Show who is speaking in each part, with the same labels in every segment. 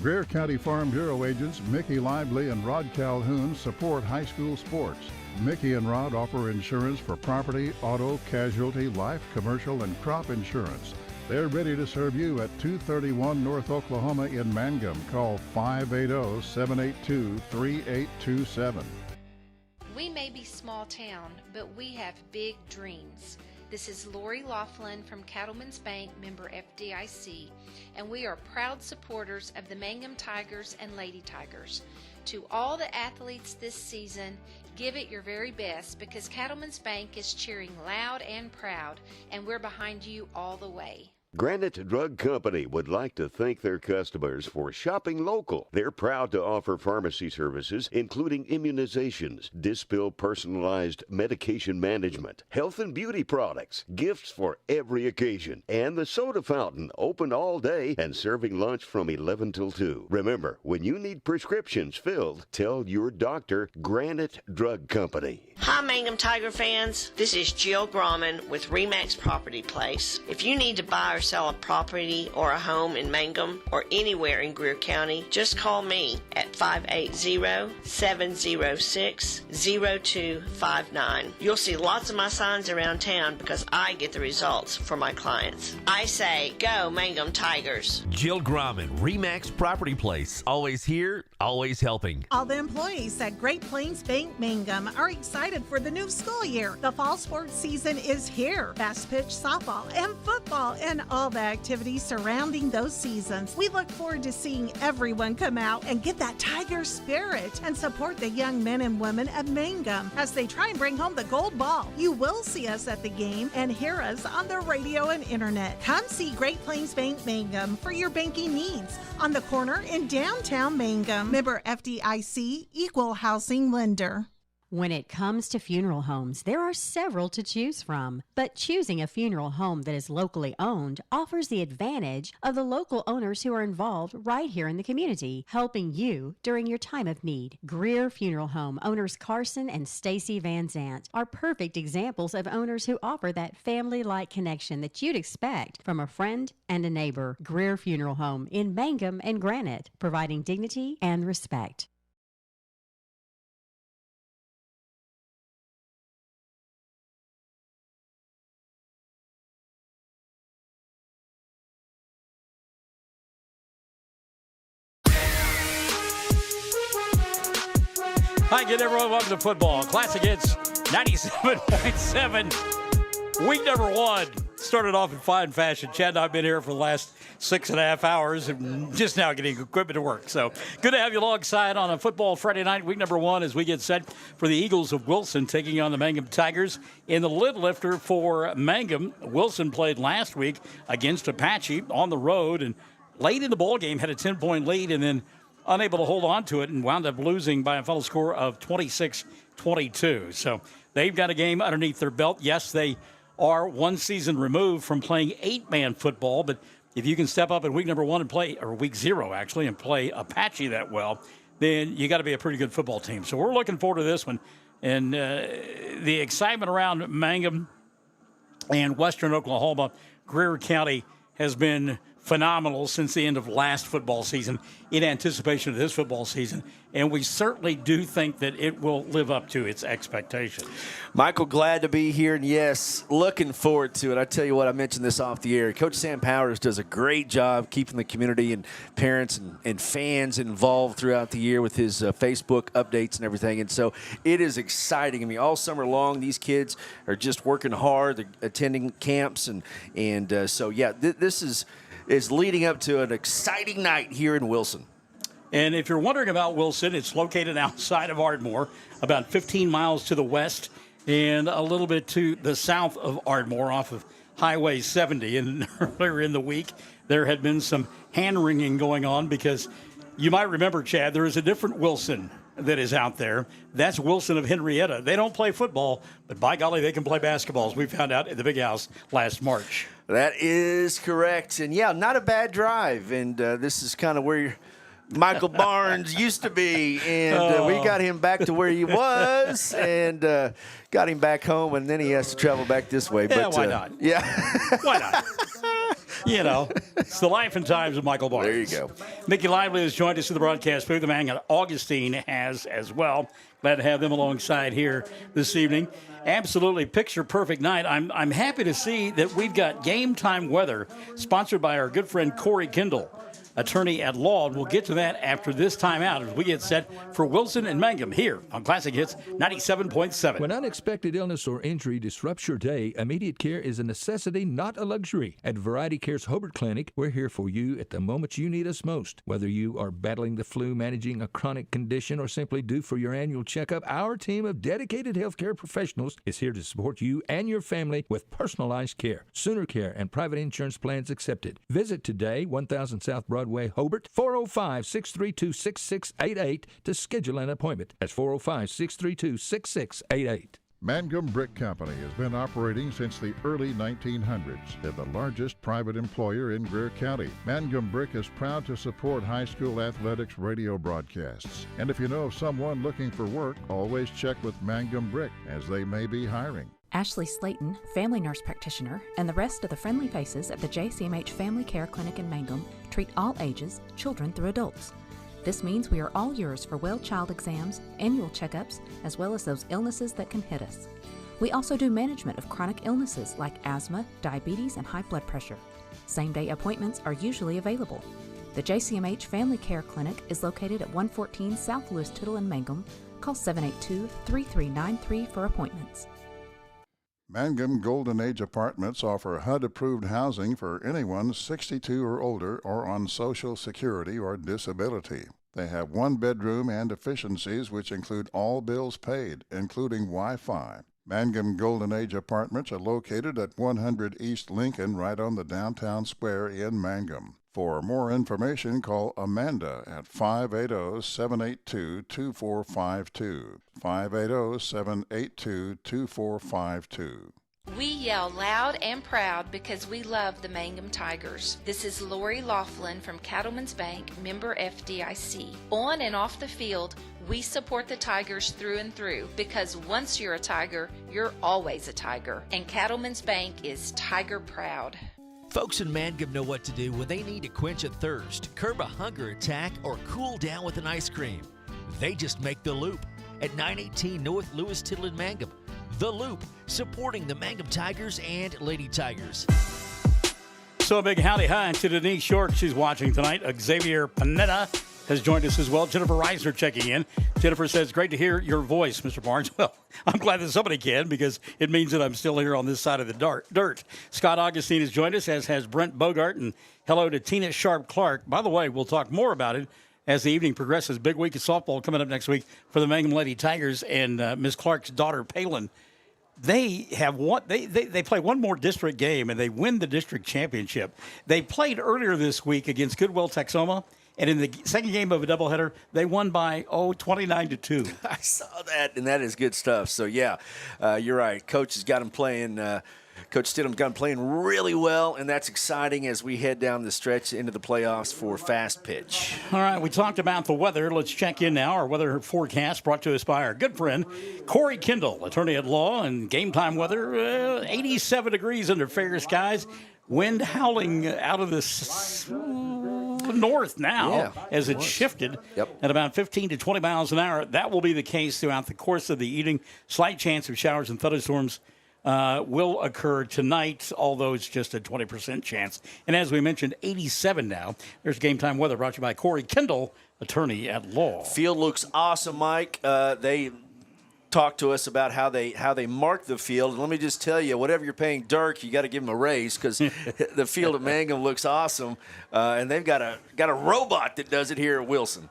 Speaker 1: Greer County Farm Bureau agents Mickey Lively and Rod Calhoun support high school sports. Mickey and Rod offer insurance for property, auto, casualty, life, commercial, and crop insurance. They're ready to serve you at 231 North Oklahoma in Mangum. Call 580-782-3827.
Speaker 2: We may be small town, but we have big dreams. This is Lori Laughlin from Cattlemen's Bank, member FDIC, and we are proud supporters of the Mangum Tigers and Lady Tigers. To all the athletes this season, give it your very best because Cattlemen's Bank is cheering loud and proud, and we're behind you all the way.
Speaker 3: Granite Drug Company would like to thank their customers for shopping local. They're proud to offer pharmacy services, including immunizations, Dispill personalized medication management, health and beauty products, gifts for every occasion, and the soda fountain, open all day and serving lunch from 11 till 2. Remember, when you need prescriptions filled, tell your doctor Granite Drug Company.
Speaker 4: Hi, Mangum Tiger fans. This is Jill Grauman with RE/MAX Property Place. If you need to buy or sell a property or a home in Mangum or anywhere in Greer County, just call me at 580-706-0259. You'll see lots of my signs around town because I get the results for my clients. I say, go Mangum Tigers.
Speaker 5: Jill Grauman, RE/MAX Property Place. Always here, always helping.
Speaker 6: All the employees at Great Plains Bank Mangum are excited for the new school year. The fall sports season is here. Fast pitch softball and football and all the activities surrounding those seasons. We look forward to seeing everyone come out and get that Tiger spirit and support the young men and women of Mangum as they try and bring home the gold ball. You will see us at the game and hear us on the radio and internet. Come see Great Plains Bank Mangum for your banking needs on the corner in downtown Mangum. Member FDIC, Equal Housing Lender.
Speaker 7: When it comes to funeral homes, there are several to choose from, but choosing a funeral home that is locally owned offers the advantage of the local owners who are involved right here in the community, helping you during your time of need. Greer Funeral Home owners Carson and Stacy Van Zant are perfect examples of owners who offer that family-like connection that you'd expect from a friend and a neighbor. Greer Funeral Home in Mangum and Granite, providing dignity and respect.
Speaker 8: Hi again, everyone. Welcome to football. Classic Hits 97.7. Week number 1 started off in fine fashion. Chad and I have been here for the last 6.5 hours and just now getting equipment to work. So good to have you alongside on a football Friday night, week number 1, as we get set for the Eagles of Wilson taking on the Mangum Tigers. In the lid lifter for Mangum, Wilson played last week against Apache on the road and late in the ball game had a 10-point lead and then unable to hold on to it and wound up losing by a final score of 26-22. So they've got a game underneath their belt. Yes, they are one season removed from playing 8-man football, but if you can step up in week number 1 and play, or week 0 actually, and play Apache that well, then you got to be a pretty good football team. So we're looking forward to this one. And the excitement around Mangum and Western Oklahoma, Greer County, has been phenomenal since the end of last football season in anticipation of this football season, and we certainly do think that it will live up to its expectations.
Speaker 9: Michael, glad to be here, and yes, looking forward to it. I tell you what, I mentioned this off the air. Coach Sam Powers does a great job keeping the community and parents and fans involved throughout the year with his Facebook updates and everything, and so it is exciting. I mean, all summer long, these kids are just working hard. They're attending camps, and so, yeah, this is leading up to an exciting night here in Wilson.
Speaker 8: And if you're wondering about Wilson, it's located outside of Ardmore, about 15 miles to the west and a little bit to the south of Ardmore off of Highway 70. And earlier in the week, there had been some hand-wringing going on because you might remember, Chad, there is a different Wilson that is out there. That's Wilson of Henrietta. They don't play football, but by golly, they can play basketball, as we found out at the Big House last March.
Speaker 9: That is correct. And, yeah, not a bad drive. And this is kind of where Michael Barnes used to be. And we got him back to where he was and got him back home. And then he has to travel back this way.
Speaker 8: Yeah,
Speaker 9: but,
Speaker 8: why not?
Speaker 9: Yeah.
Speaker 8: Why not? You know, it's the life and times of Michael Barnes.
Speaker 9: There you go.
Speaker 8: Mickey Lively has joined us in the broadcast booth. The man Augustine has as well. Glad to have them alongside here this evening. Absolutely picture-perfect night. I'm happy to see that we've got Game Time Weather, sponsored by our good friend Corey Kendall, attorney at law. And we'll get to that after this timeout as we get set for Wilson and Mangum here on Classic Hits 97.7.
Speaker 10: When unexpected illness or injury disrupts your day, immediate care is a necessity, not a luxury. At Variety Care's Hobart Clinic, we're here for you at the moment you need us most. Whether you are battling the flu, managing a chronic condition, or simply due for your annual checkup, our team of dedicated healthcare professionals is here to support you and your family with personalized care, Sooner Care, and private insurance plans accepted. Visit today, 1000 South Broadway, Hobart, 405-632-6688 to schedule an appointment. That's 405-632-6688.
Speaker 1: Mangum Brick Company has been operating since the early 1900s. They're the largest private employer in Greer County. Mangum Brick is proud to support high school athletics radio broadcasts. And if you know of someone looking for work, always check with Mangum Brick, as they may be hiring.
Speaker 11: Ashley Slayton, family nurse practitioner, and the rest of the friendly faces at the JCMH Family Care Clinic in Mangum treat all ages, children through adults. This means we are all yours for well child exams, annual checkups, as well as those illnesses that can hit us. We also do management of chronic illnesses like asthma, diabetes, and high blood pressure. Same-day appointments are usually available. The JCMH Family Care Clinic is located at 114 South Lewis Tittle in Mangum. Call 782-3393 for appointments.
Speaker 1: Mangum Golden Age Apartments offer HUD-approved housing for anyone 62 or older or on Social Security or disability. They have one bedroom and efficiencies which include all bills paid, including Wi-Fi. Mangum Golden Age Apartments are located at 100 East Lincoln, right on the downtown square in Mangum. For more information, call Amanda at 580-782-2452. 580-782-2452.
Speaker 2: We yell loud and proud because we love the Mangum Tigers. This is Lori Laughlin from Cattlemen's Bank, member FDIC. On and off the field, we support the Tigers through and through because once you're a Tiger, you're always a Tiger. And Cattlemen's Bank is Tiger proud.
Speaker 12: Folks in Mangum know what to do when they need to quench a thirst, curb a hunger attack, or cool down with an ice cream. They just make the Loop at 918 North Lewis Tittle in Mangum. The Loop, supporting the Mangum Tigers and Lady Tigers.
Speaker 8: So a big howdy hi to Denise Short. She's watching tonight. Xavier Panetta has joined us as well. Jennifer Reisner checking in. Jennifer says, great to hear your voice, Mr. Barnes. Well, I'm glad that somebody can because it means that I'm still here on this side of the dirt. Scott Augustine has joined us, as has Brent Bogart. And hello to Tina Sharp-Clark. By the way, we'll talk more about it as the evening progresses. Big week of softball coming up next week for the Mangum Lady Tigers and Miss Clark's daughter, Palin. They have one. They play one more district game, and they win the district championship. They played earlier this week against Goodwill Texoma, and in the second game of a doubleheader, they won by 29-2.
Speaker 9: I saw that, and that is good stuff. So yeah, you're right. Coach has got them playing. Coach Stidham's got them playing really well, and that's exciting as we head down the stretch into the playoffs for fast pitch.
Speaker 8: All right, we talked about the weather. Let's check in now. Our weather forecast brought to us by our good friend, Corey Kendall, attorney at law, and game time weather, 87 degrees under fair skies. Wind howling out of the north now as it shifted at about 15 to 20 miles an hour. That will be the case throughout the course of the evening. Slight chance of showers and thunderstorms will occur tonight, although it's just a 20% chance. And as we mentioned, 87 now. There's game time weather brought to you by Corey Kendall, attorney at law.
Speaker 9: Field looks awesome, Mike. They talked to us about how they mark the field. And let me just tell you, whatever you're paying Dirk, you got to give him a raise because the field at Mangum looks awesome. And they've got a robot that does it here at Wilson.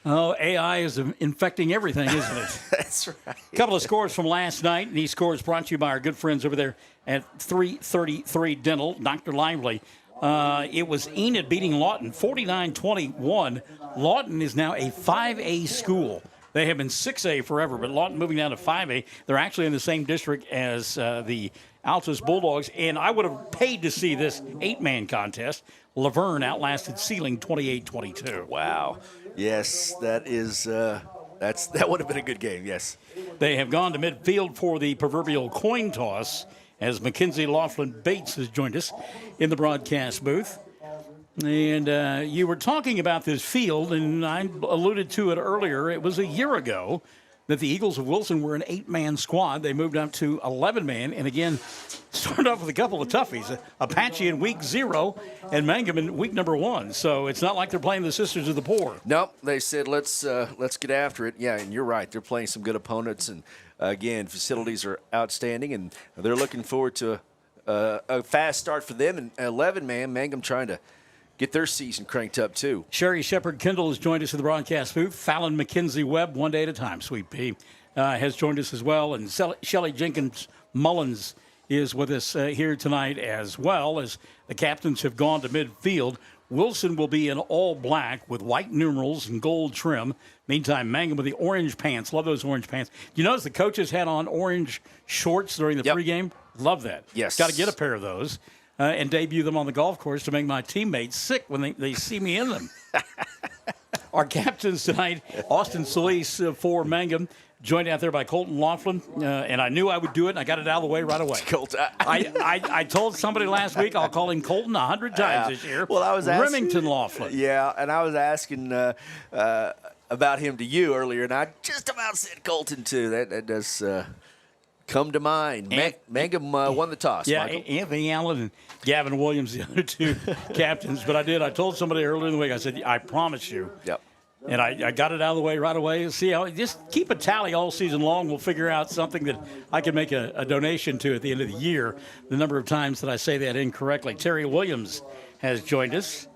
Speaker 8: Oh, AI is infecting everything, isn't it?
Speaker 9: That's right.
Speaker 8: A couple of scores from last night, and these scores brought to you by our good friends over there at 333 Dental, Dr. Lively. It was Enid beating Lawton 49-21. Lawton is now a 5A school. They have been 6A forever, but Lawton moving down to 5A. They're actually in the same district as the Altus Bulldogs, and I would have paid to see this 8-man contest. Laverne outlasted Sealing 28-22.
Speaker 9: Wow. Yes, that is that would have been a good game, yes.
Speaker 8: They have gone to midfield for the proverbial coin toss as Mackenzie Laughlin Bates has joined us in the broadcast booth. And you were talking about this field, and I alluded to it earlier. It was a year ago that the Eagles of Wilson were an 8-man squad. They moved up to 11-man, and again, started off with a couple of toughies. Apache in week 0 and Mangum in week number 1. So it's not like they're playing the Sisters of the Poor.
Speaker 9: Nope, they said let's get after it. Yeah, and you're right. They're playing some good opponents, and again, facilities are outstanding, and they're looking forward to a fast start for them. And 11-man, Mangum trying to get their season cranked up, too.
Speaker 8: Sherry Shepard-Kendall has joined us in the broadcast booth. Fallon McKenzie-Webb, one day at a time, Sweet Pea, has joined us as well. And Shelley Jenkins-Mullins is with us here tonight as well, as the captains have gone to midfield. Wilson will be in all black with white numerals and gold trim. Meantime, Mangum with the orange pants. Love those orange pants. You notice the coaches had on orange shorts during the pregame? Love that.
Speaker 9: Yes.
Speaker 8: Got to get a pair of those. And debut them on the golf course to make my teammates sick when they see me in them. Our captains tonight, Austin Solis for Mangum, joined out there by Colton Laughlin. And I knew I would do it, and I got it out of the way right away. I told somebody last week I'll call him Colton 100 times this year.
Speaker 9: Well, I was asking,
Speaker 8: Remington Laughlin.
Speaker 9: Yeah, and I was asking about him to you earlier, and I just about said Colton, too. That does come to mind. Mangum won the toss,
Speaker 8: yeah,
Speaker 9: Michael.
Speaker 8: Anthony Allen and Gavin Williams, the other two captains. But I told somebody earlier in the week, I said, I promise you.
Speaker 9: Yep.
Speaker 8: And I got it out of the way right away. See how just keep a tally all season long. We'll figure out something that I can make a donation to at the end of the year. The number of times that I say that incorrectly. Terry Williams has joined us.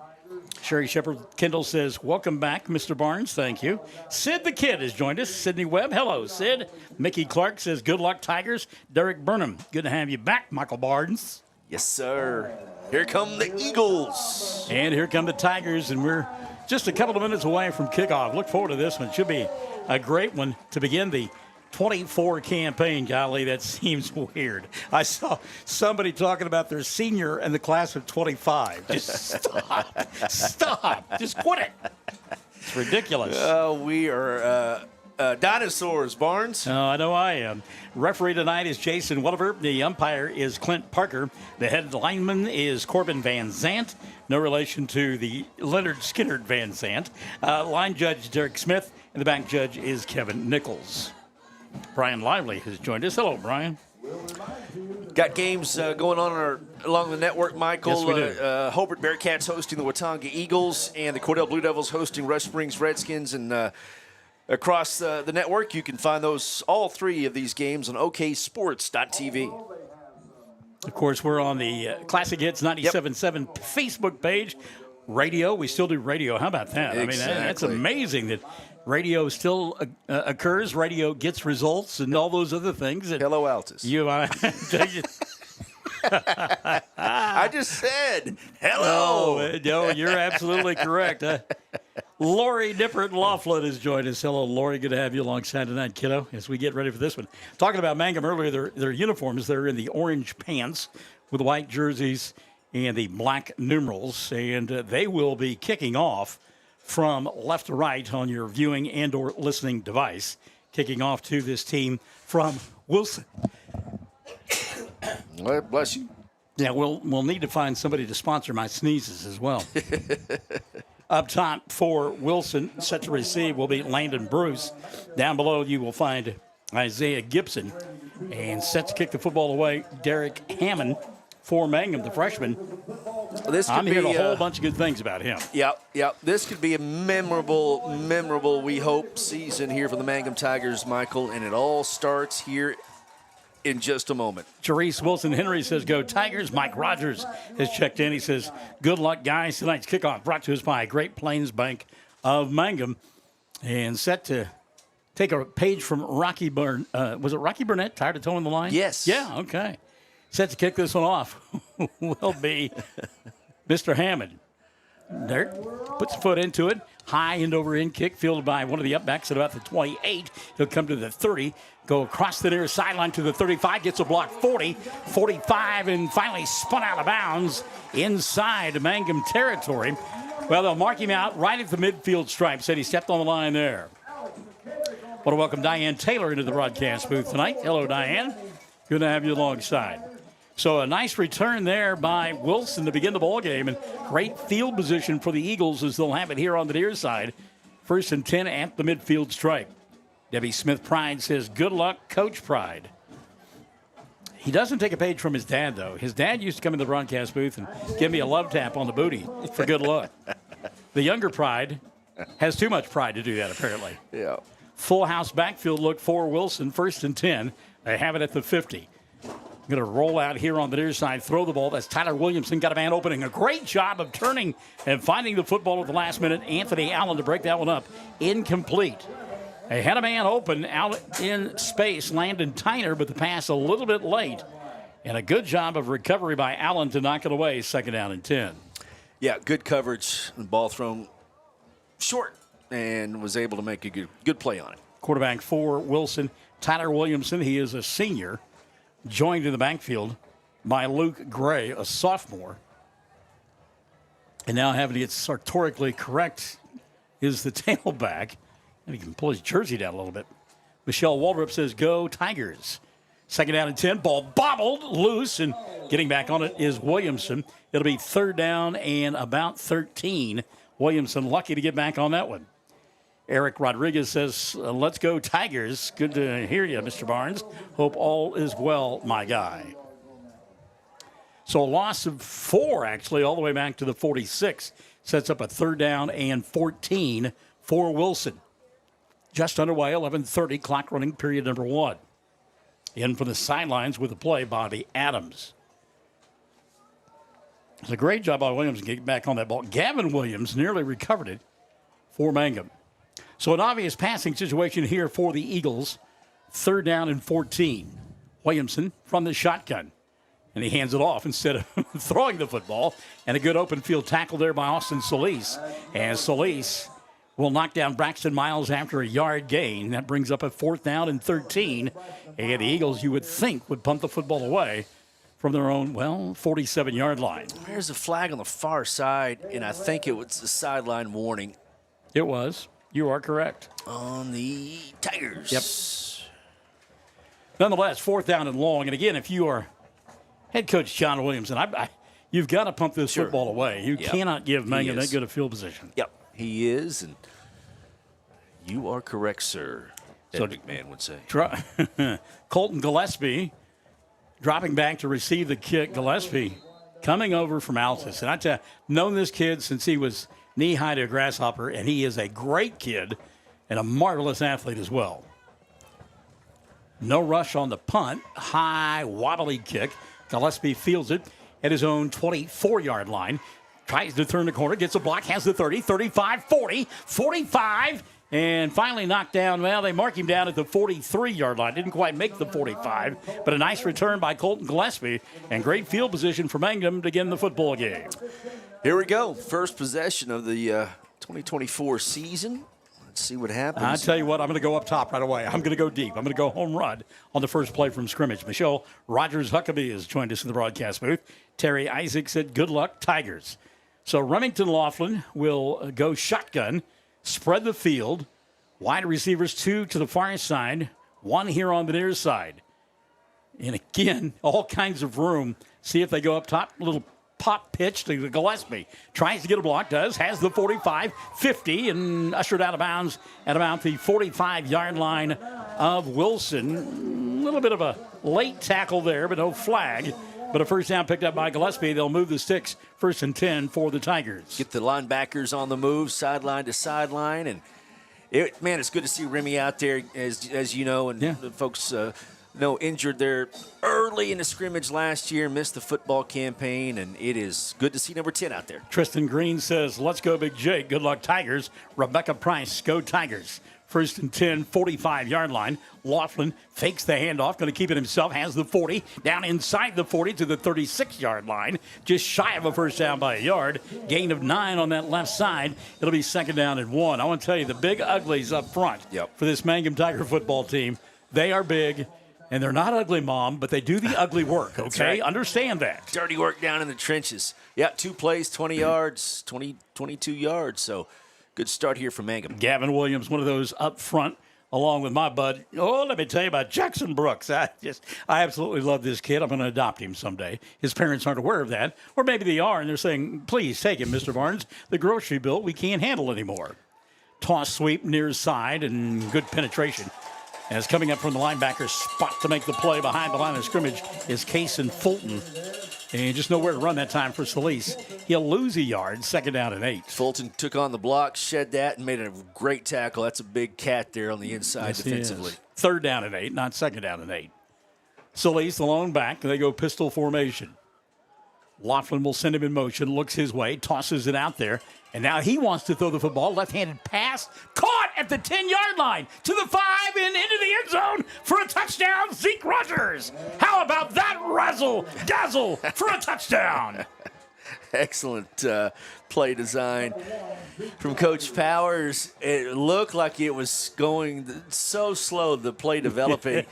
Speaker 8: Sherry Shepard-Kendall says, welcome back, Mr. Barnes. Thank you. Sid the Kid has joined us. Sydney Webb. Hello, Sid. Mickey Clark says, good luck, Tigers. Derek Burnham. Good to have you back, Michael Barnes.
Speaker 9: Yes, sir. Here come the Eagles.
Speaker 8: And here come the Tigers, and we're just a couple of minutes away from kickoff. Look forward to this one. Should be a great one to begin the 24 campaign. Golly, that seems weird. I saw somebody talking about their senior in the class of 25. Just stop. Stop. Just quit it. It's ridiculous.
Speaker 9: We are dinosaurs, Barnes.
Speaker 8: Oh, I know I am. Referee tonight is Jason Welliver. The umpire is Clint Parker. The head lineman is Corbin Van Zant. No relation to the Leonard Skinner Van Zant. Line judge Derek Smith. And the back judge is Kevin Nichols. Brian Lively has joined us. Hello, Brian.
Speaker 9: Got games going on along the network, Michael.
Speaker 8: Yes, we do.
Speaker 9: Hobart Bearcats hosting the Watauga Eagles, and the Cordell Blue Devils hosting Rush Springs Redskins. And across the network, you can find all three of these games on oksports.tv.
Speaker 8: Of course, we're on the Classic Hits 97.7 Facebook page. Radio, we still do radio. How about that?
Speaker 9: Exactly.
Speaker 8: I mean, that's amazing that radio still occurs. Radio gets results and all those other things.
Speaker 9: Hello, Altus. I just said hello.
Speaker 8: No, you're absolutely correct. Lori Nippert Laughlin has joined us. Hello, Lori. Good to have you alongside tonight, kiddo, as we get ready for this one. Talking about Mangum earlier, their uniforms, they're in the orange pants with the white jerseys and the black numerals, and they will be kicking off from left to right on your viewing and or listening device, kicking off to this team from Wilson.
Speaker 9: Well, bless you.
Speaker 8: Yeah, we'll need to find somebody to sponsor my sneezes as well. Up top for Wilson, set to receive will be Landon Bruce. Down below you will find Isaiah Gibson. And set to kick the football away, Derek Hammond for Mangum, the freshman. I'm hearing a whole bunch of good things about him.
Speaker 9: Yep. This could be a memorable, we hope, season here for the Mangum Tigers, Michael, and it all starts here in just a moment.
Speaker 8: Therese Wilson-Henry says, go Tigers. Mike Rogers has checked in. He says, good luck, guys. Tonight's kickoff brought to us by Great Plains Bank of Mangum. And set to take a page from Rocky Burnett. Was it Rocky Burnett, tired of towing the line?
Speaker 9: Yes.
Speaker 8: Yeah, okay. Set to kick this one off will be Mr. Hammond. There, puts a foot into it. High end over end kick fielded by one of the upbacks at about the 28. He'll come to the 30, go across the near sideline to the 35, gets a block 40, 45, and finally spun out of bounds inside Mangum territory. Well, they'll mark him out right at the midfield stripe. Said he stepped on the line there. Want to welcome Diane Taylor into the broadcast booth tonight. Hello, Diane. Good to have you alongside. So a nice return there by Wilson to begin the ball game, and great field position for the Eagles as they'll have it here on the near side. 1st and 10 at the midfield stripe. Debbie Smith Pride says, good luck, Coach Pride. He doesn't take a page from his dad, though. His dad used to come in the broadcast booth and give me a love tap on the booty for good luck. The younger Pride has too much pride to do that, apparently.
Speaker 9: Yeah.
Speaker 8: Full house backfield look for Wilson, 1st and 10. They have it at the 50. Going to roll out here on the near side, throw the ball. That's Tyler Williamson, got a man opening. A great job of turning and finding the football at the last minute. Anthony Allen to break that one up. Incomplete. They had a man open out in space, Landon Tyner, but the pass a little bit late. And a good job of recovery by Allen to knock it away, 2nd down and 10.
Speaker 9: Yeah, good coverage. The ball thrown short and was able to make a good play on it.
Speaker 8: Quarterback for Wilson, Tyler Williamson. He is a senior, joined in the backfield by Luke Gray, a sophomore. And now having to get sartorically correct is the tailback. And he can pull his jersey down a little bit. Michelle Waldrop says, go Tigers. 2nd down and 10. Ball bobbled loose, and getting back on it is Williamson. It'll be 3rd down and about 13. Williamson lucky to get back on that one. Eric Rodriguez says, let's go Tigers. Good to hear you, Mr. Barnes. Hope all is well, my guy. So a loss of 4, actually, all the way back to the 46. Sets up a 3rd down and 14 for Wilson. Just underway, 11:30, clock running period number 1. In from the sidelines with the play, Bobby Adams. It's a great job by Williams getting back on that ball. Gavin Williams nearly recovered it for Mangum. So an obvious passing situation here for the Eagles. 3rd down and 14. Williamson from the shotgun. And he hands it off instead of throwing the football. And a good open field tackle there by Austin Solis. And Solis will knock down Braxton Miles after a yard gain. That brings up a 4th down and 13. And the Eagles, you would think, would punt the football away from their own, 47-yard line.
Speaker 9: There's a flag on the far side, and I think it was a sideline warning.
Speaker 8: It was. You are correct.
Speaker 9: On the Tigers.
Speaker 8: Yep. Nonetheless, 4th down and long. And again, if you are head coach John Williamson, you've got to pump this football away. You cannot give Mangum that good a field position.
Speaker 9: Yep, he is, and you are correct, sir, Ed McMahon would say.
Speaker 8: Colton Gillespie dropping back to receive the kick. Gillespie coming over from Altus. And I tell you, known this kid since he was knee-high to a grasshopper, and he is a great kid and a marvelous athlete as well. No rush on the punt. High, wobbly kick. Gillespie fields it at his own 24-yard line. Tries to turn the corner, gets a block, has the 30, 35, 40, 45, and finally knocked down. Well, they mark him down at the 43-yard line. Didn't quite make the 45, but a nice return by Colton Gillespie and great field position for Mangum to begin the football game.
Speaker 9: Here we go. First possession of the 2024 season. Let's see what happens.
Speaker 8: I tell you what, I'm going to go up top right away. I'm going to go deep. I'm going to go home run on the first play from scrimmage. Michelle Rogers-Huckabee has joined us in the broadcast booth. Terry Isaac said, good luck, Tigers. So Remington Laughlin will go shotgun, spread the field. Wide receivers, 2 to the far side, 1 here on the near side. And again, all kinds of room. See if they go up top, little pop pitch to Gillespie. Tries to get a block, has the 45, 50, and ushered out of bounds at about the 45-yard line of Wilson. A little bit of a late tackle there, but no flag. But a first down picked up by Gillespie. They'll move the sticks. 1st and 10 for the Tigers.
Speaker 9: Get the linebackers on the move, sideline to sideline. And, it's good to see Remy out there, as you know, and the folks injured there early in the scrimmage last year, missed the football campaign, and it is good to see number 10 out there.
Speaker 8: Tristan Green says, let's go, Big Jake. Good luck, Tigers. Rebecca Price, go Tigers. 1st and 10, 45-yard line. Laughlin fakes the handoff, going to keep it himself, has the 40, down inside the 40 to the 36-yard line. Just shy of a first down by a yard. Gain of 9 on that left side. It'll be 2nd down and 1. I want to tell you, the big uglies up front for this Mangum Tiger football team, they are big. And they're not ugly, Mom, but they do the ugly work, okay?
Speaker 9: Right.
Speaker 8: Understand that.
Speaker 9: Dirty work down in the trenches. Yeah, 2 plays, 20 yards, 22 yards. So good start here for Mangum.
Speaker 8: Gavin Williams, one of those up front along with my bud. Oh, let me tell you about Jackson Brooks. I absolutely love this kid. I'm going to adopt him someday. His parents aren't aware of that. Or maybe they are, and they're saying, please take him, Mr. Barnes. The grocery bill we can't handle anymore. Toss sweep near side and good penetration. As coming up from the linebacker spot to make the play behind the line of scrimmage is Cason Fulton. And just nowhere to run that time for Solis. He'll lose a yard, 2nd down and 8.
Speaker 9: Fulton took on the block, shed that, and made a great tackle. That's a big cat there on the inside defensively.
Speaker 8: 3rd down and 8, not 2nd down and 8. Solis, the lone back, they go pistol formation. Laughlin will send him in motion, looks his way, tosses it out there, and now he wants to throw the football. Left-handed pass, caught at the 10-yard line, to the 5 and into the end zone for a touchdown, Zeke Rogers. How about that razzle-dazzle for a touchdown?
Speaker 9: Excellent play design from Coach Powers. It looked like it was going so slow, the play developing.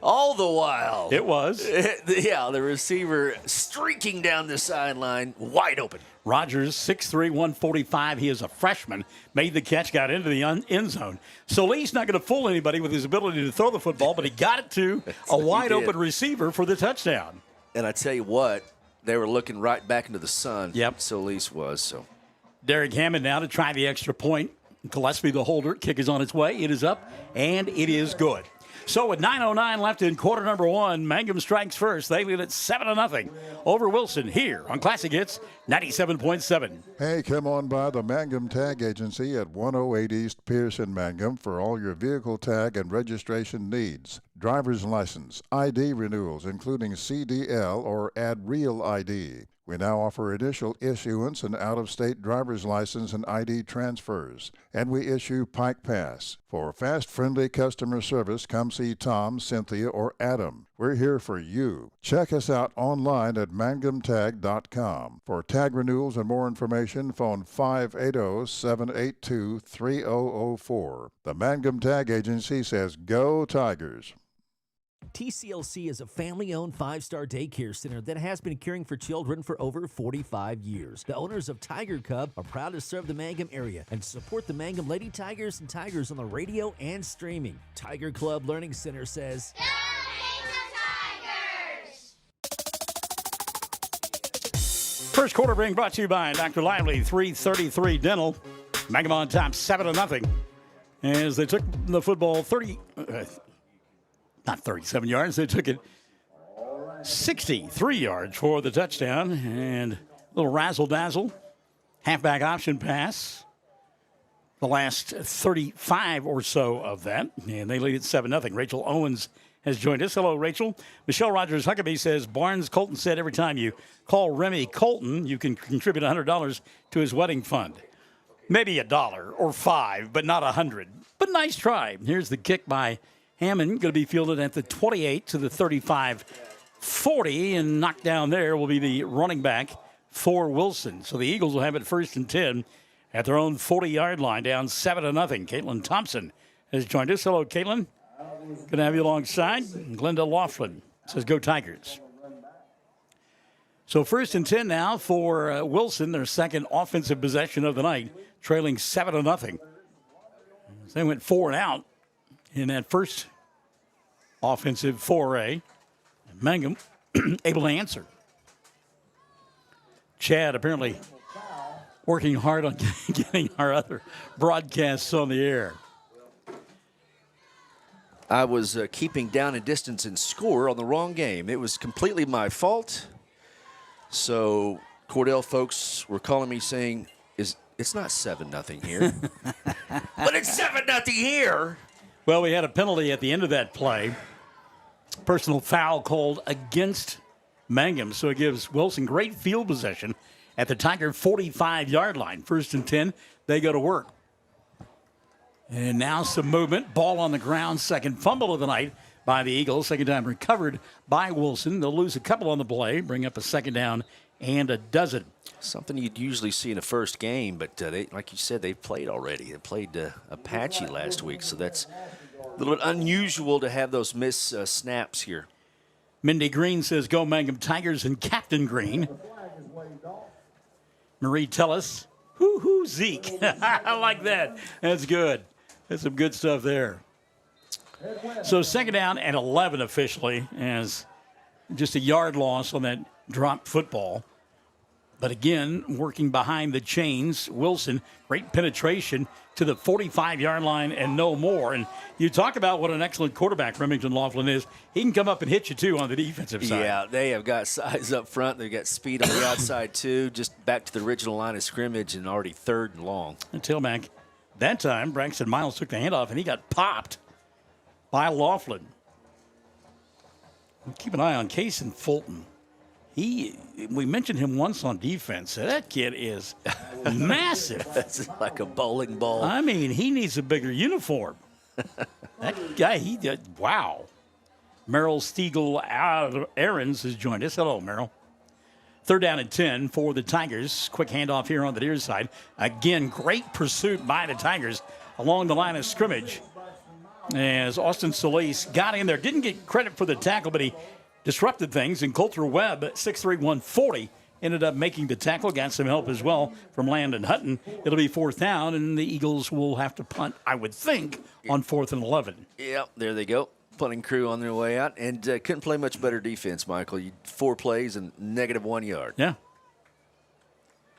Speaker 9: All the while.
Speaker 8: It was.
Speaker 9: The receiver streaking down the sideline, wide open.
Speaker 8: Rogers, 6'3", 145. He is a freshman. Made the catch, got into the end zone. Solis not going to fool anybody with his ability to throw the football, but he got it to a wide-open receiver for the touchdown.
Speaker 9: And I tell you what, they were looking right back into the sun.
Speaker 8: Yep.
Speaker 9: Solis was. So
Speaker 8: Derek Hammond now to try the extra point. Gillespie, the holder, kick is on its way. It is up, and it is good. So with 9:09 left in quarter number 1, Mangum strikes first. They lead at 7-0 over Wilson here on Classic Hits 97.7.
Speaker 1: Hey, come on by the Mangum Tag Agency at 108 East Pierce in Mangum for all your vehicle tag and registration needs. Driver's license, ID renewals, including CDL or Add Real ID. We now offer initial issuance and out-of-state driver's license and ID transfers. And we issue Pike Pass. For fast, friendly customer service, come see Tom, Cynthia, or Adam. We're here for you. Check us out online at mangumtag.com. For tag renewals and more information, phone 580-782-3004. The Mangum Tag Agency says, Go Tigers.
Speaker 12: TCLC is a family-owned 5-star daycare center that has been caring for children for over 45 years. The owners of Tiger Cub are proud to serve the Mangum area and support the Mangum Lady Tigers and Tigers on the radio and streaming. Tiger Club Learning Center says,
Speaker 13: Go Tigers!
Speaker 8: First quarter being brought to you by Dr. Lively, 333 Dental. Mangum on top, 7-0. As they took the football 37 yards. They took it 63 yards for the touchdown. And a little razzle-dazzle. Halfback option pass. The last 35 or so of that. And they lead at 7-0. Rachel Owens has joined us. Hello, Rachel. Michelle Rogers-Huckabee says, Barnes Colton said every time you call Remy Colton, you can contribute $100 to his wedding fund. Maybe $1 or $5, but not $100. But nice try. Here's the kick by Hammond, going to be fielded at the 28 to the 35-40, and knocked down there will be the running back for Wilson. So the Eagles will have it 1st and 10 at their own 40-yard line, down 7-0. Caitlin Thompson has joined us. Hello, Caitlin. Good to have you alongside. Glenda Laughlin says, Go Tigers. So 1st and 10 now for Wilson, their second offensive possession of the night, trailing 7-0. They went 4 and out in that first offensive foray. Mangum able to answer. Chad apparently working hard on getting our other broadcasts on the air.
Speaker 9: I was keeping down a distance and score on the wrong game. It was completely my fault. So Cordell folks were calling me saying, it's not 7-0 here. But it's 7-0 here.
Speaker 8: Well, we had a penalty at the end of that play. Personal foul called against Mangum. So it gives Wilson great field possession at the Tiger 45-yard line. 1st and 10, they go to work. And now some movement. Ball on the ground. Second fumble of the night by the Eagles. Second time recovered by Wilson. They'll lose a couple on the play. Bring up a 2nd down and a dozen.
Speaker 9: Something you'd usually see in a first game, but they, like you said, they've played already. They played Apache last week, so that's a little bit unusual to have those miss snaps here.
Speaker 8: Mindy Green says, Go Mangum Tigers, and Captain Green. Marie Tellis, hoo-hoo Zeke. I like that. That's good. That's some good stuff there. So second down and 11 officially, as just a yard loss on that dropped football. But again, working behind the chains, Wilson, great penetration to the 45-yard line and no more. And you talk about what an excellent quarterback Remington Laughlin is. He can come up and hit you, too, on the defensive side.
Speaker 9: Yeah, they have got size up front. They've got speed on the outside, too. Just back to the original line of scrimmage and already third and long.
Speaker 8: And tailback, that time, Braxton Miles took the handoff, and he got popped by Laughlin. Keep an eye on Cason Fulton. We mentioned him once on defense. That kid is massive.
Speaker 9: That's like a bowling ball.
Speaker 8: I mean, he needs a bigger uniform. That guy, he did. Wow. Merrill Stiegel-Aarons has joined us. Hello, Merrill. Third down and 10 for the Tigers. Quick handoff here on the near side. Again, great pursuit by the Tigers along the line of scrimmage. As Austin Solis got in there. Didn't get credit for the tackle, but he disrupted things, and Coulter Webb at 6'3", 140, ended up making the tackle. Got some help as well from Landon Hutton. It'll be fourth down, and the Eagles will have to punt, I would think, on 4th and 11.
Speaker 9: Yep, there they go. Punting crew on their way out, and couldn't play much better defense, Michael. 4 plays and -1 yard.
Speaker 8: Yeah.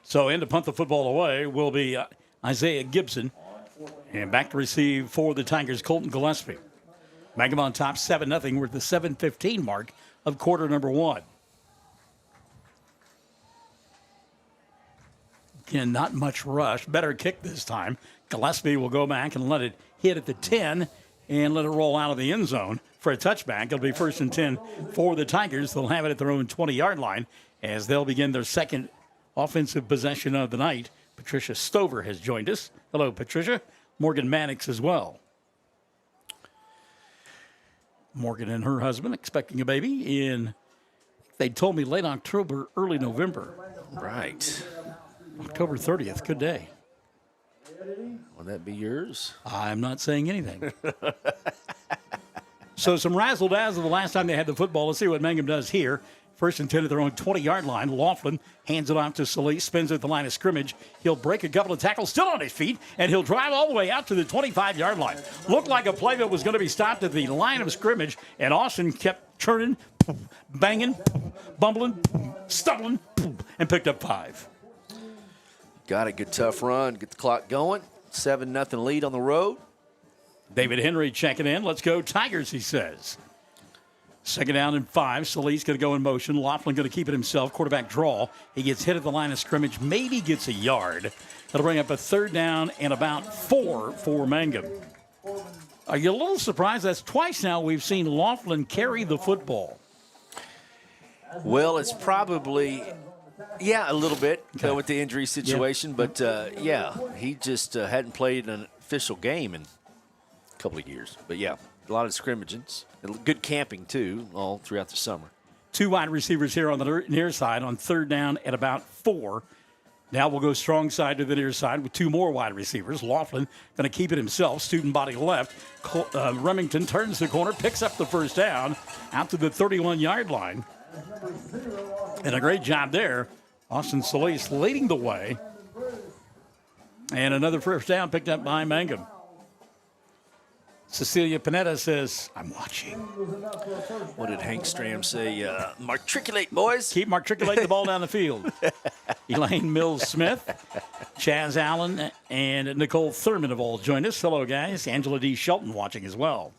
Speaker 8: So in to punt the football away will be Isaiah Gibson. And back to receive for the Tigers, Colton Gillespie. Mangum on top 7-0. We're at the 7:15 mark of quarter number 1. Again, not much rush. Better kick this time. Gillespie will go back and let it hit at the 10 and let it roll out of the end zone for a touchback. It'll be 1st and 10 for the Tigers. They'll have it at their own 20-yard line as they'll begin their second offensive possession of the night. Patricia Stover has joined us. Hello, Patricia. Morgan Maddox as well. Morgan and her husband expecting a baby in, they told me, late October, early November.
Speaker 9: Right.
Speaker 8: October 30th. Good day.
Speaker 9: Will that be yours?
Speaker 8: I'm not saying anything. So some razzle-dazzle the last time they had the football. Let's see what Mangum does here. 1st and 10 at their own 20-yard line. Laughlin hands it off to Solis, spins at the line of scrimmage. He'll break a couple of tackles, still on his feet, and he'll drive all the way out to the 25-yard line. Looked like a play that was going to be stopped at the line of scrimmage, and Austin kept churning, banging, bumbling, stumbling, and picked up 5.
Speaker 9: Got a good tough run. Get the clock going. 7-0 lead on the road.
Speaker 8: David Henry checking in. Let's go Tigers, he says. Second down and 5. Solis going to go in motion. Laughlin going to keep it himself. Quarterback draw. He gets hit at the line of scrimmage. Maybe gets a yard. That'll bring up a 3rd down and about 4 for Mangum. Are you a little surprised? That's twice now we've seen Laughlin carry the football.
Speaker 9: Well, it's probably, a little bit with the injury situation. Yeah. But, he just hadn't played an official game in a couple of years. But, a lot of scrimmages. Good camping, too, all throughout the summer.
Speaker 8: 2 wide receivers here on the near side on 3rd down at about 4. Now we'll go strong side to the near side with 2 more wide receivers. Laughlin going to keep it himself. Student body left. Remington turns the corner, picks up the 1st down out to the 31-yard line. And a great job there. Austin Solis leading the way. And another 1st down picked up by Mangum. Cecilia Panetta says, I'm watching.
Speaker 9: What did Hank Stram say? Matriculate, boys.
Speaker 8: Keep matriculating the ball down the field. Elaine Mills-Smith, Chaz Allen, and Nicole Thurman have all joined us. Hello, guys. Angela D. Shelton watching as well.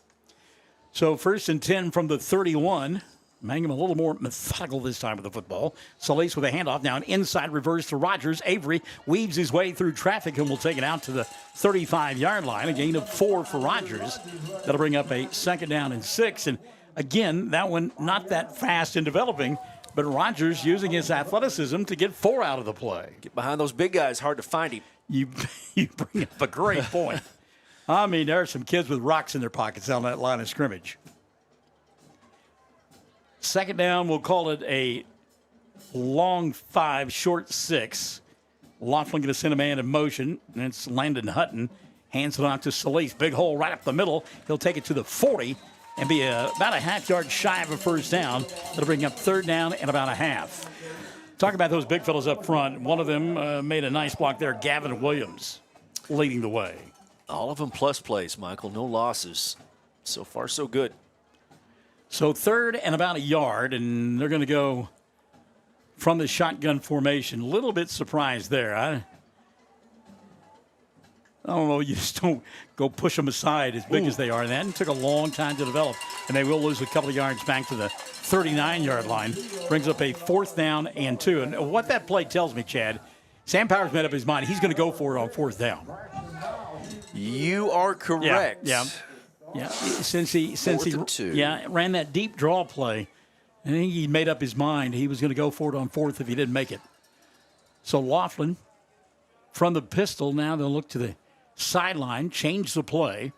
Speaker 8: So 1st and 10 from the 31. Mangum a little more methodical this time with the football. Solis with a handoff. Now an inside reverse to Rogers. Avery weaves his way through traffic and will take it out to the 35-yard line. A gain of 4 for Rogers. That'll bring up a 2nd down and 6. And again, that one not that fast in developing, but Rogers using his athleticism to get 4 out of the play.
Speaker 9: Get behind those big guys. Hard to find him.
Speaker 8: You bring up a great point. I mean, there are some kids with rocks in their pockets on that line of scrimmage. 2nd down, we'll call it a long 5, short 6. Laughlin going to send a man in motion, and it's Landon Hutton. Hands it on to Solis. Big hole right up the middle. He'll take it to the 40 and be about a half-yard shy of a 1st down. That'll bring up 3rd down and about a half. Talk about those big fellas up front. One of them made a nice block there, Gavin Williams, leading the way.
Speaker 9: All of them plus plays, Michael. No losses. So far, so good.
Speaker 8: So 3rd and about a yard, and they're going to go from the shotgun formation. A little bit surprised there. I don't know. You just don't go push them aside as big as they are. And that took a long time to develop, and they will lose a couple of yards back to the 39-yard line. Brings up a 4th down and 2. And what that play tells me, Chad, Sam Powers made up his mind. He's going to go for it on 4th down.
Speaker 9: You are correct.
Speaker 8: Yeah. Since he ran that deep draw play, I think he made up his mind he was going to go for it on 4th if he didn't make it. So Laughlin from the pistol, now they'll look to the sideline, change the play.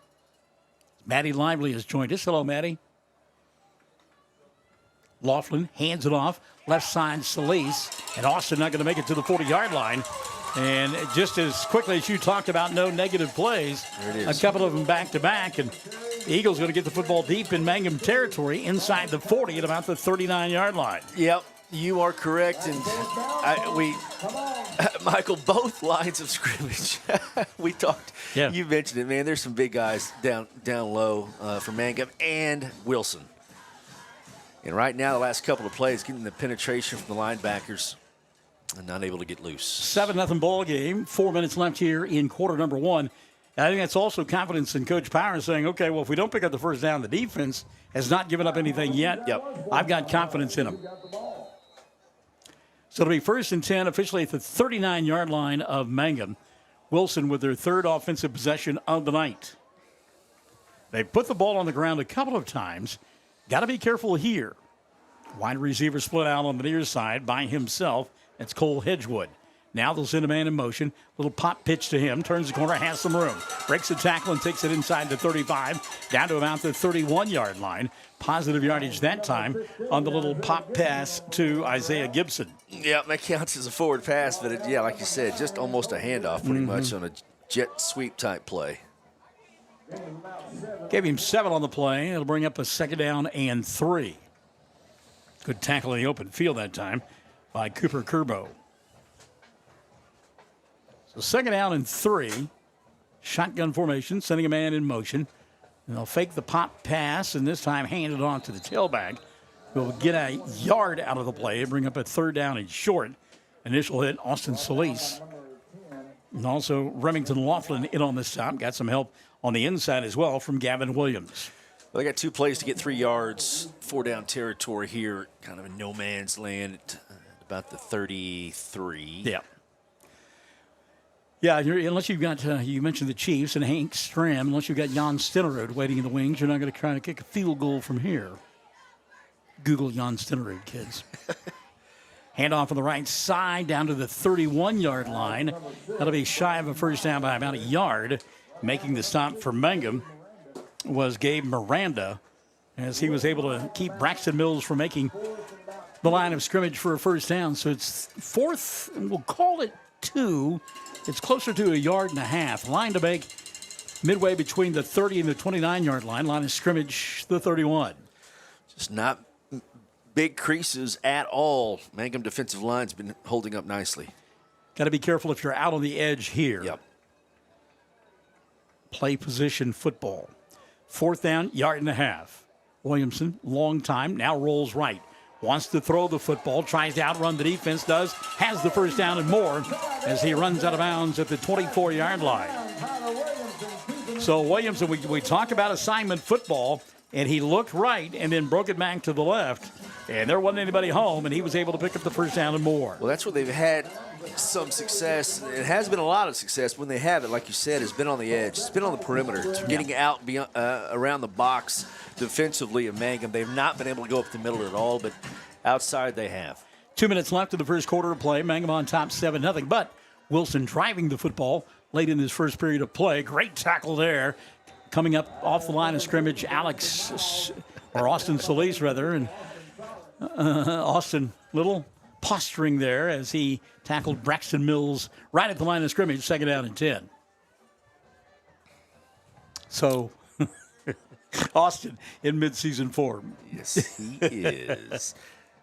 Speaker 8: Maddie Lively has joined us. Hello, Maddie. Laughlin hands it off, left side Solis, and Austin not going to make it to the 40-yard line. And just as quickly as you talked about no negative plays, a couple of them back-to-back, and the Eagles going to get the football deep in Mangum territory inside the 40 at about the 39-yard line.
Speaker 9: Yep, you are correct. And Michael, both lines of scrimmage, we talked.
Speaker 8: Yeah.
Speaker 9: You mentioned it, man. There's some big guys down low for Mangum and Wilson. And right now, the last couple of plays, getting the penetration from the linebackers and not able to get loose.
Speaker 8: 7-0 ball game. 4 minutes left here in quarter number 1. And I think that's also confidence in Coach Powers saying, okay, well, if we don't pick up the first down, the defense has not given up anything yet.
Speaker 9: Yep.
Speaker 8: I've got confidence in them. So it'll be 1st and 10 officially at the 39-yard line of Mangum. Wilson with their 3rd offensive possession of the night. They put the ball on the ground a couple of times. Got to be careful here. Wide receiver split out on the near side by himself. That's Cole Hedgewood. Now they'll send a man in motion. Little pop pitch to him. Turns the corner, has some room. Breaks the tackle and takes it inside the 35, down to about the 31-yard line. Positive yardage that time on the little pop pass to Isaiah Gibson.
Speaker 9: Yeah, that counts as a forward pass, but like you said, just almost a handoff pretty much on a jet sweep type play.
Speaker 8: Gave him 7 on the play. It'll bring up a 2nd down and 3. Good tackle in the open field that time by Cooper Curbo. So 2nd down and 3. Shotgun formation, sending a man in motion. And they'll fake the pop pass, and this time hand it on to the tailback. Will get a yard out of the play and bring up a 3rd down and short. Initial hit, Austin Solis. And also Remington Laughlin in on this stop. Got some help on the inside as well from Gavin Williams.
Speaker 9: Well, they got 2 plays to get 3 yards, 4 down territory here, kind of in no man's land at about the 33.
Speaker 8: Yeah. Yeah, unless you've got, you mentioned the Chiefs and Hank Stram, unless you've got Jan Stenerud waiting in the wings, you're not going to try to kick a field goal from here. Google Jan Stenerud, kids. Handoff on the right side down to the 31-yard line. That'll be shy of a first down by about a yard. Making the stop for Mangum was Gabe Miranda, as he was able to keep Braxton Mills from making the line of scrimmage for a first down. So it's 4th, and we'll call it 2. It's closer to a yard and a half. Line to make midway between the 30 and the 29-yard line. Line of scrimmage, the 31.
Speaker 9: Just not big creases at all. Mangum defensive line's been holding up nicely.
Speaker 8: Got to be careful if you're out on the edge here.
Speaker 9: Yep.
Speaker 8: Play position football. 4th down, yard and a half. Williamson, long time, now rolls right. Wants to throw the football, tries to outrun the defense, has the first down and more as he runs out of bounds at the 24-yard line. So Williamson, we talk about assignment football, and he looked right and then broke it back to the left, and there wasn't anybody home, and he was able to pick up the first down and more.
Speaker 9: Well, that's where they've had some success. It has been a lot of success. When they have it, like you said, it's been on the edge. It's been on the perimeter. It's getting out beyond, around the box defensively of Mangum. They've not been able to go up the middle at all, but outside they have.
Speaker 8: 2 minutes left in the first quarter of play. Mangum on top 7-0, but Wilson driving the football late in his first period of play. Great tackle there. Coming up off the line of scrimmage, Austin Solis, rather, and Austin little posturing there as he tackled Braxton Mills right at the line of scrimmage, 2nd down and 10. So, Austin in midseason form.
Speaker 9: Yes, he is.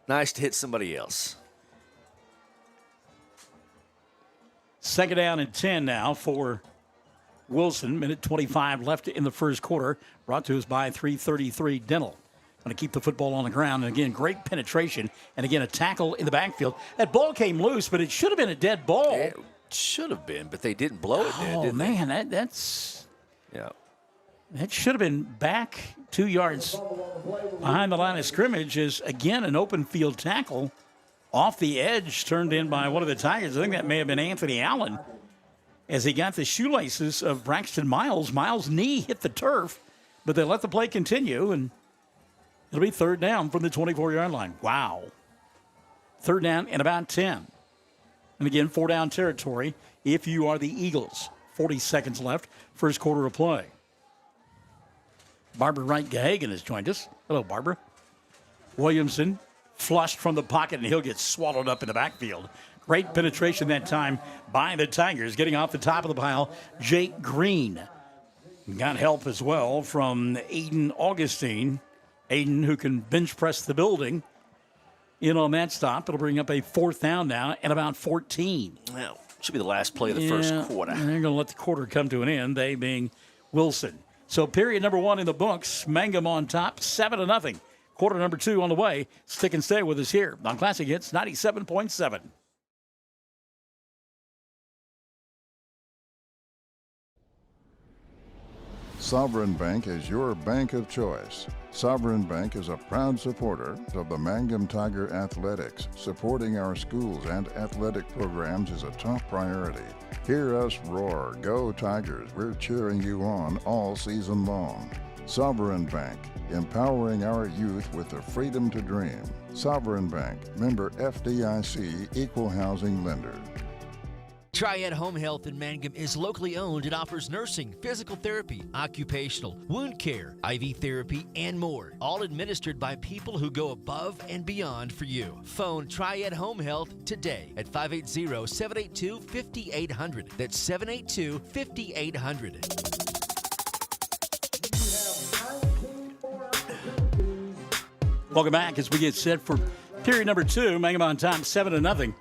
Speaker 9: Nice to hit somebody else.
Speaker 8: 2nd down and 10 now for Wilson. Minute 25 left in the first quarter. Brought to us by 333 Dental. Going to keep the football on the ground. And again, great penetration. And again, a tackle in the backfield. That ball came loose, but it should have been a dead ball.
Speaker 9: It should have been, but they didn't blow it dead, did they?
Speaker 8: Oh, man, that's...
Speaker 9: Yeah.
Speaker 8: That should have been back 2 yards behind the line of scrimmage. Is again an open field tackle off the edge turned in by one of the Tigers. I think that may have been Anthony Allen as he got the shoelaces of Braxton Miles. Miles' knee hit the turf, but they let the play continue, and it'll be third down from the 24-yard line. Wow. Third down and about 10. And again, 4-down territory if you are the Eagles. 40 seconds left, first quarter of play. Barbara Wright-Gahagan has joined us. Hello, Barbara. Williamson flushed from the pocket, and he'll get swallowed up in the backfield. Great penetration that time by the Tigers. Getting off the top of the pile, Jake Green. Got help as well from Aiden Augustine. Aiden, who can bench press the building, in on that stop. It'll bring up a fourth down now and about 14.
Speaker 9: Well, should be the last play of the first quarter.
Speaker 8: And they're going to let the quarter come to an end, they being Wilson. So period number one in the books. Mangum on top, 7-0. Quarter number 2 on the way. Stick and stay with us here on Classic Hits 97.7.
Speaker 1: Sovereign Bank is your bank of choice. Sovereign Bank is a proud supporter of the Mangum Tiger Athletics. Supporting our schools and athletic programs is a top priority. Hear us roar, go Tigers. We're cheering you on all season long. Sovereign Bank, empowering our youth with the freedom to dream. Sovereign Bank, member FDIC, equal housing lender.
Speaker 12: Triad Home Health in Mangum is locally owned and offers nursing, physical therapy, occupational, wound care, IV therapy, and more. All administered by people who go above and beyond for you. Phone Triad Home Health today at 580-782-5800. That's 782-5800.
Speaker 8: Welcome back as we get set for period number 2. Mangum on top, 7-0.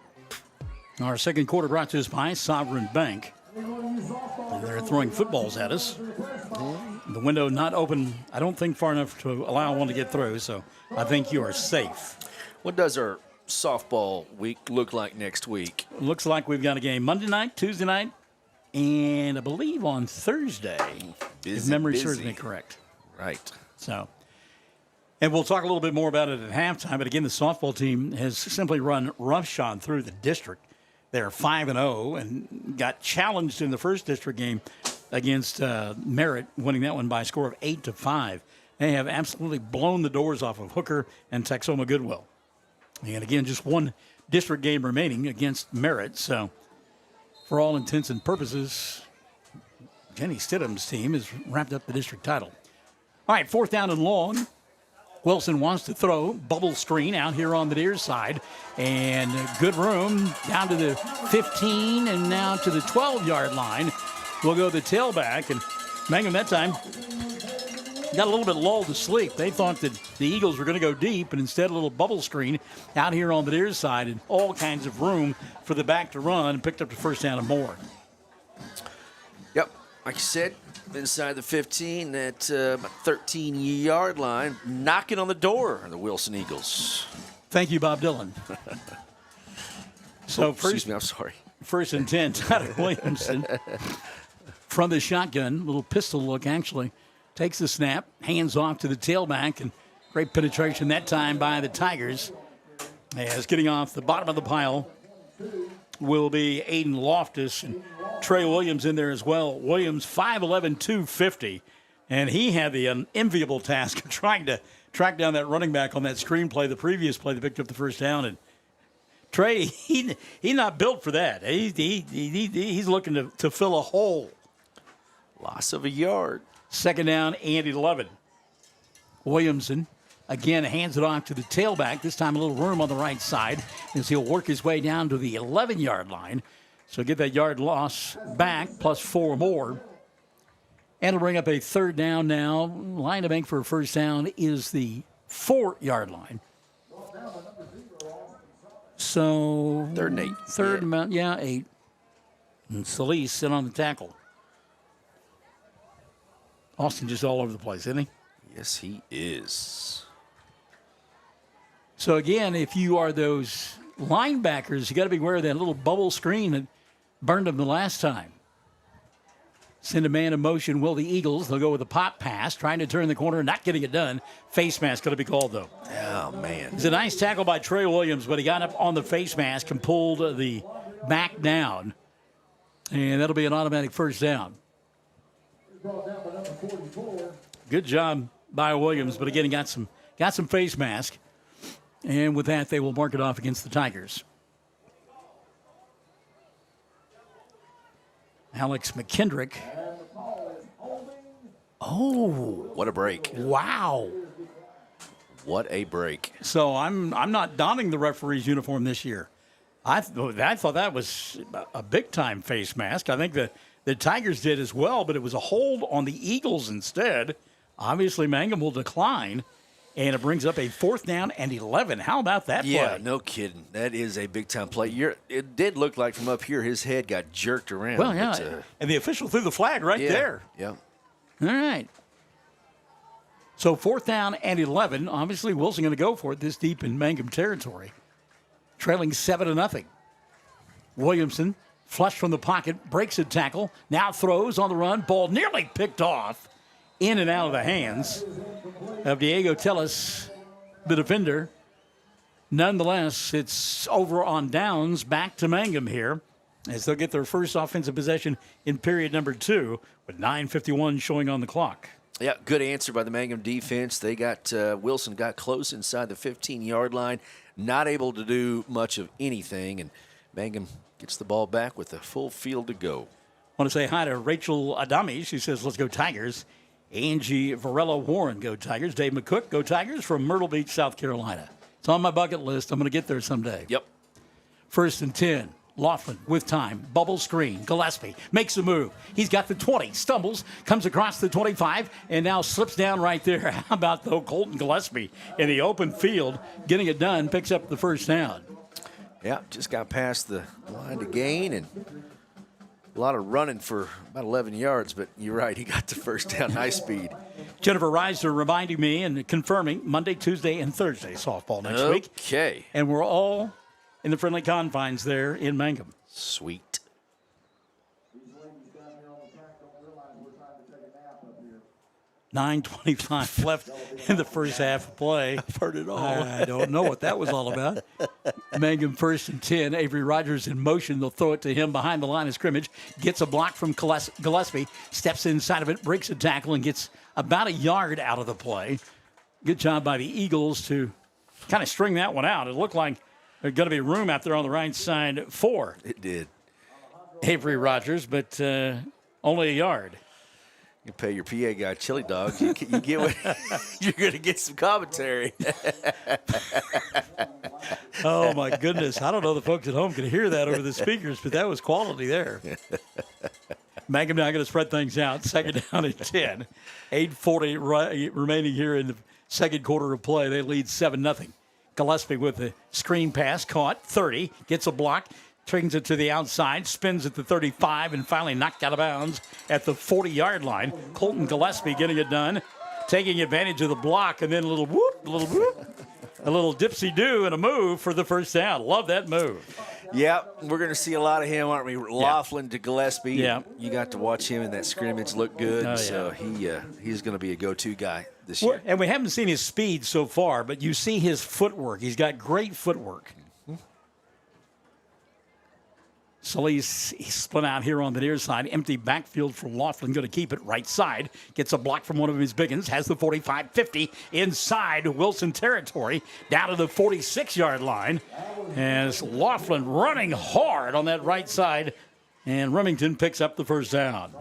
Speaker 8: Our second quarter brought to us by Sovereign Bank. And they're throwing footballs at us. The window not open, I don't think, far enough to allow one to get through, so I think you are safe.
Speaker 9: What does our softball week look like next week?
Speaker 8: Looks like we've got a game Monday night, Tuesday night, and I believe on Thursday, if memory serves me correct.
Speaker 9: Right.
Speaker 8: So, and we'll talk a little bit more about it at halftime, but again, the softball team has simply run roughshod through the district. They're 5-0 and got challenged in the first district game against Merritt, winning that one by a score of 8-5. They have absolutely blown the doors off of Hooker and Texoma Goodwill. And again, just one district game remaining against Merritt. So, for all intents and purposes, Jenny Stidham's team has wrapped up the district title. All right, fourth down and long. Wilson wants to throw, bubble screen out here on the near side, and good room down to the 15 and now to the 12-yard line. We'll go the tailback, and Mangum that time got a little bit lulled to sleep. They thought that the Eagles were going to go deep, and instead a little bubble screen out here on the near side and all kinds of room for the back to run, and picked up the first down and more.
Speaker 9: Yep, like you said, inside the 15 at 13-yard line, knocking on the door of the Wilson Eagles.
Speaker 8: Thank you, Bob Dylan. So
Speaker 9: excuse me, I'm sorry.
Speaker 8: First and 10, Tyler Williamson from the shotgun, little pistol look actually, takes the snap, hands off to the tailback, and great penetration that time by the Tigers. As getting off the bottom of the pile will be Aiden Loftus and Trey Williams in there as well. Williams, 5'11", 250, and he had the unenviable task of trying to track down that running back on that screenplay, the previous play that picked up the first down. And Trey, he's not built for that. He's looking to fill a hole.
Speaker 9: Loss of a yard.
Speaker 8: Second down and 11. Williamson again hands it off to the tailback. This time a little room on the right side as he'll work his way down to the 11-yard line. So get that yard loss back, plus 4 more. And it'll bring up a third down now. Line to make for a first down is the 4-yard line. So
Speaker 9: third and 8.
Speaker 8: Third and 8. And Solis sit on the tackle. Austin just all over the place, isn't he?
Speaker 9: Yes, he is.
Speaker 8: So, again, if you are those linebackers, you got to be aware of that little bubble screen that burned them the last time. Send a man in motion, will the Eagles. They'll go with a pop pass, trying to turn the corner, not getting it done. Face mask going to be called, though.
Speaker 9: Oh, man.
Speaker 8: It's a nice tackle by Trey Williams, but he got up on the face mask and pulled the back down. And that'll be an automatic first down. Good job by Williams, but again, he got some face mask. And with that, they will mark it off against the Tigers. Alex McKendrick. Oh.
Speaker 9: What a break.
Speaker 8: Wow.
Speaker 9: What a break.
Speaker 8: So I'm not donning the referee's uniform this year. I thought that was a big-time face mask. I think the Tigers did as well, but it was a hold on the Eagles instead. Obviously, Mangum will decline, and it brings up a 4th down and 11. How about that play?
Speaker 9: Yeah, no kidding. That is a big-time play. It did look like from up here his head got jerked around.
Speaker 8: Well, yeah, and the official threw the flag right there.
Speaker 9: Yeah.
Speaker 8: All right. So 4th down and 11. Obviously, Wilson going to go for it this deep in Mangum territory. Trailing 7-0. Williamson, flush from the pocket, breaks a tackle, now throws on the run. Ball nearly picked off, in and out of the hands of Diego Tellis, the defender. Nonetheless, it's over on downs, back to Mangum here, as they'll get their first offensive possession in period number 2, with 9:51 showing on the clock.
Speaker 9: Yeah, good answer by the Mangum defense. They got Wilson got close inside the 15-yard line, not able to do much of anything, and Mangum gets the ball back with a full field to go.
Speaker 8: I want to say hi to Rachel Adami. She says, let's go Tigers. Angie Varela Warren, go Tigers. Dave McCook, go Tigers from Myrtle Beach, South Carolina. It's on my bucket list. I'm going to get there someday.
Speaker 9: Yep.
Speaker 8: 1st and 10. Laughlin with time. Bubble screen. Gillespie makes a move. He's got the 20. Stumbles. Comes across the 25. And now slips down right there. How about, though, Colton Gillespie in the open field. Getting it done. Picks up the first down.
Speaker 9: Yeah, just got past the line to gain. And a lot of running for about 11 yards. But you're right. He got the first down. Nice speed.
Speaker 8: Jennifer Reiser reminding me and confirming Monday, Tuesday, and Thursday softball next week.
Speaker 9: Okay.
Speaker 8: And we're all in the friendly confines there in Mangum.
Speaker 9: Sweet.
Speaker 8: 9:25 left in the first half of play.
Speaker 9: I've heard it all.
Speaker 8: I don't know what that was all about. Mangum 1st and 10. Avery Rogers in motion. They'll throw it to him behind the line of scrimmage. Gets a block from Gillespie. Steps inside of it, breaks a tackle, and gets about a yard out of the play. Good job by the Eagles to kind of string that one out. It looked like there's going to be room out there on the right side for
Speaker 9: It did.
Speaker 8: Avery Rogers, but only a yard.
Speaker 9: You pay your PA guy chili dogs. You get what you're going to get some commentary.
Speaker 8: Oh, my goodness. I don't know the folks at home can hear that over the speakers, but that was quality there. Mangum now going to spread things out. 2nd down and 10. 8:40 remaining here in the second quarter of play. They lead 7-0. Gillespie with the screen pass, caught, 30, gets a block, brings it to the outside, spins at the 35, and finally knocked out of bounds at the 40-yard line. Colton Gillespie getting it done, taking advantage of the block, and then a little whoop, a little dipsy-do and a move for the first down. Love that move.
Speaker 9: Yeah, we're going to see a lot of him, aren't we? Laughlin to Gillespie.
Speaker 8: Yeah.
Speaker 9: You got to watch him in that scrimmage look good.
Speaker 8: Oh, yeah.
Speaker 9: So he's going to be a go-to guy this year.
Speaker 8: And we haven't seen his speed so far, but you see his footwork. He's got great footwork. So he's split out here on the near side. Empty backfield for Laughlin. Going to keep it right side. Gets a block from one of his big ones. Has the 45-50 inside Wilson territory. Down to the 46-yard line. As Laughlin running hard on that right side. And Remington picks up the first down.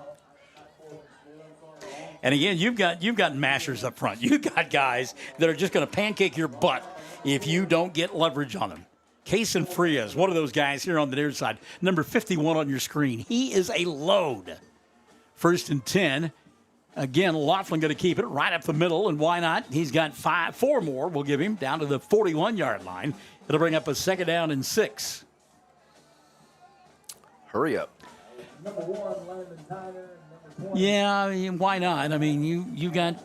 Speaker 8: And again, you've got mashers up front. You've got guys that are just going to pancake your butt if you don't get leverage on them. Kason Frias, one of those guys here on the near side. Number 51 on your screen. He is a load. 1st and 10. Again, Laughlin going to keep it right up the middle, and why not? He's got 4 more. We'll give him down to the 41-yard line. It'll bring up a 2nd down and 6.
Speaker 9: Hurry up.
Speaker 8: Yeah, I mean, why not? I mean, you got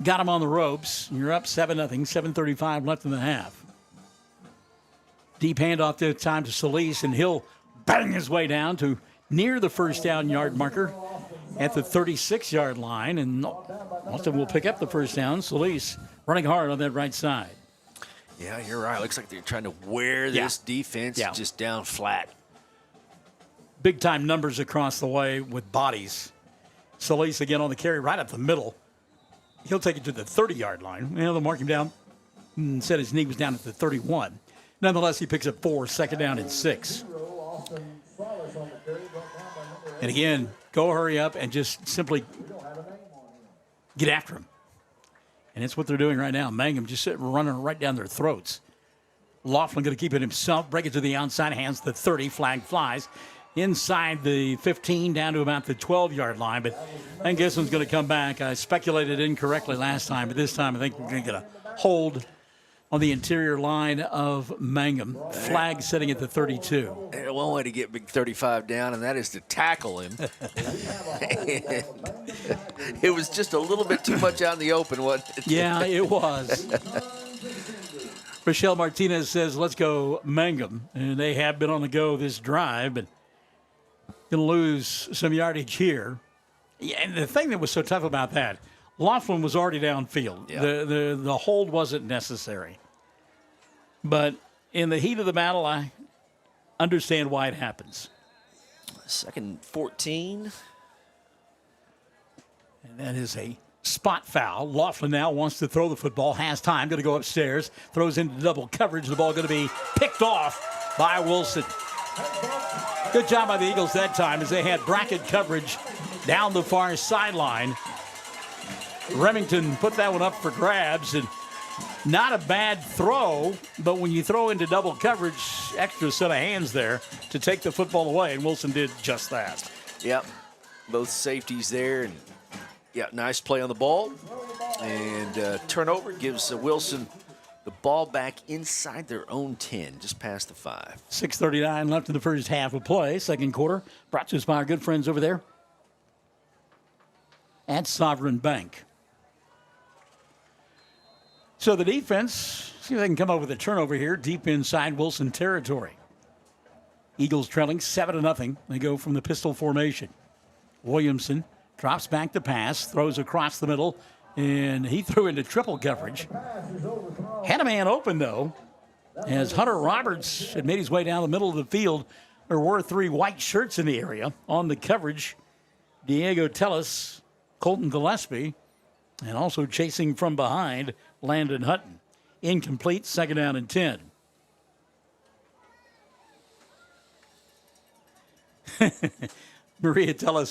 Speaker 8: them on the ropes. You're up 7-0, 7:35 left in the half. Deep handoff this time to Solis, and he'll bang his way down to near the first down yard marker at the 36-yard line, and Austin will pick up the first down. Solis running hard on that right side.
Speaker 9: Yeah, you're right. Looks like they're trying to wear this defense just down flat.
Speaker 8: Big-time numbers across the way with bodies. Solis again on the carry right up the middle. He'll take it to the 30-yard line. They'll mark him down and said his knee was down at the 31. Nonetheless, he picks up 4, second down and 6. And again, go hurry up and just simply get after him. And it's what they're doing right now. Mangum just sitting running right down their throats. Laughlin going to keep it himself, break it to the outside, hands the 30, flag flies. Inside the 15, down to about the 12-yard line. But I think this one's going to come back. I speculated incorrectly last time, but this time I think we're going to get a hold on the interior line of Mangum. Flag sitting at the 32.
Speaker 9: One way to get Big 35 down, and that is to tackle him. It was just a little bit too much out in the open, wasn't it?
Speaker 8: Yeah, it was. Rochelle Martinez says, let's go Mangum. And they have been on the go this drive, but going to lose some yardage here. Yeah, and the thing that was so tough about that, Laughlin was already downfield. Yeah. The hold wasn't necessary. But in the heat of the battle, I understand why it happens.
Speaker 9: 2nd 14.
Speaker 8: And that is a spot foul. Laughlin now wants to throw the football, has time, going to go upstairs, throws into double coverage. The ball going to be picked off by Wilson. Good job by the Eagles that time as they had bracket coverage down the far sideline. Remington put that one up for grabs, and not a bad throw, but when you throw into double coverage, extra set of hands there to take the football away, and Wilson did just that.
Speaker 9: Yep, both safeties there, and nice play on the ball. And turnover gives Wilson the ball back inside their own 10, just past the 5.
Speaker 8: 6:39 left in the first half of play. Second quarter, brought to us by our good friends over there at Sovereign Bank. So the defense, see if they can come up with a turnover here, deep inside Wilson territory. Eagles trailing 7-0. They go from the pistol formation. Williamson drops back the pass, throws across the middle, and he threw into triple coverage. Had a man open, though, as Hunter Roberts had made his way down the middle of the field. There were 3 white shirts in the area on the coverage. Diego Tellis, Colton Gillespie, and also chasing from behind, Landon Hutton. Incomplete, second down and 10. Maria, tell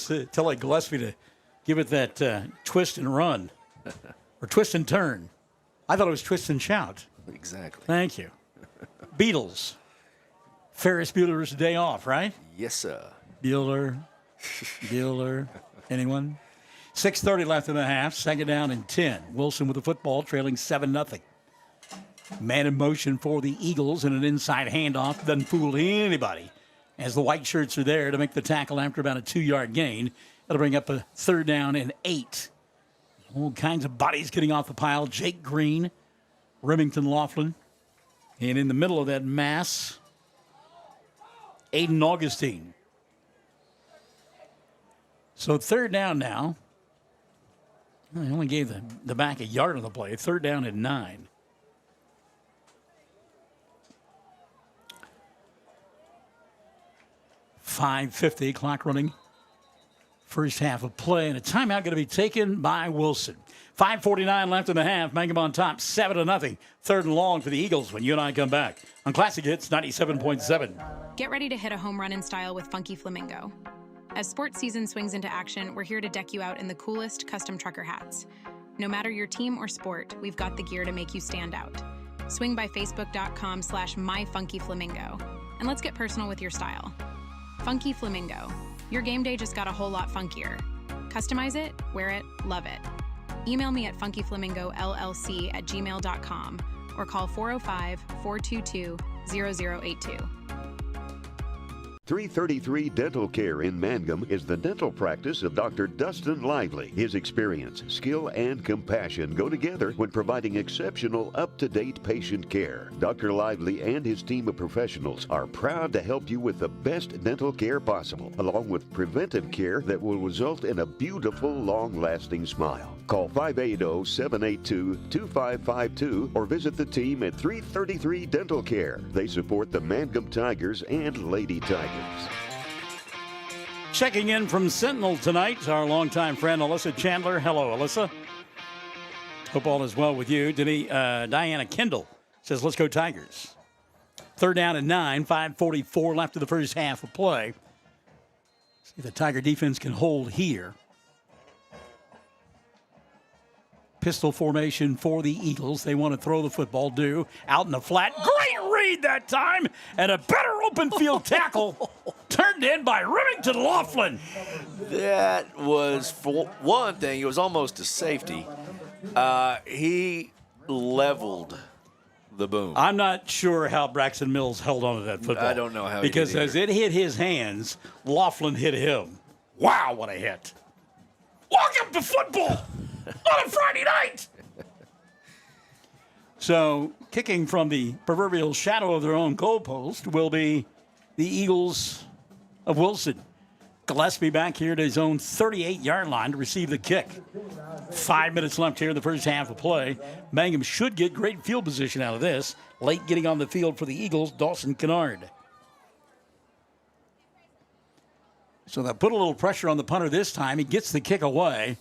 Speaker 8: Gillespie to give it that twist and run. Or twist and turn. I thought it was twist and shout.
Speaker 9: Exactly.
Speaker 8: Thank you. Beatles. Ferris Bueller's Day Off, right?
Speaker 9: Yes, sir.
Speaker 8: Bueller. Anyone? 6:30 left in the half. Second down and 10. Wilson with the football, trailing 7-0. Man in motion for the Eagles, and an inside handoff. Doesn't fool anybody, as the white shirts are there to make the tackle after about a 2-yard gain. That'll bring up a 3rd down and 8. All kinds of bodies getting off the pile. Jake Green, Remington Laughlin. And in the middle of that mass, Aiden Augustine. So 3rd down now. They only gave the back a yard on the play. 3rd down and 9. .550, clock running. First half of play, and a timeout going to be taken by Wilson. 5:49 left in the half. Mangum on top, 7-0. 3rd and long for the Eagles when you and I come back on Classic Hits 97.7.
Speaker 11: Get ready to hit a home run in style with Funky Flamingo. As sports season swings into action, we're here to deck you out in the coolest custom trucker hats. No matter your team or sport, we've got the gear to make you stand out. Swing by facebook.com/myfunkyflamingo. And let's get personal with your style. Funky Flamingo. Your game day just got a whole lot funkier. Customize it, wear it, love it. Email me at funkyflamingollc@gmail.com or call 405-422-0082.
Speaker 3: 333 Dental Care in Mangum is the dental practice of Dr. Dustin Lively. His experience, skill, and compassion go together when providing exceptional, up-to-date patient care. Dr. Lively and his team of professionals are proud to help you with the best dental care possible, along with preventive care that will result in a beautiful, long-lasting smile. Call 580-782-2552 or visit the team at 333 Dental Care. They support the Mangum Tigers and Lady Tigers.
Speaker 8: Checking in from Sentinel tonight, our longtime friend Alyssa Chandler. Hello, Alyssa. Hope all is well with you. Diana Kendall says, let's go Tigers. 3rd down and 9, 5:44 left of the first half of play. See if the Tiger defense can hold here. Pistol formation for the Eagles. They want to throw the football, out in the flat. Great read that time, and a better open field tackle turned in by Remington Laughlin.
Speaker 9: That was, for one thing, it was almost a safety. He leveled the boom.
Speaker 8: I'm not sure how Braxton Mills held on to that football.
Speaker 9: I don't know how he did
Speaker 8: because as it hit his hands, Laughlin hit him. Wow, what a hit. Welcome to football on a Friday night. So, kicking from the proverbial shadow of their own goalpost will be the Eagles of Wilson. Gillespie back here to his own 38-yard line to receive the kick. 5 minutes left here in the first half of play. Mangum should get great field position out of this. Late getting on the field for the Eagles, Dawson Kennard. So they'll put a little pressure on the punter this time. He gets the kick away,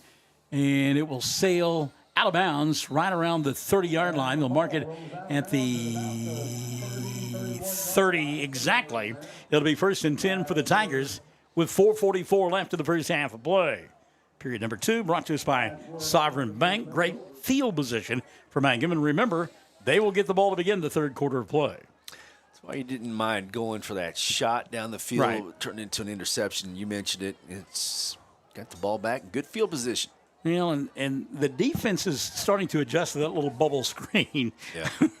Speaker 8: and it will sail out of bounds right around the 30-yard line. They'll mark it at the 30 exactly. It'll be 1st and 10 for the Tigers with 4:44 left in the first half of play. Period number 2 brought to us by Sovereign Bank. Great field position for Mangum. And remember, they will get the ball to begin the third quarter of play.
Speaker 9: That's why you didn't mind going for that shot down the field,
Speaker 8: right.
Speaker 9: Turned into an interception. You mentioned it. It's got the ball back. Good field position.
Speaker 8: You know, and the defense is starting to adjust to that little bubble screen,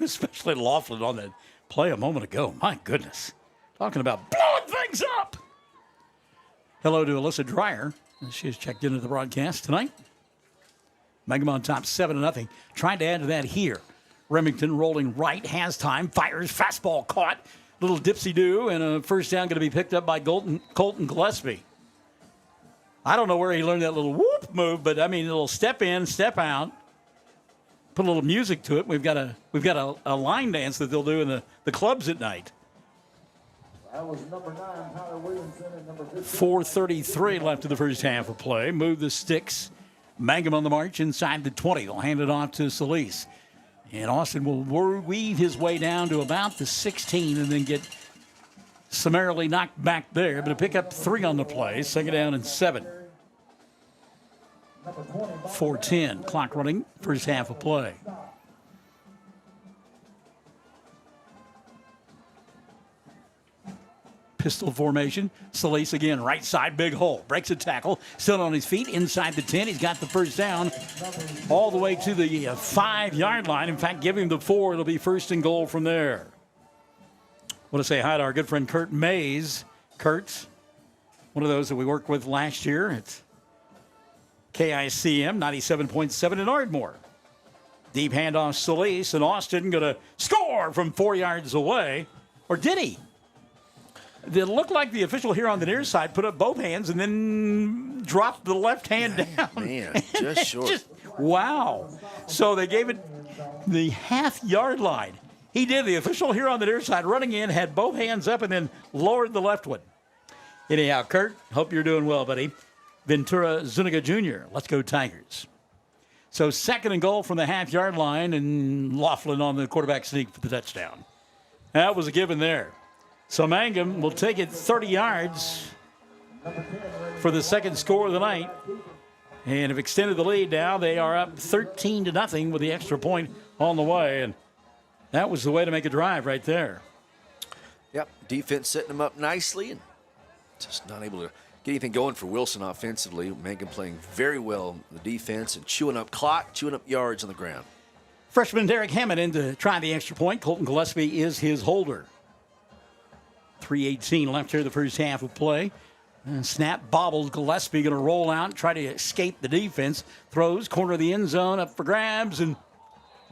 Speaker 8: especially Laughlin on that play a moment ago. My goodness. Talking about blowing things up. Hello to Alyssa Dreyer. She has checked into the broadcast tonight. Mangum on top 7-0. Trying to add to that here. Remington rolling right, has time, fires, fastball caught. Little dipsy-do, and a first down going to be picked up by Colton Gillespie. I don't know where he learned that little whoop move, but I mean, a little step in, step out. Put a little music to it. We've got a line dance that they'll do in the clubs at night.
Speaker 13: That was number 9, Tyler Williamson, and number 15.
Speaker 8: 4:33 left in the first half of play. Move the sticks. Mangum on the march inside the 20. They'll hand it off to Solis. And Austin will weave his way down to about the 16 and then get summarily knocked back there. But to pick up 3 on the play. 2nd down and 7. 4:10. Clock running. First half of play. Pistol formation. Solis again, right side, big hole. Breaks a tackle. Still on his feet, inside the 10. He's got the first down all the way to the 5-yard line. In fact, give him the 4. It'll be 1st and goal from there. I want to say hi to our good friend Kurt Mays. Kurt's one of those that we worked with last year at KICM 97.7 in Ardmore. Deep handoff, Solis, and Austin going to score from 4 yards away. Or did he? It looked like the official here on the near side put up both hands and then dropped the left hand down.
Speaker 9: Man, just short.
Speaker 8: Wow. So they gave it the half-yard line. He did. The official here on the near side running in, had both hands up, and then lowered the left one. Anyhow, Kurt, hope you're doing well, buddy. Ventura Zuniga Jr., let's go Tigers. So 2nd and goal from the half-yard line, and Laughlin on the quarterback sneak for the touchdown. That was a given there. So Mangum will take it 30 yards for the 2nd score of the night. And have extended the lead now. They are up 13-0 with the extra point on the way. And that was the way to make a drive right there.
Speaker 9: Yep, defense setting them up nicely and just not able to get anything going for Wilson offensively. Mangum playing very well the defense and chewing up clock, chewing up yards on the ground.
Speaker 8: Freshman Derek Hammond in to try the extra point. Colton Gillespie is his holder. 3:18 left here in the first half of play. And snap bobbles. Gillespie going to roll out, try to escape the defense. Throws, corner of the end zone, up for grabs, and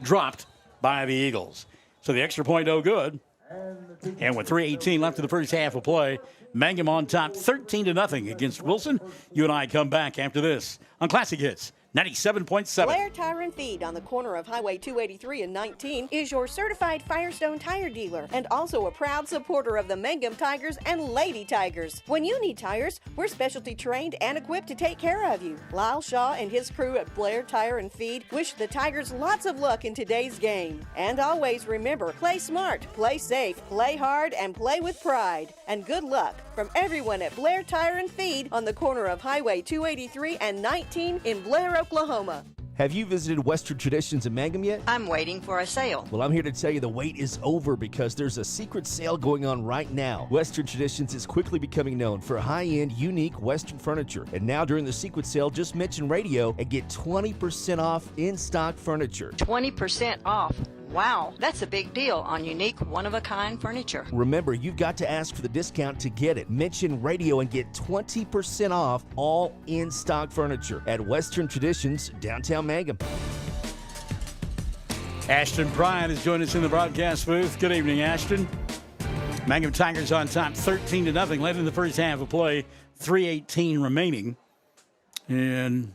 Speaker 8: dropped by the Eagles. So the extra point, no good. And with 3:18 left in the first half of play, Mangum on top 13-0 against Wilson. You and I come back after this on Classic Hits 97.7.
Speaker 14: Blair Tire and Feed on the corner of Highway 283 and 19 is your certified Firestone tire dealer and also a proud supporter of the Mangum Tigers and Lady Tigers. When you need tires, we're specialty trained and equipped to take care of you. Lyle Shaw and his crew at Blair Tire and Feed wish the Tigers lots of luck in today's game. And always remember, play smart, play safe, play hard, and play with pride. And good luck from everyone at Blair Tire and Feed on the corner of Highway 283 and 19 in Blair, Oklahoma.
Speaker 9: Have you visited Western Traditions in Mangum yet?
Speaker 14: I'm waiting for a sale.
Speaker 9: Well, I'm here to tell you the wait is over because there's a secret sale going on right now. Western Traditions is quickly becoming known for high-end, unique Western furniture. And now during the secret sale, just mention radio and get 20% off in-stock furniture.
Speaker 14: 20% off. Wow, that's a big deal on unique, one-of-a-kind furniture.
Speaker 9: Remember, you've got to ask for the discount to get it. Mention radio and get 20% off all in-stock furniture at Western Traditions, downtown Mangum.
Speaker 8: Ashton Bryant has joined us in the broadcast booth. Good evening, Ashton. Mangum Tigers on top 13-0 late in the first half of play, 3:18 remaining. And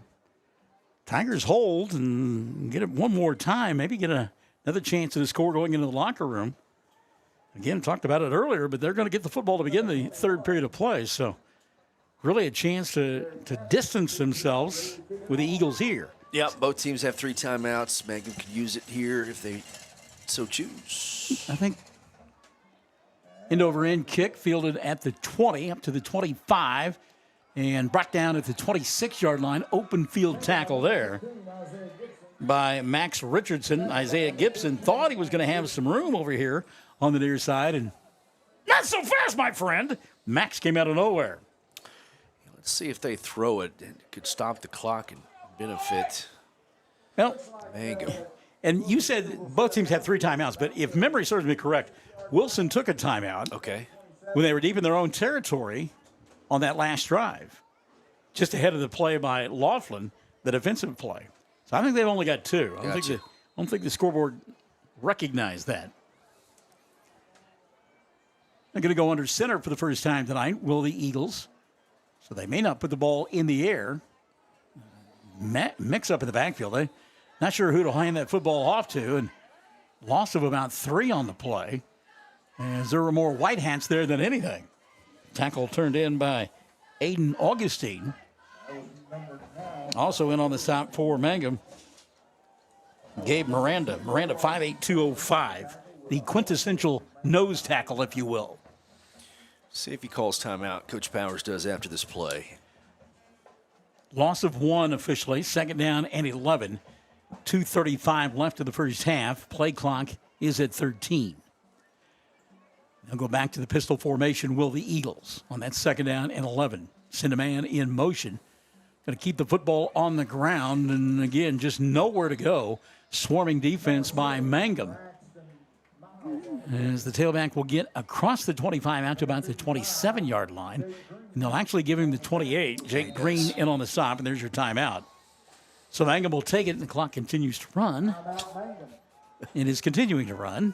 Speaker 8: Tigers hold and get it one more time, maybe get another chance at a score going into the locker room. Again, talked about it earlier, but they're going to get the football to begin the third period of play. So really a chance to distance themselves with the Eagles here.
Speaker 9: Yep, both teams have 3 timeouts. Mangum could use it here if they so choose.
Speaker 8: I think end-over-end kick fielded at the 20, up to the 25, and brought down at the 26-yard line. Open field tackle there by Max Richardson. Isaiah Gibson thought he was going to have some room over here on the near side, and not so fast, my friend. Max came out of nowhere.
Speaker 9: Let's see if they throw it. It could stop the clock and benefit Mangum.
Speaker 8: And you said both teams had 3 timeouts, but if memory serves me correct, Wilson took a timeout.
Speaker 9: Okay.
Speaker 8: When they were deep in their own territory on that last drive, just ahead of the play by Laughlin, the defensive play. So I think they've only got 2. I don't think the scoreboard recognized that. They're going to go under center for the first time tonight, will the Eagles. So they may not put the ball in the air. Mix up in the backfield. Not sure who to hand that football off to, and loss of about 3 on the play. As there were more white hats there than anything. Tackle turned in by Aiden Augustine. Also in on the stop for Mangum, Gabe Miranda. Miranda 5'8", 205. The quintessential nose tackle, if you will.
Speaker 9: See if he calls timeout. Coach Powers does after this play.
Speaker 8: Loss of 1 officially. 2nd down and 11. 2:35 left of the first half. Play clock is at 13. They'll go back to the pistol formation, will the Eagles, on that 2nd down and 11. Send a man in motion. Going to keep the football on the ground, and again, just nowhere to go. Swarming defense by Mangum. As the tailback will get across the 25 out to about the 27-yard line. And they'll actually give him the 28. Jake Green in on the stop, and there's your timeout. So Mangum will take it, and the clock continues to run. It is continuing to run.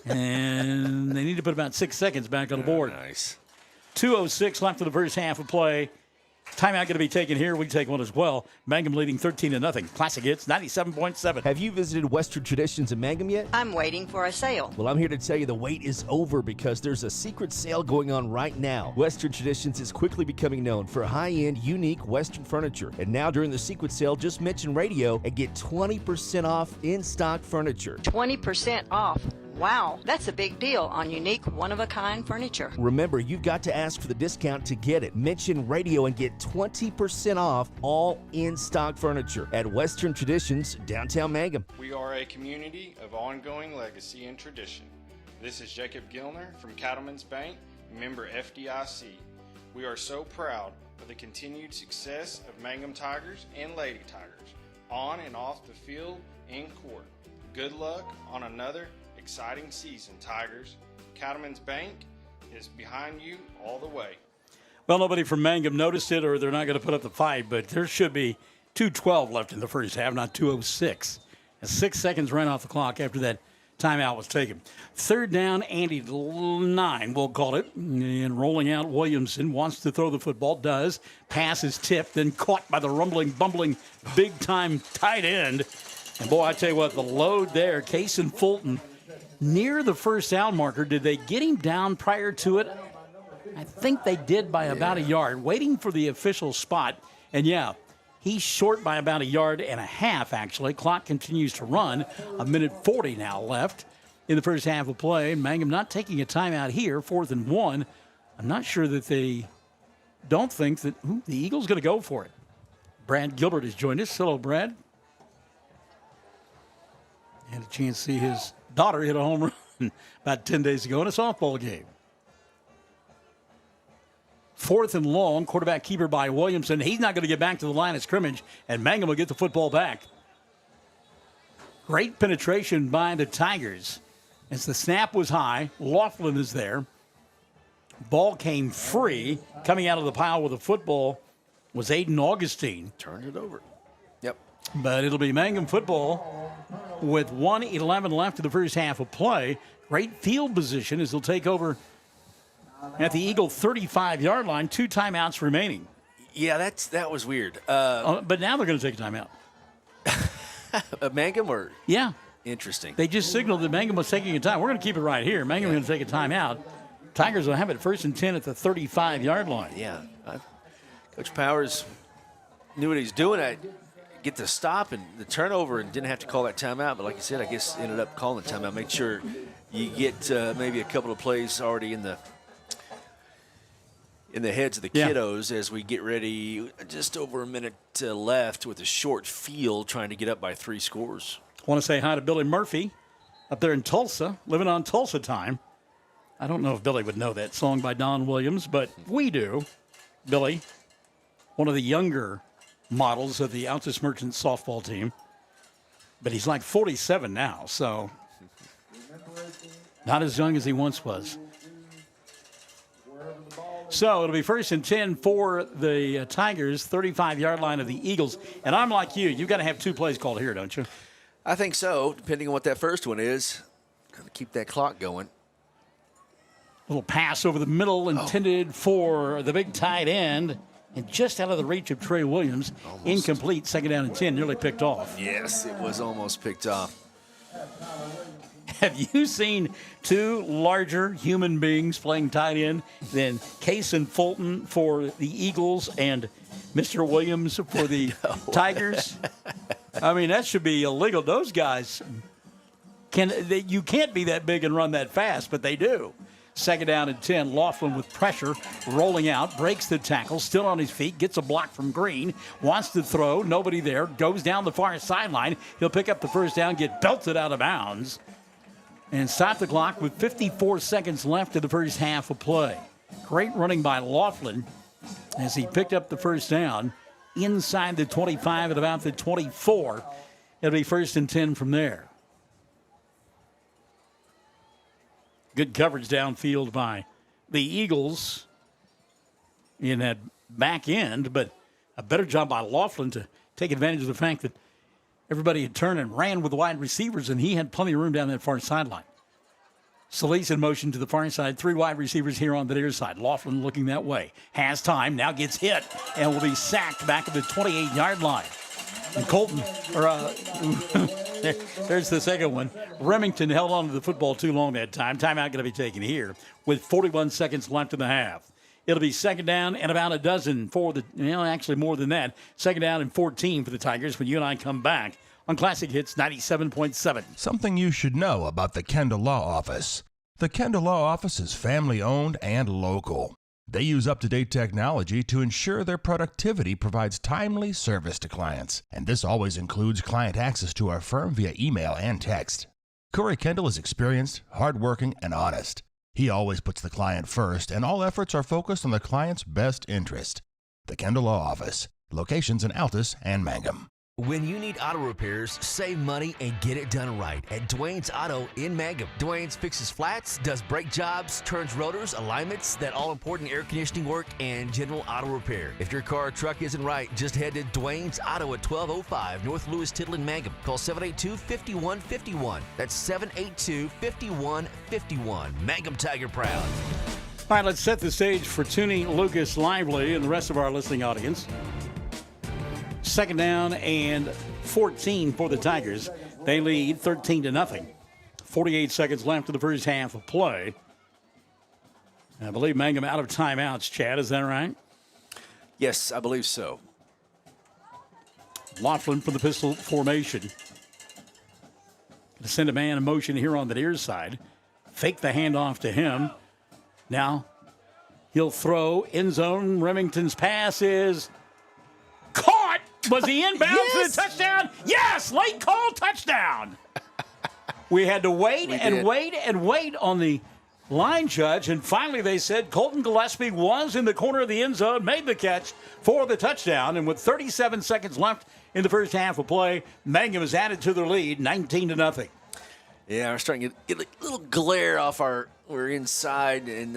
Speaker 8: And they need to put about 6 seconds back on the board.
Speaker 9: Nice.
Speaker 8: 2:06 left in the first half of play. Timeout going to be taken here. We take one as well. Mangum leading 13-0. Classic Hits 97.7.
Speaker 9: Have you visited Western Traditions in Mangum yet?
Speaker 14: I'm waiting for a sale.
Speaker 9: Well, I'm here to tell you the wait is over because there's a secret sale going on right now. Western Traditions is quickly becoming known for high-end, unique Western furniture. And now during the secret sale, just mention radio and get 20% off in-stock furniture.
Speaker 14: 20% off. Wow, that's a big deal on unique, one-of-a-kind furniture.
Speaker 9: Remember, you've got to ask for the discount to get it. Mention radio and get 20% off all in-stock furniture at Western Traditions, downtown Mangum.
Speaker 15: We are a community of ongoing legacy and tradition. This is Jacob Gilner from Cattlemen's Bank, member FDIC. We are so proud of the continued success of Mangum Tigers and Lady Tigers, on and off the field and court. Good luck on another exciting season, Tigers. Cattlemen's Bank, is behind you all the way.
Speaker 8: Well, nobody from Mangum noticed it, or they're not going to put up the fight, but there should be 2:12 left in the first half, not 2:06. And 6 seconds ran off the clock after that timeout was taken. Third down, Andy 9, we'll call it. And rolling out, Williamson wants to throw the football, does. Pass is tipped, then caught by the rumbling, bumbling, big-time tight end. And, boy, I tell you what, the load there, Case and Fulton, near the first down marker. Did they get him down prior to it? I think they did by about a yard, waiting for the official spot. And, yeah, he's short by about a yard and a half, actually. Clock continues to run. 1:40 now left in the first half of play. Mangum not taking a timeout here, 4th and 1. I'm not sure that they don't think that the Eagles going to go for it. Brad Gilbert has joined us. Hello, Brad. Had a chance to see his daughter hit a home run about 10 days ago in a softball game. 4th and long, quarterback keeper by Williamson. He's not going to get back to the line of scrimmage, and Mangum will get the football back. Great penetration by the Tigers. As the snap was high, Laughlin is there. Ball came free. Coming out of the pile with the football was Aiden Augustine.
Speaker 9: Turned it over. Yep.
Speaker 8: But it'll be Mangum football with 1:11 left in the first half of play. Great field position as they'll take over at the Eagle 35-yard line. 2 timeouts remaining.
Speaker 9: Yeah, that was weird.
Speaker 8: But now they're going to take a timeout.
Speaker 9: Mangum or?
Speaker 8: Yeah.
Speaker 9: Interesting.
Speaker 8: They just signaled that Mangum was taking a time. We're going to keep it right here. Mangum going to take a timeout. Tigers will have it 1st and 10 at the 35-yard line.
Speaker 9: Yeah. Coach Powers knew what he's doing. I get the stop and the turnover and didn't have to call that timeout. But like you said, I guess ended up calling the timeout. Make sure you get maybe a couple of plays already in the heads of the kiddos as we get ready. Just over a minute left with a short field, trying to get up by 3 scores.
Speaker 8: I want to say hi to Billy Murphy up there in Tulsa, living on Tulsa time. I don't know if Billy would know that song by Don Williams, but we do. Billy, one of the younger models of the Altus Merchants softball team. But he's like 47 now, so not as young as he once was. So it'll be 1st and 10 for the Tigers, 35-yard line of the Eagles. And I'm like you. You've got to have 2 plays called here, don't you?
Speaker 9: I think so, depending on what that first one is. Got to keep that clock going.
Speaker 8: Little pass over the middle intended for the big tight end. And just out of the reach of Trey Williams. Almost. Incomplete, 2nd down and 10, nearly picked off.
Speaker 9: Yes, it was almost picked off.
Speaker 8: Have you seen 2 larger human beings playing tight end than Case and Fulton for the Eagles and Mr. Williams for the Tigers? I mean, that should be illegal. Those guys, you can't be that big and run that fast, but they do. 2nd down and 10. Laughlin with pressure, rolling out, breaks the tackle, still on his feet, gets a block from Green, wants to throw, nobody there, goes down the far sideline. He'll pick up the first down, get belted out of bounds, and stop the clock with 54 seconds left in the first half of play. Great running by Laughlin as he picked up the first down inside the 25 at about the 24. It'll be 1st and 10 from there. Good coverage downfield by the Eagles in that back end, but a better job by Laughlin to take advantage of the fact that everybody had turned and ran with the wide receivers, and he had plenty of room down that far sideline. Solis in motion to the far side. 3 wide receivers here on the near side. Laughlin looking that way. Has time. Now gets hit and will be sacked back at the 28-yard line. And Colton, there's the second one. Remington held on to the football too long that time. Timeout going to be taken here with 41 seconds left in the half. It'll be 2nd down and about a dozen for the, actually more than that. 2nd down and 14 for the Tigers when you and I come back on Classic Hits 97.7.
Speaker 16: Something you should know about the Kendall Law Office. The Kendall Law Office is family-owned and local. They use up-to-date technology to ensure their productivity provides timely service to clients, and this always includes client access to our firm via email and text. Corey Kendall is experienced, hardworking, and honest. He always puts the client first, and all efforts are focused on the client's best interest. The Kendall Law Office, locations in Altus and Mangum.
Speaker 12: When you need auto repairs, save money and get it done right at Dwayne's Auto in Mangum. Dwayne's fixes flats, does brake jobs, turns rotors, alignments, that all-important air conditioning work, and general auto repair. If your car or truck isn't right, just head to Dwayne's Auto at 1205 North Lewis Tittle in Mangum. Call 782-5151. That's 782-5151. Mangum Tiger proud.
Speaker 8: All right, let's set the stage for Toonie, Lucas, Lively, and the rest of our listening audience. Second down and 14 for the Tigers. They lead 13-0. 48 seconds left in the first half of play. I believe Mangum out of timeouts, Chad. Is that right?
Speaker 9: Yes, I believe so.
Speaker 8: Laughlin from the pistol formation. To send a man in motion here on the near side. Fake the handoff to him. Now he'll throw end zone. Remington's pass is caught. Was he inbound for the touchdown? Yes, late call touchdown. We had to wait wait on the line judge, and finally they said Colton Gillespie was in the corner of the end zone, made the catch for the touchdown, and with 37 seconds left in the first half of play, Mangum is added to their lead, 19-0.
Speaker 9: Yeah, we're starting to get a little glare off we're inside and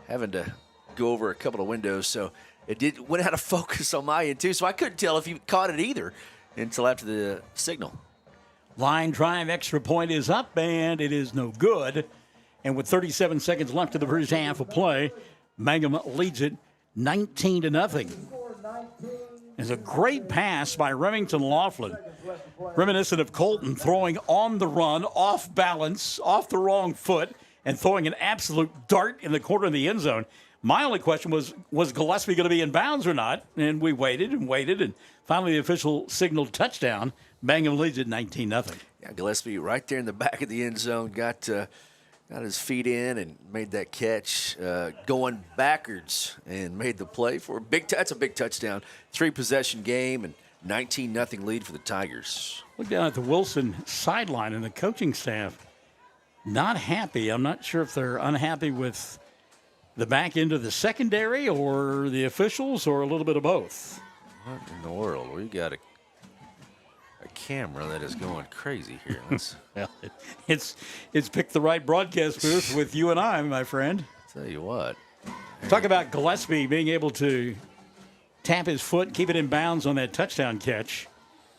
Speaker 9: having to go over a couple of windows, so it went out of focus on my end, too, so I couldn't tell if you caught it either until after the signal.
Speaker 8: Line drive extra point is up, and it is no good. And with 37 seconds left in the first half of play, Mangum leads it 19-0. It's a great pass by Remington Laughlin, reminiscent of Colton throwing on the run, off balance, off the wrong foot, and throwing an absolute dart in the corner of the end zone. My only question was Gillespie going to be in bounds or not? And we waited, and finally the official signaled touchdown. Mangum leads it 19-0.
Speaker 9: Yeah, Gillespie right there in the back of the end zone got his feet in and made that catch, going backwards and made the play for that's a big touchdown. 3-possession game and 19-0 lead for the Tigers.
Speaker 8: Look down at the Wilson sideline and the coaching staff. Not happy. I'm not sure if they're unhappy with the back end of the secondary or the officials or a little bit of both.
Speaker 9: What in the world? We got a camera that is going crazy here.
Speaker 8: Well, it's picked the right broadcast booth with you and I, my friend.
Speaker 9: Tell you what.
Speaker 8: Talk about Gillespie being able to tap his foot, keep it in bounds on that touchdown catch.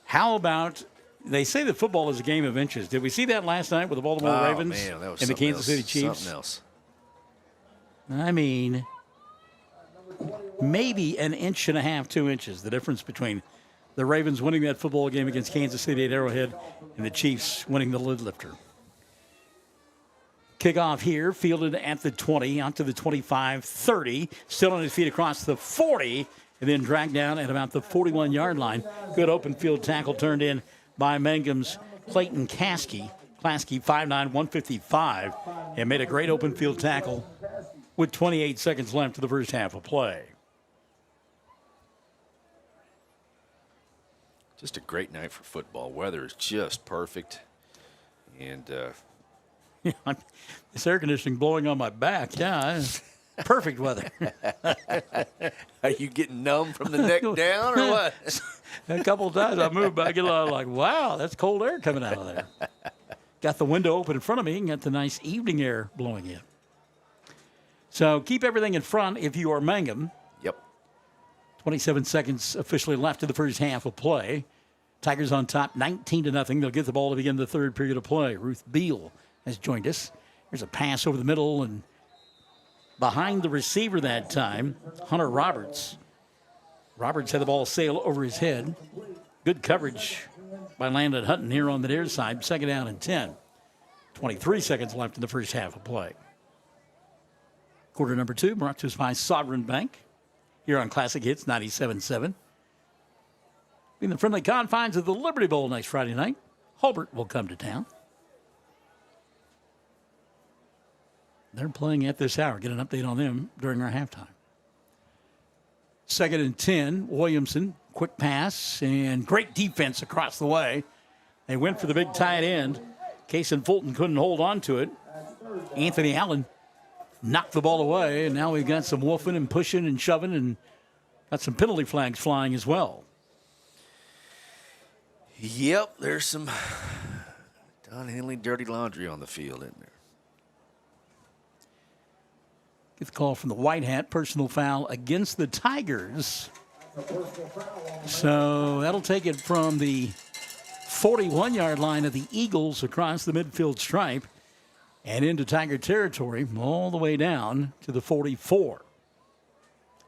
Speaker 8: How about, they say that football is a game of inches. Did we see that last night with the Baltimore Ravens and the Kansas City Chiefs?
Speaker 9: Something else.
Speaker 8: I mean, maybe an inch and a half, 2 inches, the difference between the Ravens winning that football game against Kansas City at Arrowhead and the Chiefs winning the lid lifter. Kickoff here, fielded at the 20, out to the 25, 30, still on his feet across the 40, and then dragged down at about the 41-yard line. Good open field tackle turned in by Mangum's Clayton Caskey. Klasky, 5'9", 155, and made a great open field tackle with 28 seconds left to the first half of play.
Speaker 9: Just a great night for football. Weather is just perfect. And
Speaker 8: this air conditioning blowing on my back. Yeah, perfect weather.
Speaker 9: Are you getting numb from the neck down or what?
Speaker 8: A couple of times I moved back, I get a lot like, wow, that's cold air coming out of there. Got the window open in front of me and got the nice evening air blowing in. So keep everything in front if you are Mangum.
Speaker 9: Yep.
Speaker 8: 27 seconds officially left in the first half of play. Tigers on top, 19-0. They'll get the ball to begin the third period of play. Ruth Beal has joined us. There's a pass over the middle and behind the receiver that time, Hunter Roberts. Roberts had the ball sail over his head. Good coverage by Landon Hutton here on the near side. Second down and 10. 23 seconds left in the first half of play. Quarter number 2 brought to us by Sovereign Bank here on Classic Hits 97.7. In the friendly confines of the Liberty Bowl next Friday night, Hobart will come to town. They're playing at this hour. Get an update on them during our halftime. Second and 10, Williamson, quick pass and great defense across the way. They went for the big tight end. Kason Fulton couldn't hold on to it. Anthony Allen knocked the ball away, and now we've got some woofing and pushing and shoving and got some penalty flags flying as well.
Speaker 9: Yep, there's some Don Henley dirty laundry on the field, isn't there?
Speaker 8: Get the call from the White Hat, personal foul against the Tigers. So that'll take it from the 41-yard line of the Eagles across the midfield stripe and into Tiger territory all the way down to the 44.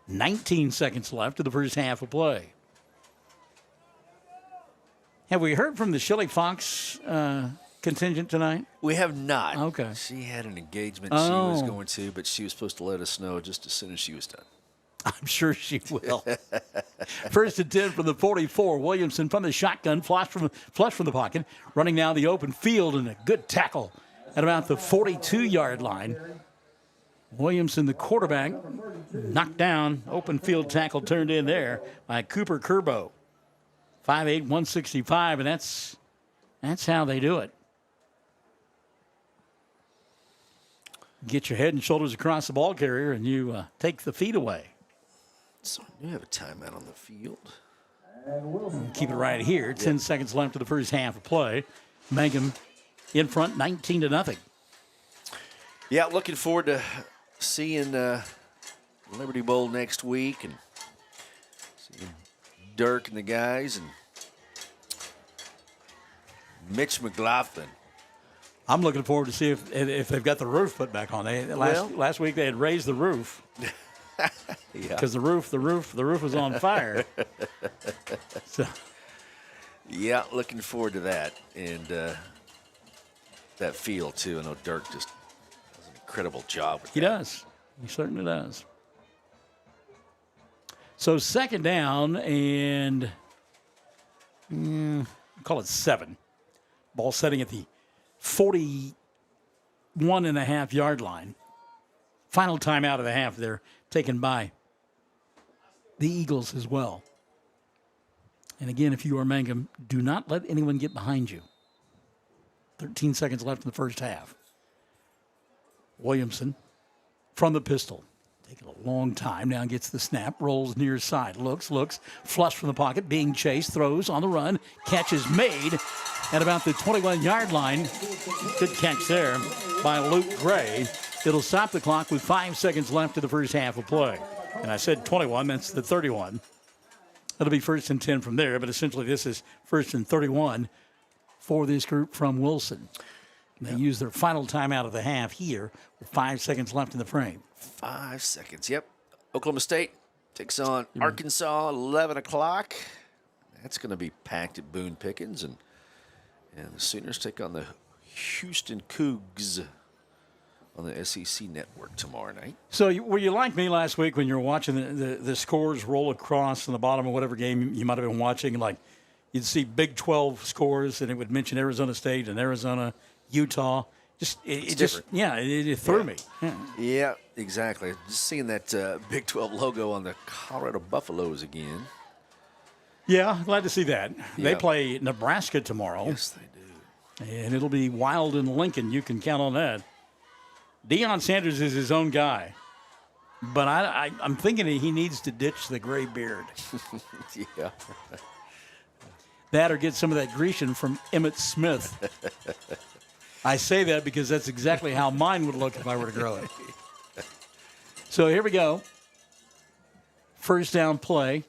Speaker 8: 19 seconds left of the first half of play. Have we heard from the Shelley Fox contingent tonight?
Speaker 9: We have not.
Speaker 8: Okay.
Speaker 9: She had an engagement she was going to, but she was supposed to let us know just as soon as she was done.
Speaker 8: I'm sure she will. First and 10 from the 44. Williamson from the shotgun, flush from the pocket, running down the open field, and a good tackle at about the 42-yard line. Williamson, the quarterback, knocked down. Open field tackle turned in there by Cooper Curbo. 5'8", 165, and that's how they do it. Get your head and shoulders across the ball carrier, and you take the feet away.
Speaker 9: So you have a timeout on the field.
Speaker 8: Keep it right here. 10 seconds left of the first half of play. Mangum in front, 19-0.
Speaker 9: Yeah, looking forward to seeing Liberty Bowl next week and seeing Dirk and the guys and Mitch McLaughlin.
Speaker 8: I'm looking forward to see if they've got the roof put back on. Last week they had raised the roof. Because the roof was on fire. So.
Speaker 9: Yeah, looking forward to that and that field too. I know Dirk just does an incredible job with
Speaker 8: He does. He certainly does. So second down and call it 7. Ball setting at the 41.5-yard line. Final timeout of the half there, taken by the Eagles as well. And again, if you are Mangum, do not let anyone get behind you. 13 seconds left in the first half. Williamson from the pistol. Taking a long time. Now gets the snap, rolls near side, looks, flush from the pocket, being chased, throws on the run, catch is made at about the 21-yard line. Good catch there by Luke Gray. It'll stop the clock with 5 seconds left of the first half of play. And I said 21, that's the 31. It'll be first and 10 from there, but essentially this is first and 31 for this group from Wilson. They use their final timeout of the half here with 5 seconds left in the frame.
Speaker 9: 5 seconds, yep. Oklahoma State takes on Arkansas, 11 o'clock. That's going to be packed at Boone Pickens. And the Sooners take on the Houston Cougs on the SEC network tomorrow night.
Speaker 8: So were you like me last week when you were watching the scores roll across in the bottom of whatever game you might have been watching? Like you'd see Big 12 scores, and it would mention Arizona State and Arizona, Utah. It threw me.
Speaker 9: Yeah, exactly. Just seeing that Big 12 logo on the Colorado Buffaloes again.
Speaker 8: Yeah, glad to see that. They play Nebraska tomorrow.
Speaker 9: Yes, they do.
Speaker 8: And it'll be wild in Lincoln. You can count on that. Deion Sanders is his own guy. But I'm thinking he needs to ditch the gray beard.
Speaker 9: Yeah.
Speaker 8: That or get some of that Grecian from Emmitt Smith. I say that because that's exactly how mine would look if I were to grow it. So here we go. First down play.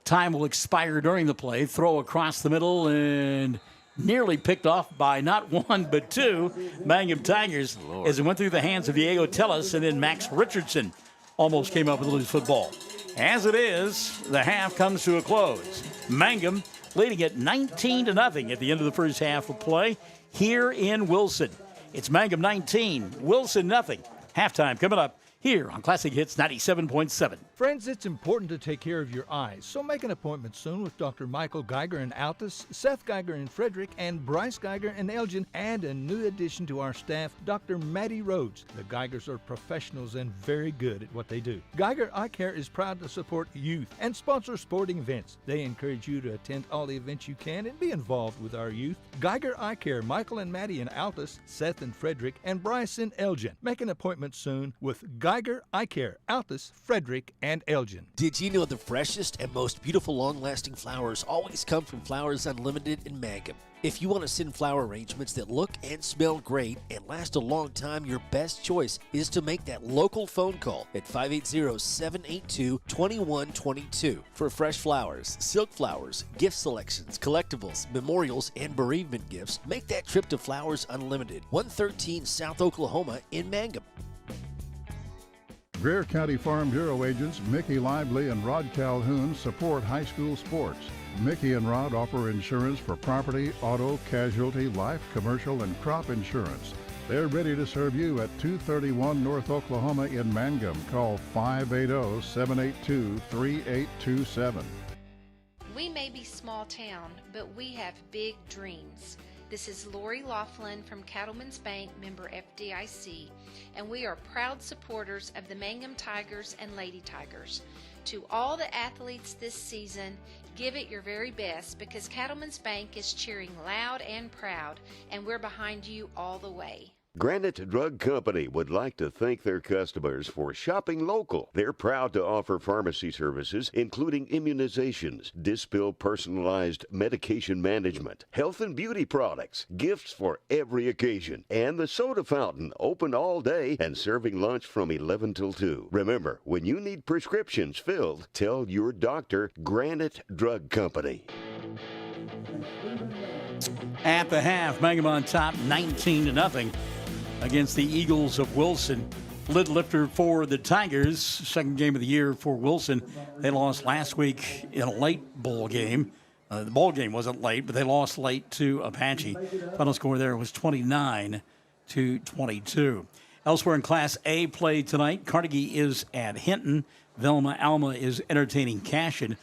Speaker 8: Time will expire during the play. Throw across the middle and nearly picked off by not one but two Mangum Tigers as it went through the hands of Diego Tellis, and then Max Richardson almost came up with a loose football. As it is, the half comes to a close. Mangum leading at 19-0 at the end of the first half of play here in Wilson. It's Mangum 19, Wilson nothing. Halftime coming up here on Classic Hits 97.7.
Speaker 10: Friends, it's important to take care of your eyes, so make an appointment soon with Dr. Michael Geiger in Altus, Seth Geiger in Frederick, and Bryce Geiger in Elgin, and a new addition to our staff, Dr. Maddie Rhodes. The Geigers are professionals and very good at what they do. Geiger Eye Care is proud to support youth and sponsor sporting events. They encourage you to attend all the events you can and be involved with our youth. Geiger Eye Care, Michael and Maddie in Altus, Seth in Frederick, and Bryce in Elgin. Make an appointment soon with Geiger Eye Care, Altus, Frederick, and Elgin.
Speaker 12: Did you know the freshest and most beautiful long-lasting flowers always come from Flowers Unlimited in Mangum? If you want to send flower arrangements that look and smell great and last a long time, your best choice is to make that local phone call at 580-782-2122 for fresh flowers, silk flowers, gift selections, collectibles, memorials, and bereavement gifts. Make that trip to Flowers Unlimited, 113 South Oklahoma in Mangum.
Speaker 1: Greer County Farm Bureau agents Mickey Lively and Rod Calhoun support high school sports. Mickey and Rod offer insurance for property, auto, casualty, life, commercial, and crop insurance. They're ready to serve you at 231 North Oklahoma in Mangum. Call 580-782-3827.
Speaker 2: We may be small town, but we have big dreams. This is Lori Laughlin from Cattlemen's Bank, member FDIC, and we are proud supporters of the Mangum Tigers and Lady Tigers. To all the athletes this season, give it your very best because Cattlemen's Bank is cheering loud and proud, and we're behind you all the way.
Speaker 3: Granite Drug Company would like to thank their customers for shopping local. They're proud to offer pharmacy services, including immunizations, dispill personalized medication management, health and beauty products, gifts for every occasion, and the soda fountain, open all day and serving lunch from 11 till 2. Remember, when you need prescriptions filled, tell your doctor Granite Drug Company.
Speaker 8: At the half, Mangum on top 19-0 against the Eagles of Wilson. Lid lifter for the Tigers, second game of the year for Wilson. They lost last week in a late bowl game. The bowl game wasn't late, but they lost late to Apache. Final score there was 29-22. Elsewhere in Class A play tonight, Carnegie is at Hinton. Velma Alma is entertaining Cashin.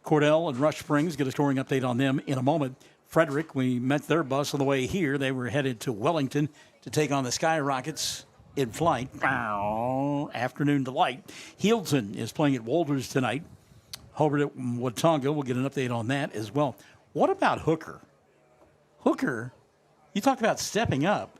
Speaker 8: Cordell and Rush Springs, get a scoring update on them in a moment. Frederick, we met their bus on the way here. They were headed to Wellington to take on the Skyrockets in flight. Afternoon delight. Healdton is playing at Walters tonight. Hobart at Watonga. We'll get an update on that as well. What about Hooker? Hooker, you talk about stepping up.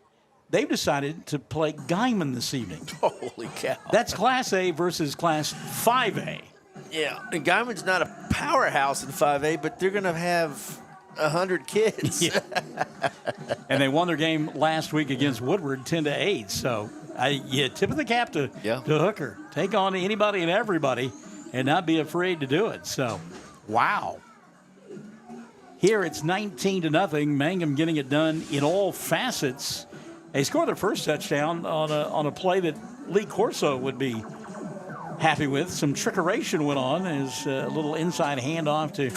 Speaker 8: They've decided to play Guyman this evening.
Speaker 9: Holy cow.
Speaker 8: That's Class A versus Class 5A.
Speaker 9: Yeah, and Guyman's not a powerhouse in 5A, but they're going to have 100 kids.
Speaker 8: Yeah. And they won their game last week against Woodward 10-8. So tip of the cap to Hooker. Take on anybody and everybody and not be afraid to do it. So, wow. Here it's 19-0. Mangum getting it done in all facets. They scored their first touchdown on a play that Lee Corso would be happy with. Some trickeration went on as a little inside handoff to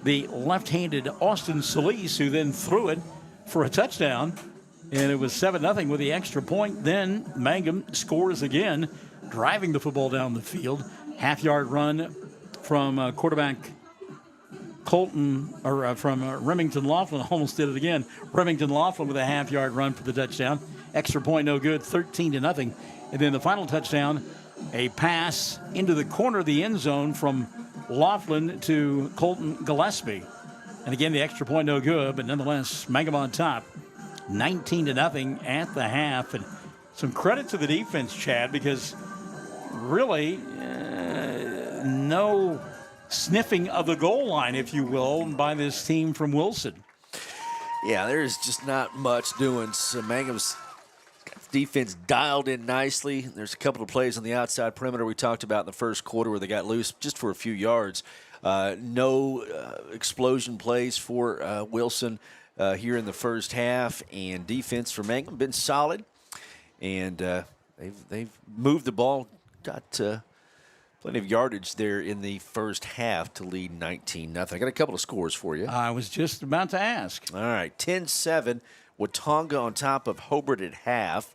Speaker 8: the left-handed Austin Solis, who then threw it for a touchdown. And it was 7-0 with the extra point. Then Mangum scores again, driving the football down the field. Half-yard run from quarterback Colton, or from Remington Laughlin. Almost did it again. Remington Laughlin with a half-yard run for the touchdown. Extra point, no good, 13-0. And then the final touchdown, a pass into the corner of the end zone from Laughlin to Colton Gillespie. And again, the extra point, no good, but nonetheless, Mangum on top, 19-0 at the half. And some credit to the defense, Chad, because really no sniffing of the goal line, if you will, by this team from Wilson.
Speaker 9: Yeah, there's just not much doing. So Mangum's defense dialed in nicely. There's a couple of plays on the outside perimeter we talked about in the first quarter where they got loose just for a few yards. No explosion plays for Wilson here in the first half, and defense for Mangum been solid, and they've moved the ball, got plenty of yardage there in the first half to lead 19-0. I got a couple of scores for you.
Speaker 8: I was just about to ask.
Speaker 9: All right, 10-7, Watonga on top of Hobart at half.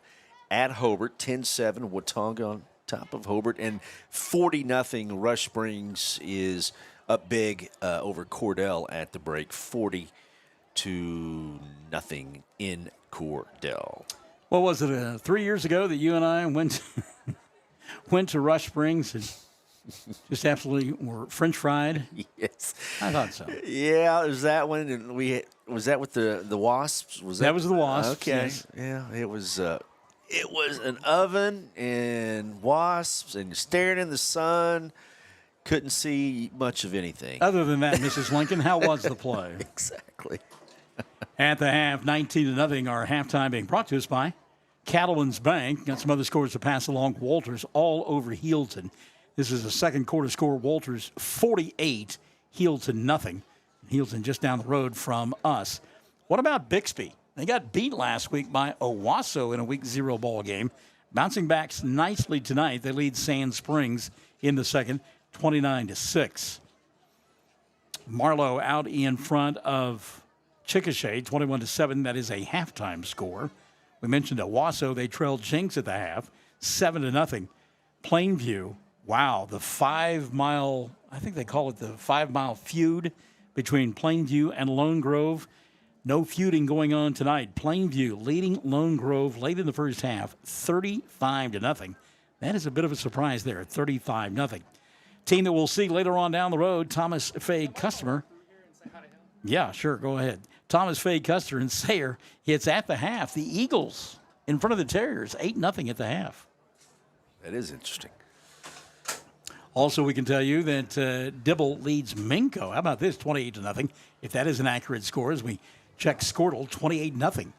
Speaker 9: At Hobart, 10-7, Watonga on top of Hobart, and 40-0 Rush Springs is up big over Cordell at the break, 40-0 in Cordell.
Speaker 8: What was it, 3 years ago that you and I went to Rush Springs and just absolutely were French fried?
Speaker 9: Yes.
Speaker 8: I thought so.
Speaker 9: Yeah, there's that one, and was that with the Wasps?
Speaker 8: That was the Wasps.
Speaker 9: Okay.
Speaker 8: Yes.
Speaker 9: Yeah, it was It was an oven and wasps and staring in the sun. Couldn't see much of anything.
Speaker 8: Other than that, Mrs. Lincoln, how was the play?
Speaker 9: Exactly.
Speaker 8: At the half, 19-0, our halftime being brought to us by Cattleman's Bank. Got some other scores to pass along. Walters all over Healdton. This is a second quarter score. Walters 48, Healdton nothing. Healdton just down the road from us. What about Bixby? They got beat last week by Owasso in a Week 0 ball game. Bouncing back nicely tonight. They lead Sand Springs in the second, 29-6. Marlowe out in front of Chickasha, 21-7. That is a halftime score. We mentioned Owasso. They trailed Jenks at the half, 7-0. Plainview, wow, the 5 mile, I think they call it the 5 mile feud between Plainview and Lone Grove. No feuding going on tonight. Plainview leading Lone Grove late in the first half, 35-0. That is a bit of a surprise there, 35-0. Team that we'll see later on down the road, Thomas Fay Customer. Yeah, sure, go ahead. Thomas Fay Custer and Sayre hits at the half. The Eagles in front of the Terriers, 8-0 at the half.
Speaker 9: That is interesting.
Speaker 8: Also, we can tell you that Dibble leads Minco. How about this, 28-0? If that is an accurate score, as we check Squirtle, 28-0.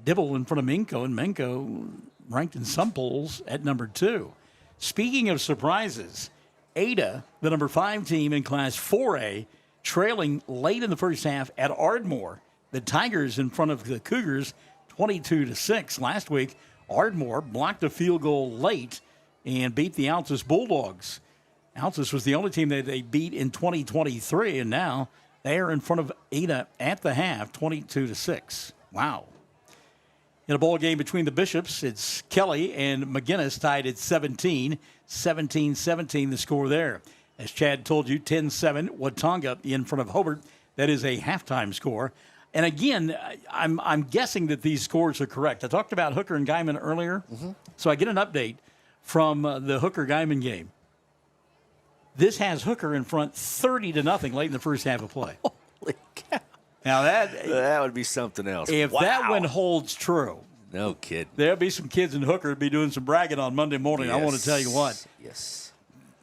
Speaker 8: Dibble in front of Minco, and Minco ranked in some polls at number 2. Speaking of surprises, Ada, the number 5 team in Class 4A, trailing late in the first half at Ardmore. The Tigers in front of the Cougars, 22-6. Last week, Ardmore blocked a field goal late and beat the Altus Bulldogs. Altus was the only team that they beat in 2023, and now they are in front of Ada at the half, 22-6. Wow. In a ball game between the Bishops, it's Kelly and McGinnis tied at 17. 17-17 the score there. As Chad told you, 10-7, Watonga in front of Hobart. That is a halftime score. And again, I'm guessing that these scores are correct. I talked about Hooker and Guyman earlier, so I get an update from the Hooker-Guyman game. This has Hooker in front 30-0 late in the first half of play.
Speaker 9: Holy cow.
Speaker 8: Now
Speaker 9: that would be something else.
Speaker 8: If that one holds true,
Speaker 9: no kid,
Speaker 8: there'll be some kids in Hooker be doing some bragging on Monday morning.
Speaker 9: Yes.
Speaker 8: I want to tell you what.
Speaker 9: Yes.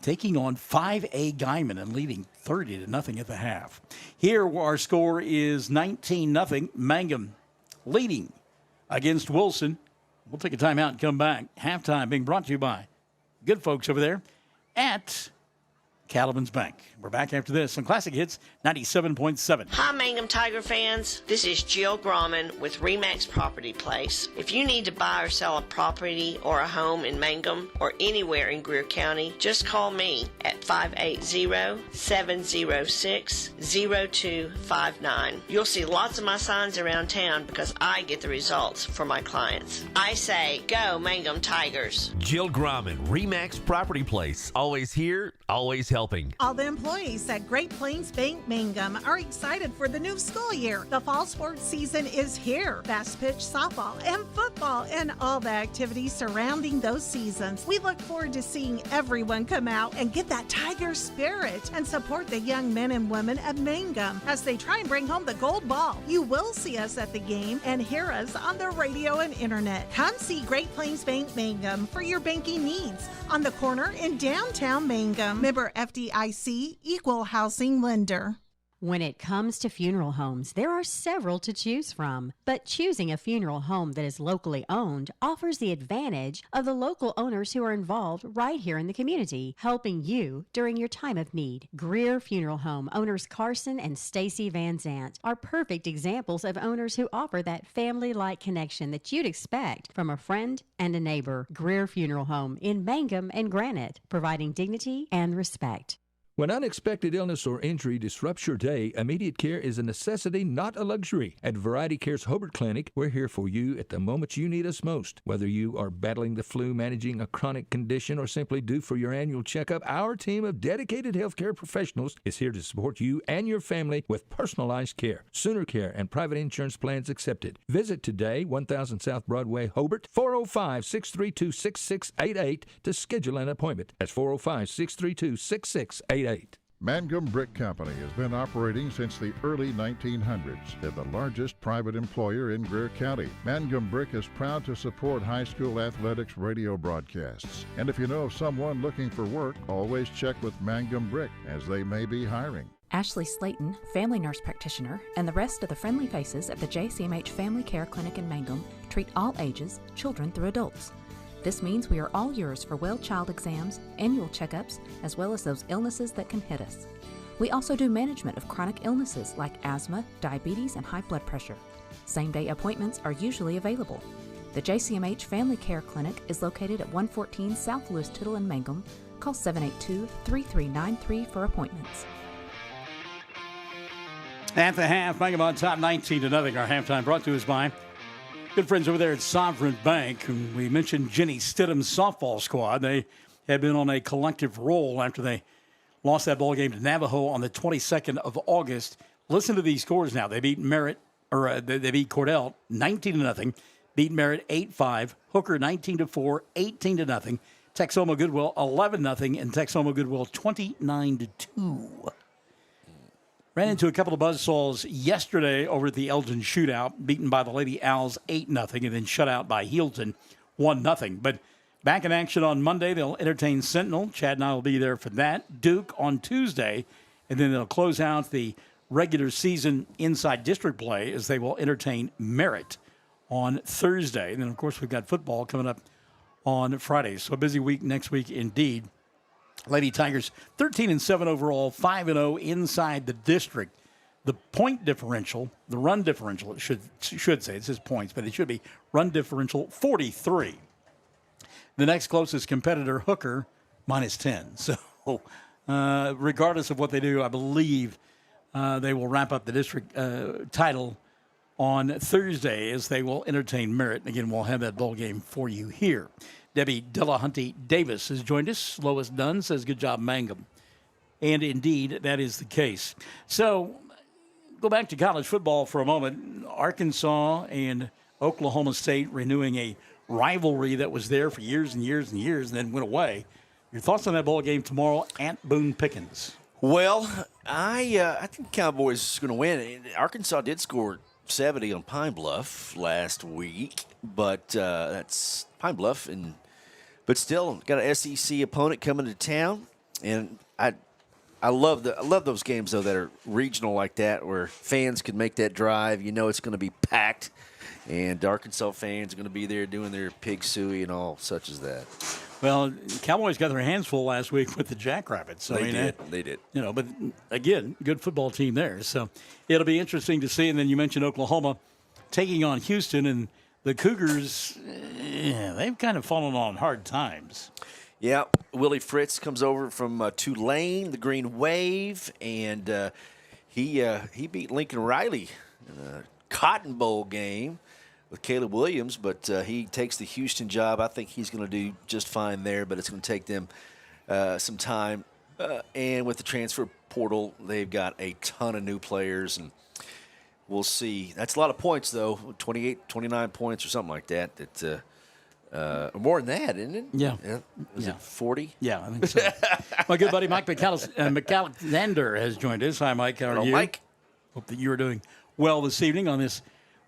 Speaker 8: Taking on 5A Guyman and leading 30-0 at the half. Here our score is 19-0. Mangum leading against Wilson. We'll take a timeout and come back. Halftime being brought to you by good folks over there at Cattleman's Bank. We're back after this on Classic Hits 97.7.
Speaker 4: Hi, Mangum Tiger fans. This is Jill Grauman with RE/MAX Property Place. If you need to buy or sell a property or a home in Mangum or anywhere in Greer County, just call me at 580-706-0259. You'll see lots of my signs around town because I get the results for my clients. I say, go Mangum Tigers.
Speaker 5: Jill Grauman, RE/MAX Property Place. Always here, always helping.
Speaker 6: All the employees at Great Plains Bank Mangum are excited for the new school year. The fall sports season is here. Fast pitch softball and football and all the activities surrounding those seasons. We look forward to seeing everyone come out and get that Tiger spirit and support the young men and women at Mangum as they try and bring home the gold ball. You will see us at the game and hear us on the radio and internet. Come see Great Plains Bank Mangum for your banking needs on the corner in downtown Mangum. Member FDIC, Equal Housing Lender.
Speaker 7: When it comes to funeral homes, there are several to choose from, but choosing a funeral home that is locally owned offers the advantage of the local owners who are involved right here in the community, helping you during your time of need. Greer Funeral Home owners Carson and Stacy Van Zant are perfect examples of owners who offer that family-like connection that you'd expect from a friend and a neighbor. Greer Funeral Home in Mangum and Granite, providing dignity and respect.
Speaker 10: When unexpected illness or injury disrupts your day, immediate care is a necessity, not a luxury. At Variety Care's Hobart Clinic, we're here for you at the moment you need us most. Whether you are battling the flu, managing a chronic condition, or simply due for your annual checkup, our team of dedicated healthcare professionals is here to support you and your family with personalized care, Sooner Care, and private insurance plans accepted. Visit today, 1000 South Broadway, Hobart, 405-632-6688 to schedule an appointment. That's 405-632-6688.
Speaker 1: Mangum Brick Company has been operating since the early 1900s. They're the largest private employer in Greer County. Mangum Brick is proud to support high school athletics radio broadcasts. And if you know of someone looking for work, always check with Mangum Brick, as they may be hiring.
Speaker 11: Ashley Slayton, family nurse practitioner, and the rest of the friendly faces at the JCMH Family Care Clinic in Mangum treat all ages, children through adults. This means we are all yours for well child exams, annual checkups, as well as those illnesses that can hit us. We also do management of chronic illnesses like asthma, diabetes, and high blood pressure. Same-day appointments are usually available. The JCMH Family Care Clinic is located at 114 South Lewis Tittle in Mangum. Call 782-3393 for appointments.
Speaker 8: At the half, Mangum on top 19-0. Our halftime brought to us by good friends over there at Sovereign Bank. We mentioned Jenny Stidham's softball squad. They have been on a collective roll after they lost that ball game to Navajo on the 22nd of August. Listen to these scores now. They beat they beat Cordell 19-0, beat Merritt 8-5, Hooker 19-4, 18-0, Texoma Goodwill 11-0, and Texoma Goodwill 29-2. Ran into a couple of buzzsaws yesterday over at the Elgin Shootout, beaten by the Lady Owls 8-0, and then shut out by Healton 1-0. But back in action on Monday, they'll entertain Sentinel. Chad and I will be there for that. Duke on Tuesday, and then they'll close out the regular season inside district play as they will entertain Merritt on Thursday. And then, of course, we've got football coming up on Friday. So a busy week next week indeed. Lady Tigers 13-7 overall, 5-0 inside the district. The point differential, the run differential, it should say, it says points, but it should be run differential 43. The next closest competitor, Hooker, -10. So regardless of what they do, I believe they will wrap up the district title on Thursday as they will entertain Merritt. Again, we'll have that ball game for you here. Debbie Delahunty Davis has joined us. Lois Dunn says, good job, Mangum. And indeed, that is the case. So, go back to college football for a moment. Arkansas and Oklahoma State renewing a rivalry that was there for years and years and years and then went away. Your thoughts on that ball game tomorrow at Boone Pickens?
Speaker 9: Well, I think the Cowboys are going to win. Arkansas did score 70 on Pine Bluff last week, but that's Pine Bluff, but still got an SEC opponent coming to town, and I love those games though that are regional like that, where fans can make that drive. You know it's going to be packed, and Arkansas fans are going to be there doing their pig suey and all such as that.
Speaker 8: Well, Cowboys got their hands full last week with the Jackrabbits. So,
Speaker 9: They did.
Speaker 8: You know, but again, good football team there. So it'll be interesting to see. And then you mentioned Oklahoma taking on Houston, and the Cougars, they've kind of fallen on hard times.
Speaker 9: Yeah, Willie Fritz comes over from Tulane, the Green Wave, and he beat Lincoln Riley in a Cotton Bowl game with Caleb Williams, but he takes the Houston job. I think he's going to do just fine there, but it's going to take them some time. And with the transfer portal, they've got a ton of new players, and we'll see. That's a lot of points, though, 28, 29 points or something like that. More than that, isn't it?
Speaker 8: Yeah.
Speaker 9: Is it 40?
Speaker 8: Yeah, I think so. My good buddy Mike McAlexander has joined us. Hi, Mike. How are you?
Speaker 9: Mike.
Speaker 8: Hope that you are doing well this evening on this.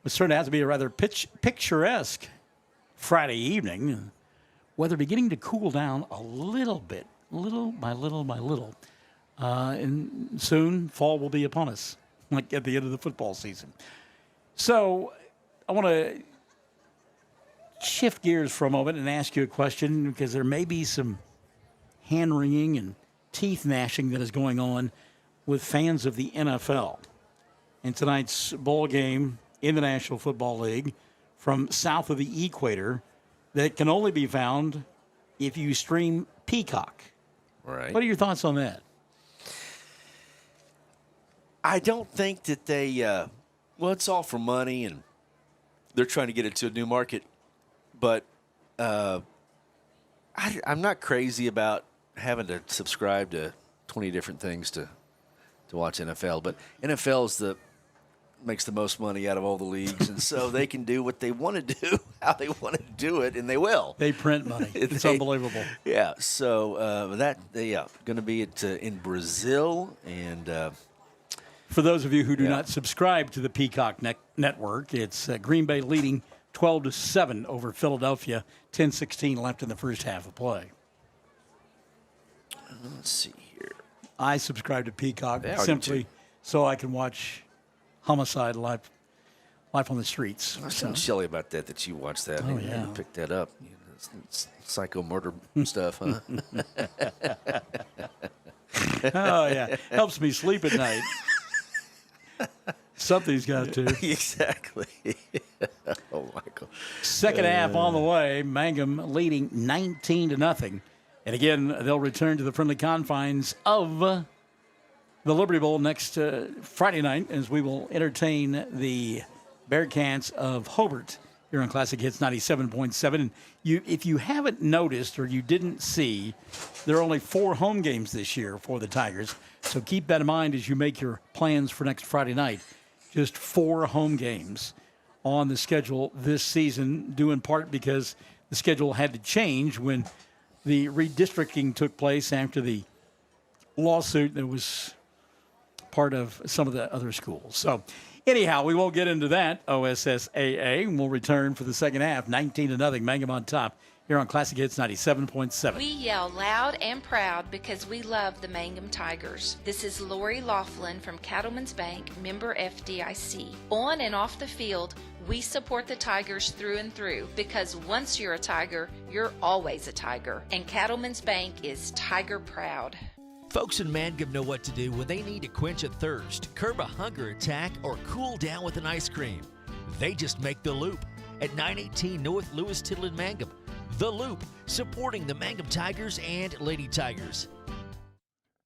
Speaker 8: It's turned out to be a rather picturesque Friday evening. Weather beginning to cool down a little bit, little by little by little. And soon, fall will be upon us, like at the end of the football season. So I want to shift gears for a moment and ask you a question, because there may be some hand-wringing and teeth gnashing that is going on with fans of the NFL. In tonight's ball game in the National Football League from south of the equator that can only be found if you stream Peacock.
Speaker 9: Right.
Speaker 8: What are your thoughts on that?
Speaker 9: I don't think that they it's all for money, and they're trying to get it to a new market. But I'm not crazy about having to subscribe to 20 different things to watch NFL. But NFL is makes the most money out of all the leagues, and so they can do what they want to do, how they want to do it, and they will.
Speaker 8: They print money. It's unbelievable.
Speaker 9: Yeah. So going to be in Brazil, and
Speaker 8: for those of you who do not subscribe to the Peacock Network, it's Green Bay leading 12-7 over Philadelphia. 10:16 left in the first half of play.
Speaker 9: Let's see here.
Speaker 8: I subscribe to Peacock
Speaker 9: simply
Speaker 8: so I can watch Homicide Life on the Streets.
Speaker 9: There's something silly about that you watch that.
Speaker 8: Oh, yeah.
Speaker 9: You picked that up. It's psycho murder stuff, huh?
Speaker 8: Oh, yeah. Helps me sleep at night. Something's got to.
Speaker 9: Exactly. Oh, Michael.
Speaker 8: Second half on the way. Mangum leading 19-0. And again, they'll return to the friendly confines of the Liberty Bowl next Friday night as we will entertain the Bearcats of Hobart here on Classic Hits 97.7. And if you haven't noticed or you didn't see, there are only 4 home games this year for the Tigers. So keep that in mind as you make your plans for next Friday night. Just 4 home games on the schedule this season, due in part because the schedule had to change when the redistricting took place after the lawsuit that was part of some of the other schools. So anyhow, we won't get into that. OSSAA, and we'll return for the second half. 19-0, Mangum on top here on Classic Hits 97.7.
Speaker 2: We yell loud and proud because we love the Mangum Tigers. This is Lori Laughlin from Cattlemen's Bank, member FDIC. On and off the field, we support the Tigers through and through because once you're a Tiger, you're always a Tiger. And Cattlemen's Bank is Tiger proud.
Speaker 12: Folks in Mangum know what to do when they need to quench a thirst, curb a hunger attack, or cool down with an ice cream. They just make the Loop at 918 North Lewis Tittle in Mangum. The Loop, supporting the Mangum Tigers and Lady Tigers.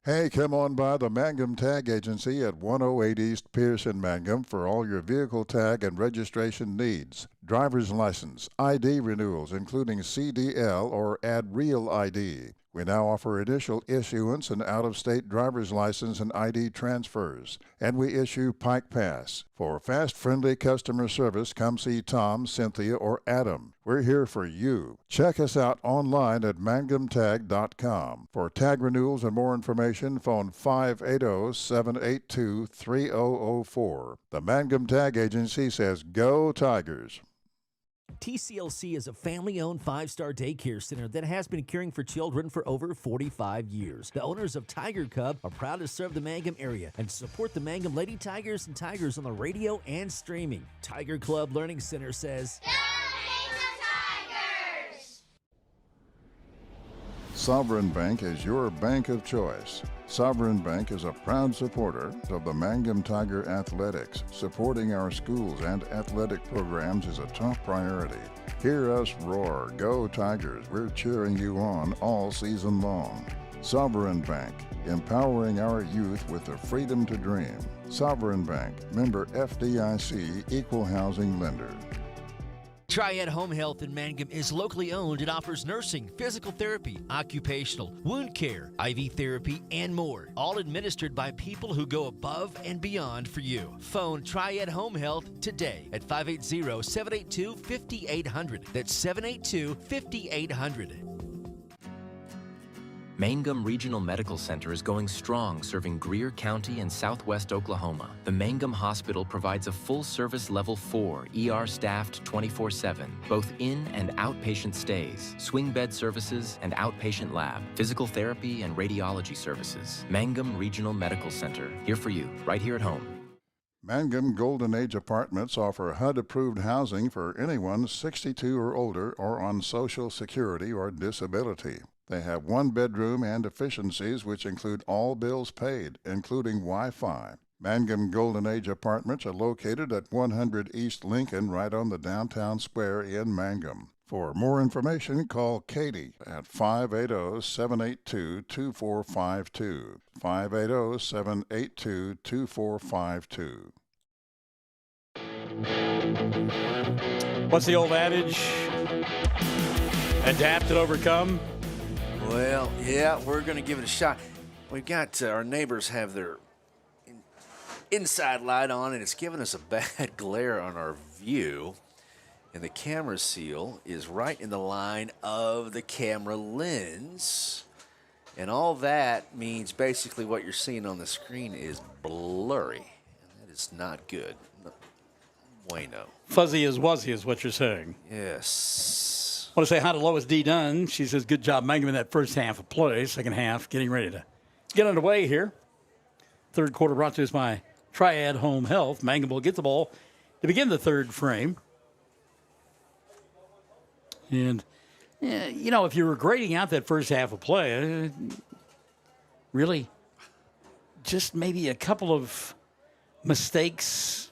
Speaker 1: Hey, come on by the Mangum Tag Agency at 108 East Pierce in Mangum for all your vehicle tag and registration needs. Driver's license, ID renewals, including CDL or Add Real ID. We now offer initial issuance and out-of-state driver's license and ID transfers, and we issue Pike Pass. For fast, friendly customer service, come see Tom, Cynthia, or Adam. We're here for you. Check us out online at mangumtag.com. For tag renewals and more information, phone 580-782-3004. The Mangum Tag Agency says, Go Tigers!
Speaker 12: TCLC is a family-owned 5-star daycare center that has been caring for children for over 45 years. The owners of Tiger Cub are proud to serve the Mangum area and support the Mangum Lady Tigers and Tigers on the radio and streaming. Tiger Club Learning Center says,
Speaker 1: Sovereign Bank is your bank of choice. Sovereign Bank is a proud supporter of the Mangum Tiger Athletics. Supporting our schools and athletic programs is a top priority. Hear us roar, Go Tigers! We're cheering you on all season long. Sovereign Bank, empowering our youth with the freedom to dream. Sovereign Bank, member FDIC, equal housing lender.
Speaker 12: Triad Home Health in Mangum is locally owned and offers nursing, physical therapy, occupational, wound care, IV therapy, and more. All administered by people who go above and beyond for you. Phone Triad Home Health today at 580-782-5800. That's 782-5800.
Speaker 17: Mangum Regional Medical Center is going strong, serving Greer County and southwest Oklahoma. The Mangum Hospital provides a full-service Level 4, ER-staffed 24/7, both in- and outpatient stays, swing bed services and outpatient lab, physical therapy and radiology services. Mangum Regional Medical Center, here for you, right here at home.
Speaker 1: Mangum Golden Age Apartments offer HUD-approved housing for anyone 62 or older or on Social Security or disability. They have 1 bedroom and efficiencies which include all bills paid, including Wi-Fi. Mangum Golden Age Apartments are located at 100 East Lincoln, right on the downtown square in Mangum. For more information, call Katie at 580-782-2452. 580-782-2452.
Speaker 8: What's the old adage? Adapt and overcome?
Speaker 9: Well, yeah, we're going to give it a shot. We've got our neighbors have their inside light on, and it's giving us a bad glare on our view. And the camera seal is right in the line of the camera lens. And all that means basically what you're seeing on the screen is blurry. And that is not good. No, bueno.
Speaker 8: Fuzzy as wuzzy is what you're saying.
Speaker 9: Yes.
Speaker 8: I want to say hi to Lois D. Dunn. She says, good job, Mangum, in that first half of play. Second half, getting ready to get underway here. Third quarter brought to us by Triad Home Health. Mangum will get the ball to begin the third frame. And, you know, if you were grading out that first half of play, really just maybe a couple of mistakes,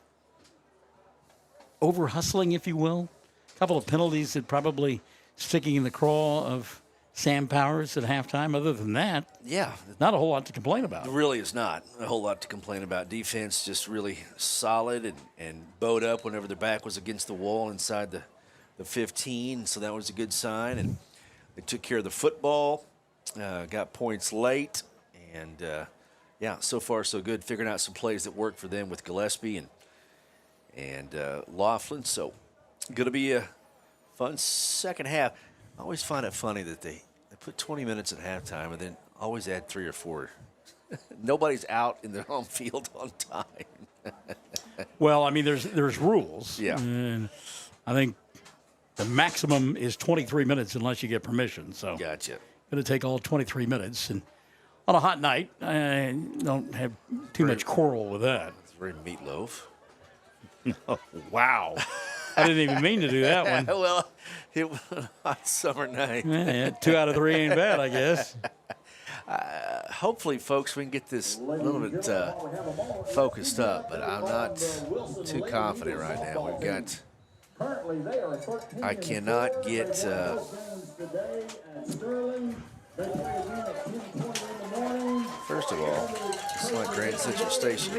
Speaker 8: over-hustling, if you will. A couple of penalties that probably sticking in the craw of Sam Powers at halftime. Other than that,
Speaker 9: yeah,
Speaker 8: not a whole lot to complain about.
Speaker 9: It really is not a whole lot to complain about. Defense just really solid and bowed up whenever their back was against the wall inside the 15, so that was a good sign. And they took care of the football, got points late, and yeah, so far so good. Figuring out some plays that work for them with Gillespie and Laughlin. So going to be a fun second half. I always find it funny that they put 20 minutes at halftime and then always add 3 or 4. Nobody's out in their home field on time.
Speaker 8: Well, I mean, there's rules.
Speaker 9: Yeah.
Speaker 8: And I think the maximum is 23 minutes unless you get permission. So
Speaker 9: gotcha.
Speaker 8: Going to take all 23 minutes. And on a hot night, I don't have too much quarrel with that.
Speaker 9: It's very meatloaf.
Speaker 8: Oh, wow. I didn't even mean to do that one.
Speaker 9: Well, it was a hot summer night.
Speaker 8: Yeah, 2 out of 3 ain't bad, I guess.
Speaker 9: Hopefully, folks, we can get this a little bit focused up, but I'm not too confident right now. We've got... I cannot get... First of all, it's like Grand Central Station.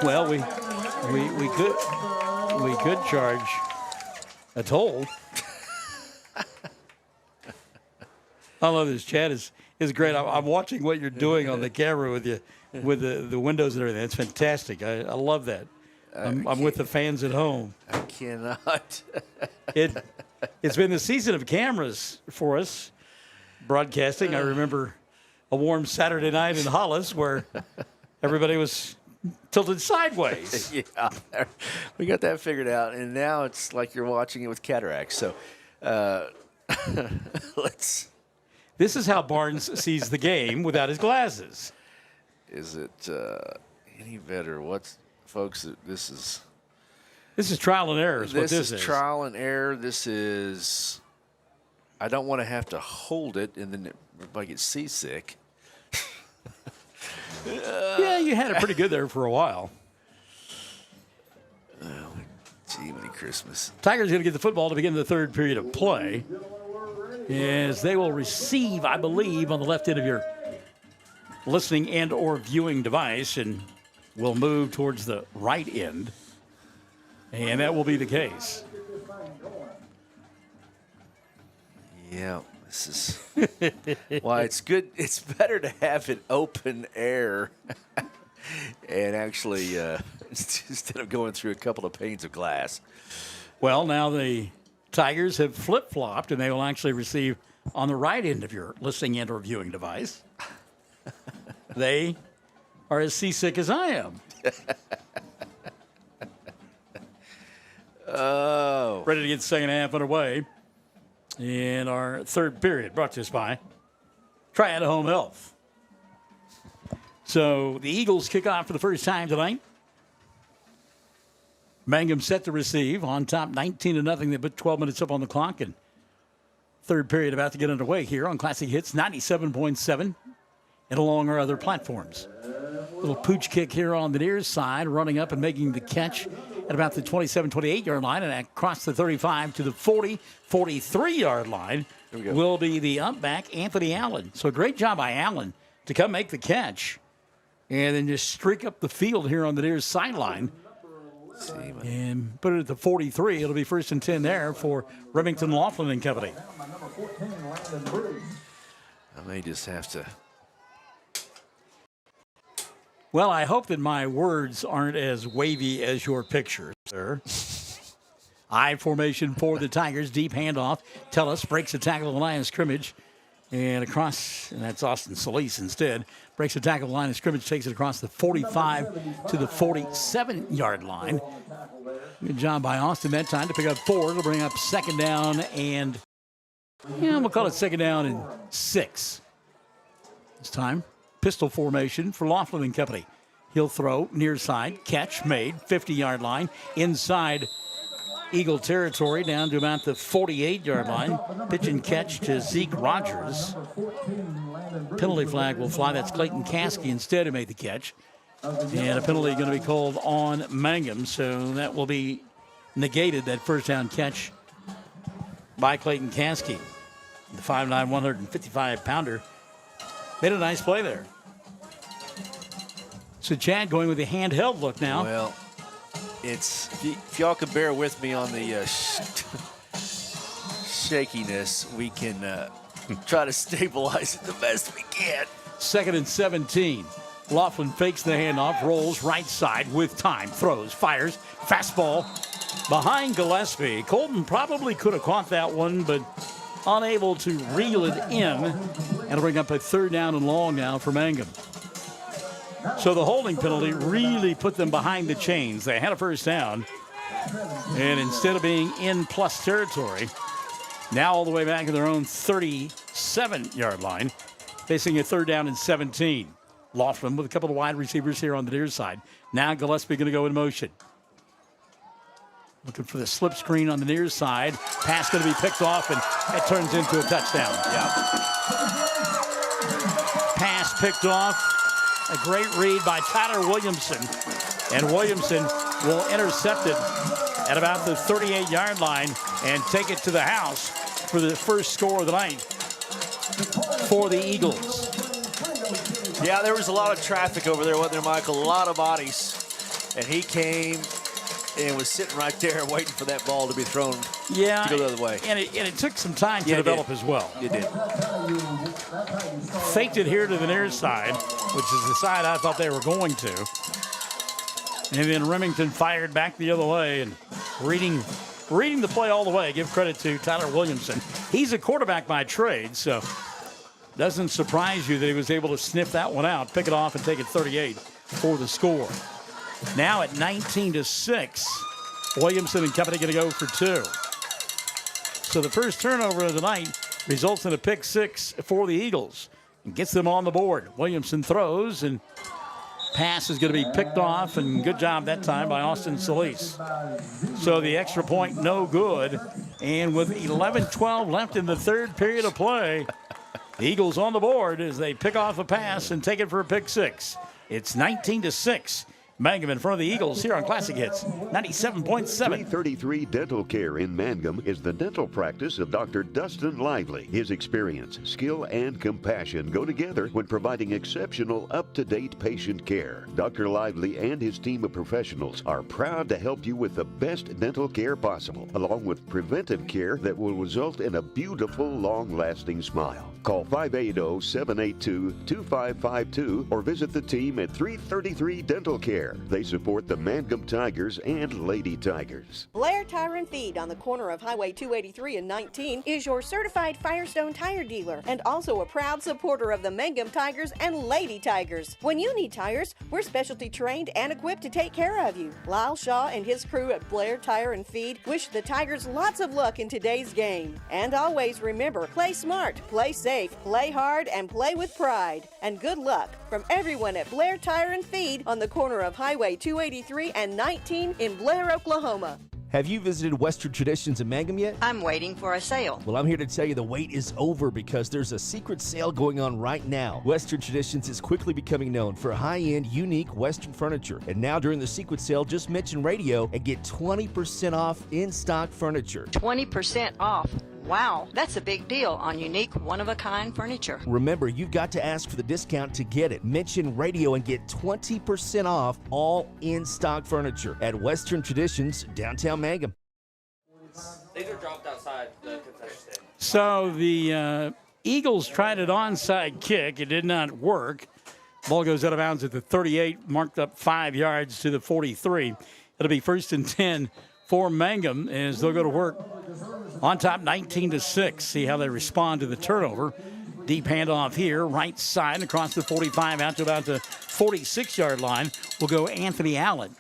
Speaker 8: Well, we could charge a toll. I love this. Chad is great. I'm watching what you're doing on the camera with the windows and everything. It's fantastic. I love that. I'm with the fans at home.
Speaker 9: I cannot.
Speaker 8: It's been the season of cameras for us, broadcasting. I remember a warm Saturday night in Hollis where everybody was tilted sideways.
Speaker 9: Yeah, we got that figured out, and now it's like you're watching it with cataracts. So let's.
Speaker 8: This is how Barnes sees the game without his glasses.
Speaker 9: Is it any better? Folks, this is
Speaker 8: trial and error. This is
Speaker 9: trial and error. This is. I don't want to have to hold it, and then everybody gets seasick.
Speaker 8: Yeah, you had it pretty good there for a while.
Speaker 9: Oh, gee, many Christmas.
Speaker 8: Tigers going to get the football to begin the third period of play, as they will receive, I believe, on the left end of your listening and or viewing device, and will move towards the right end, and that will be the case.
Speaker 9: Yeah, this is why it's good. It's better to have it open air and actually instead of going through a couple of panes of glass.
Speaker 8: Well, now the Tigers have flip-flopped, and they will actually receive on the right end of your listening and or viewing device. They are as seasick as I am.
Speaker 9: Oh.
Speaker 8: Ready to get the second half underway in our third period, brought to us by Triad Home Health. So the Eagles kick off for the first time tonight. Mangum set to receive on top 19-0. They put 12 minutes up on the clock, and third period about to get underway here on Classic Hits 97.7 and along our other platforms. Little pooch kick here on the near side, running up and making the catch at about the 27-28-yard line, and across the 35 to the 40-43-yard line will be the up back, Anthony Allen. So great job by Allen to come make the catch and then just streak up the field here on the near sideline and put it at the 43. It'll be 1st and 10 there for Remington Laughlin and company.
Speaker 9: I may just have to
Speaker 8: Well, I hope that my words aren't as wavy as your picture, sir. I formation for the Tigers. Deep handoff. Tellis breaks the tackle of the line of scrimmage. And across, and that's Austin Solis instead, breaks the tackle of the line of scrimmage, takes it across the 45 to the 47-yard line. Good job by Austin that time to pick up 4. It'll bring up second down and, we'll call it second down and 6. This time, pistol formation for Laughlin and company. He'll throw near side, catch made, 50-yard line, inside Eagle territory down to about the 48-yard line. Pitch and catch to Zeke Rogers. Penalty flag will fly. That's Clayton Caskey instead who made the catch. And a penalty going to be called on Mangum, so that will be negated, that first down catch by Clayton Caskey. The 5'9", 155-pounder made a nice play there. So Chad going with the handheld look now.
Speaker 9: Well, it's, if y'all could bear with me on the shakiness, we can try to stabilize it the best we can.
Speaker 8: 2nd and 17. Laughlin fakes the handoff, rolls right side with time, throws, fires, fastball behind Gillespie. Colton probably could have caught that one, but unable to reel it in. And it'll bring up a 3rd down and long now for Mangum. So the holding penalty really put them behind the chains. They had a first down, and instead of being in plus territory, now all the way back to their own 37-yard line, facing a 3rd down and 17. Laughlin with a couple of wide receivers here on the near side. Now Gillespie going to go in motion. Looking for the slip screen on the near side. Pass going to be picked off, and it turns into a touchdown. Pass picked off. A great read by Tyler Williamson. And Williamson will intercept it at about the 38-yard line and take it to the house for the first score of the night for the Eagles.
Speaker 9: Yeah, there was a lot of traffic over there, wasn't there, Michael? A lot of bodies. And he came and was sitting right there waiting for that ball to be thrown to go the other way.
Speaker 8: And it took some time to develop as well.
Speaker 9: It did.
Speaker 8: Faked it here to the near side, which is the side I thought they were going to. And then Remington fired back the other way, and reading the play all the way. Give credit to Tyler Williamson. He's a quarterback by trade, so doesn't surprise you that he was able to sniff that one out, pick it off, and take it 38 for the score. Now at 19-6, Williamson and company going to go for 2. So the first turnover of the night results in a pick 6 for the Eagles and gets them on the board. Williamson throws, and pass is going to be picked off, and good job that time by Austin Solis. So the extra point no good, and with 11-12 left in the third period of play, the Eagles on the board as they pick off a pass and take it for a pick 6. It's 19-6. Mangum in front of the Eagles here on Classic Hits 97.7.
Speaker 3: 333 Dental Care in Mangum is the dental practice of Dr. Dustin Lively. His experience, skill, and compassion go together when providing exceptional, up-to-date patient care. Dr. Lively and his team of professionals are proud to help you with the best dental care possible, along with preventive care that will result in a beautiful, long-lasting smile. Call 580-782-2552 or visit the team at 333 Dental Care. They support the Mangum Tigers and Lady Tigers.
Speaker 14: Blair Tire and Feed on the corner of Highway 283 and 19 is your certified Firestone tire dealer and also a proud supporter of the Mangum Tigers and Lady Tigers. When you need tires, we're specialty trained and equipped to take care of you. Lyle Shaw and his crew at Blair Tire and Feed wish the Tigers lots of luck in today's game. And always remember, play smart, play safe, play hard, and play with pride. And good luck from everyone at Blair Tire and Feed on the corner of Highway 283 and 19 in Blair, Oklahoma.
Speaker 18: Have you visited Western Traditions in Mangum yet?
Speaker 19: I'm waiting for a sale.
Speaker 18: Well, I'm here to tell you the wait is over because there's a secret sale going on right now. Western Traditions is quickly becoming known for high-end, unique Western furniture. And now during the secret sale, just mention radio and get 20% off in-stock furniture.
Speaker 19: 20% off. Wow, that's a big deal on unique, one-of-a-kind furniture.
Speaker 18: Remember, you've got to ask for the discount to get it. Mention radio and get 20% off all in-stock furniture at Western Traditions, downtown Mangum.
Speaker 20: These are dropped outside the concession stand.
Speaker 8: So the Eagles tried an onside kick. It did not work. Ball goes out of bounds at the 38, marked up 5 yards to the 43. It'll be 1st and 10 for Mangum as they'll go to work on top 19-6. See how they respond to the turnover. Deep handoff here, right side across the 45 out to about the 46-yard line. Will go Anthony Allen.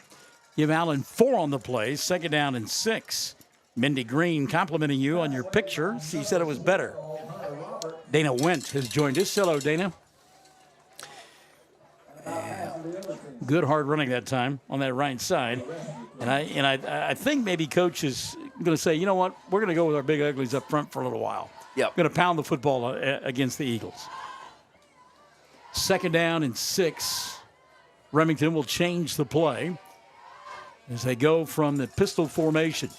Speaker 8: Give Allen 4 on the play, 2nd down and 6. Mindy Green complimenting you on your picture. She said it was better. Dana Wendt has joined us. Hello, Dana. Good hard running that time on that right side. And I think maybe Coach is going to say, you know what, we're going to go with our big uglies up front for a little while.
Speaker 9: Yep.
Speaker 8: Going to pound the football against the Eagles. 2nd down and 6. Remington will change the play as they go from the pistol formation.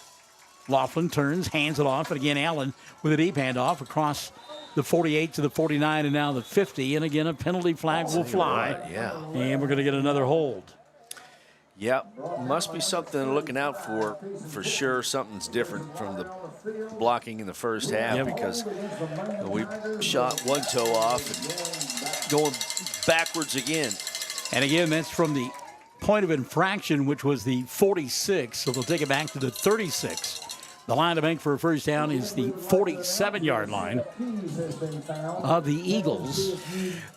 Speaker 8: Laughlin turns, hands it off, and again Allen with a deep handoff across the 48 to the 49 and now the 50. And again, a penalty flag will fly.
Speaker 9: Right, yeah.
Speaker 8: And we're going to get another hold.
Speaker 9: Yep, must be something looking out for sure. Something's different from the blocking in the first half because we shot one toe off and going backwards again.
Speaker 8: And again, that's from the point of infraction, which was the 46, so they'll take it back to the 36. The line to make for a first down is the 47-yard line of the Eagles.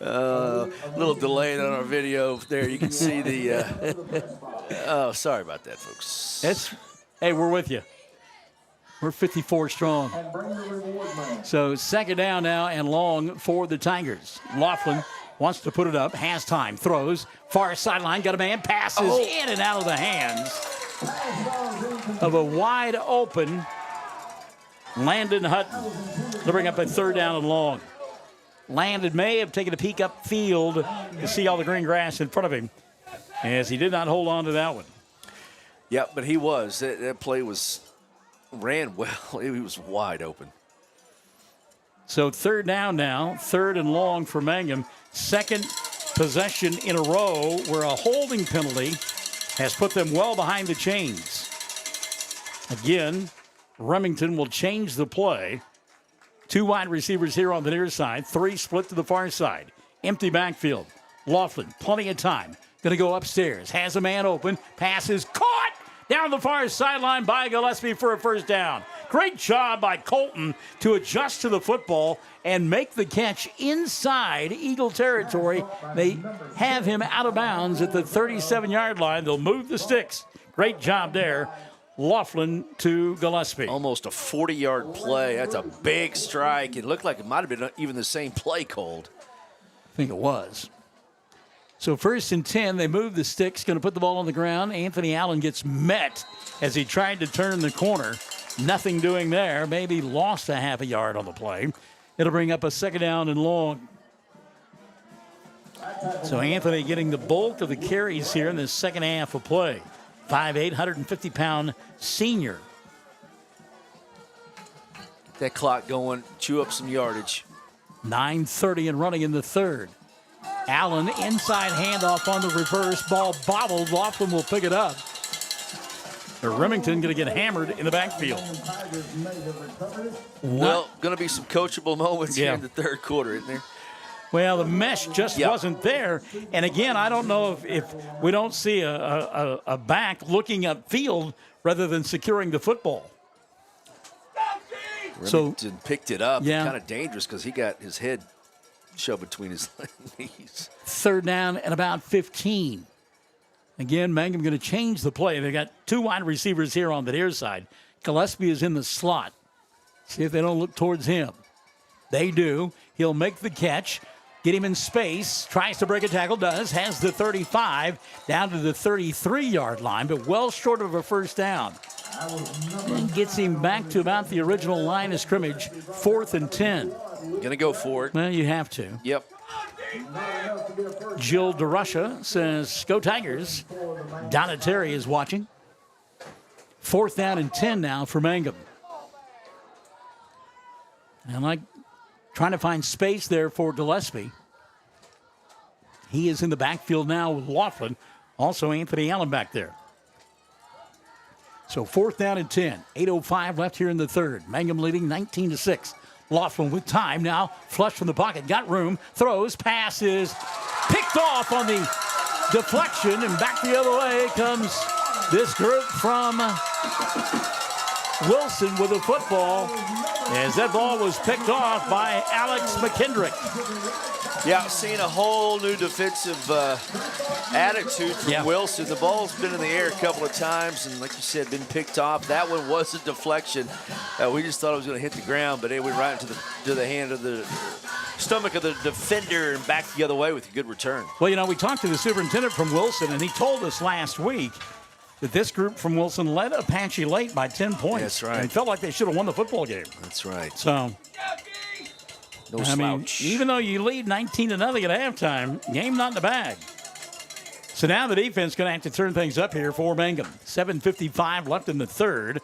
Speaker 9: Little delay on our video there. You can see the oh, sorry about that, folks.
Speaker 8: Hey, we're with you. We're 54 strong. So 2nd down now and long for the Tigers. Laughlin wants to put it up, has time, throws, far sideline, got a man, passes in and out of the hands of a wide open Landon Hutton. They'll bring up a 3rd down and long. Landon may have taken a peek upfield to see all the green grass in front of him, as he did not hold on to that one.
Speaker 9: Yeah, but he was. That play ran well. He was wide open.
Speaker 8: So 3rd down now, 3rd and long for Mangum. 2nd possession in a row where a holding penalty has put them well behind the chains. Again, Remington will change the play. 2 wide receivers here on the near side, 3 split to the far side. Empty backfield. Laughlin, plenty of time. Going to go upstairs. Has a man open. Pass is caught down the far sideline by Gillespie for a first down. Great job by Colton to adjust to the football and make the catch inside Eagle territory. They have him out of bounds at the 37-yard line. They'll move the sticks. Great job there. Laughlin to Gillespie.
Speaker 9: Almost a 40-yard play. That's a big strike. It looked like it might have been even the same play called.
Speaker 8: I think it was. So 1st and 10, they move the sticks, going to put the ball on the ground. Anthony Allen gets met as he tried to turn the corner. Nothing doing there. Maybe lost a half a yard on the play. It'll bring up a 2nd down and long. So Anthony getting the bulk of the carries here in the second half of play. 5'8", 150-pound senior.
Speaker 9: Get that clock going. Chew up some yardage.
Speaker 8: 9:30 and running in the 3rd. Allen, inside handoff on the reverse. Ball bobbled. Laughlin will pick it up. Remington going to get hammered in the backfield.
Speaker 9: Well, going to be some coachable moments here in the 3rd quarter, isn't there?
Speaker 8: Well, the mesh just wasn't there. And again, I don't know if we don't see a back looking upfield rather than securing the football.
Speaker 9: Remington picked it up.
Speaker 8: Yeah.
Speaker 9: Kind of dangerous because he got his head shoved between his knees.
Speaker 8: 3rd down and about 15. Again, Mangum going to change the play. They got 2 wide receivers here on the near side. Gillespie is in the slot. See if they don't look towards him. They do. He'll make the catch. Get him in space. Tries to break a tackle. Does. Has the 35 down to the 33-yard line, but well short of a first down. And gets him back to about the original line of scrimmage. 4th and 10.
Speaker 9: Going to go for it.
Speaker 8: Well, you have to.
Speaker 9: Yep.
Speaker 8: Jill DeRusha says, go Tigers. Donna Terry is watching. 4th down and 10 now for Mangum. And like trying to find space there for Gillespie. He is in the backfield now with Laughlin. Also Anthony Allen back there. So 4th down and 10. 8:05 left here in the 3rd. Mangum leading 19-6. Laughlin with time now. Flush from the pocket. Got room. Throws. Passes. Picked off on the deflection, and back the other way comes this group from Wilson with the football, as that ball was picked off by Alex McKendrick.
Speaker 9: Yeah, seeing a whole new defensive attitude from Wilson. The ball's been in the air a couple of times, and like you said, been picked off. That one was a deflection. We just thought it was going to hit the ground, but it went right into the hand of the stomach of the defender and back the other way with a good return.
Speaker 8: Well, you know, we talked to the superintendent from Wilson, and he told us last week that this group from Wilson led Apache late by 10 points.
Speaker 9: That's right.
Speaker 8: And felt like they should have won the football game.
Speaker 9: That's right.
Speaker 8: So,
Speaker 9: no slouch.
Speaker 8: Even though you lead 19-0 at halftime, game not in the bag. So now the defense going to have to turn things up here for Mangum. 7:55 left in the third.